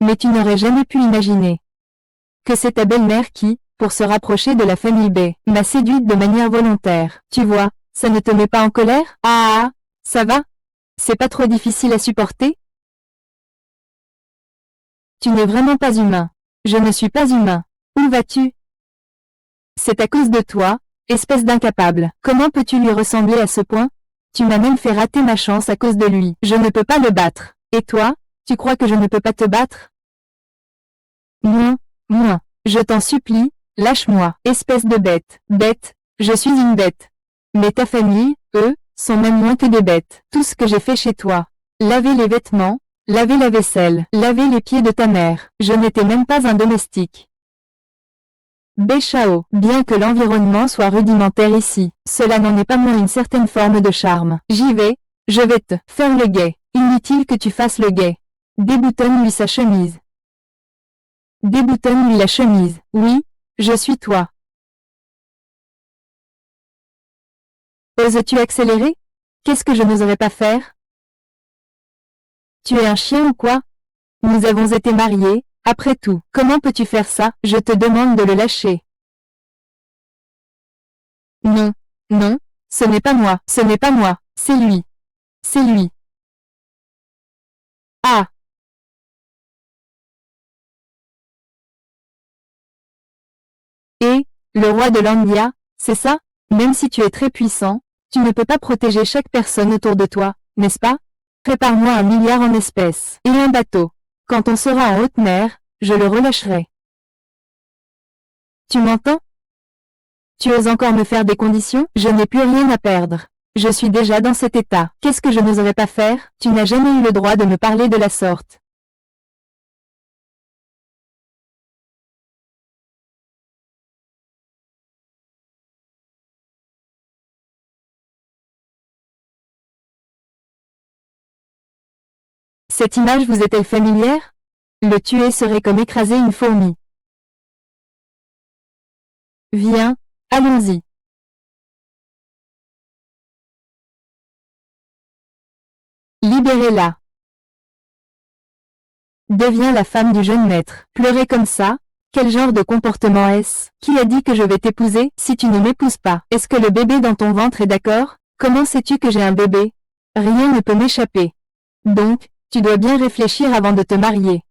Speaker 1: Mais tu n'aurais jamais pu imaginer que c'est ta belle-mère qui, pour se rapprocher de la famille B, m'a séduite de manière volontaire. Tu vois, ça ne te met pas en colère? Ah, ça va? C'est pas trop difficile à supporter? Tu n'es vraiment pas humain. Je ne suis pas humain. Où vas-tu? C'est à cause de toi, espèce d'incapable. Comment peux-tu lui ressembler à ce point? Tu m'as même fait rater ma chance à cause de lui. Je ne peux pas le battre. Et toi, tu crois que je ne peux pas te battre? Non, moi. Je t'en supplie, lâche-moi, espèce de bête. Bête, je suis une bête. Mais ta famille, eux, sont même moins que des bêtes. Tout ce que j'ai fait chez toi. Laver les vêtements, laver la vaisselle, laver les pieds de ta mère. Je n'étais même pas un domestique. Béchao, bien que l'environnement soit rudimentaire ici, cela n'en est pas moins une certaine forme de charme. J'y vais, je vais te faire le guet. Inutile que tu fasses le guet. Déboutonne-lui sa chemise. Déboutonne-lui la chemise. Oui, je suis toi. Oses-tu accélérer? Qu'est-ce que je n'oserais pas faire? Tu es un chien ou quoi? Nous avons été mariés, après tout. Comment peux-tu faire ça? Je te demande de le lâcher. Non, non, ce n'est pas moi, ce n'est pas moi, c'est lui. C'est lui. Ah! Et, le roi de Landia, c'est ça? Même si tu es très puissant, tu ne peux pas protéger chaque personne autour de toi, n'est-ce pas? Prépare-moi 1 milliard en espèces et un bateau. Quand on sera en haute mer, je le relâcherai. Tu m'entends? Tu oses encore me faire des conditions? Je n'ai plus rien à perdre. Je suis déjà dans cet état. Qu'est-ce que je n'oserais pas faire? Tu n'as jamais eu le droit de me parler de la sorte. Cette image vous est-elle familière? Le tuer serait comme écraser une fourmi. Viens, allons-y. Libérez-la. Deviens la femme du jeune maître. Pleurer comme ça? Quel genre de comportement est-ce? Qui a dit que je vais t'épouser? Si tu ne m'épouses pas, est-ce que le bébé dans ton ventre est d'accord? Comment sais-tu que j'ai un bébé? Rien ne peut m'échapper. Donc, tu dois bien réfléchir avant de te marier.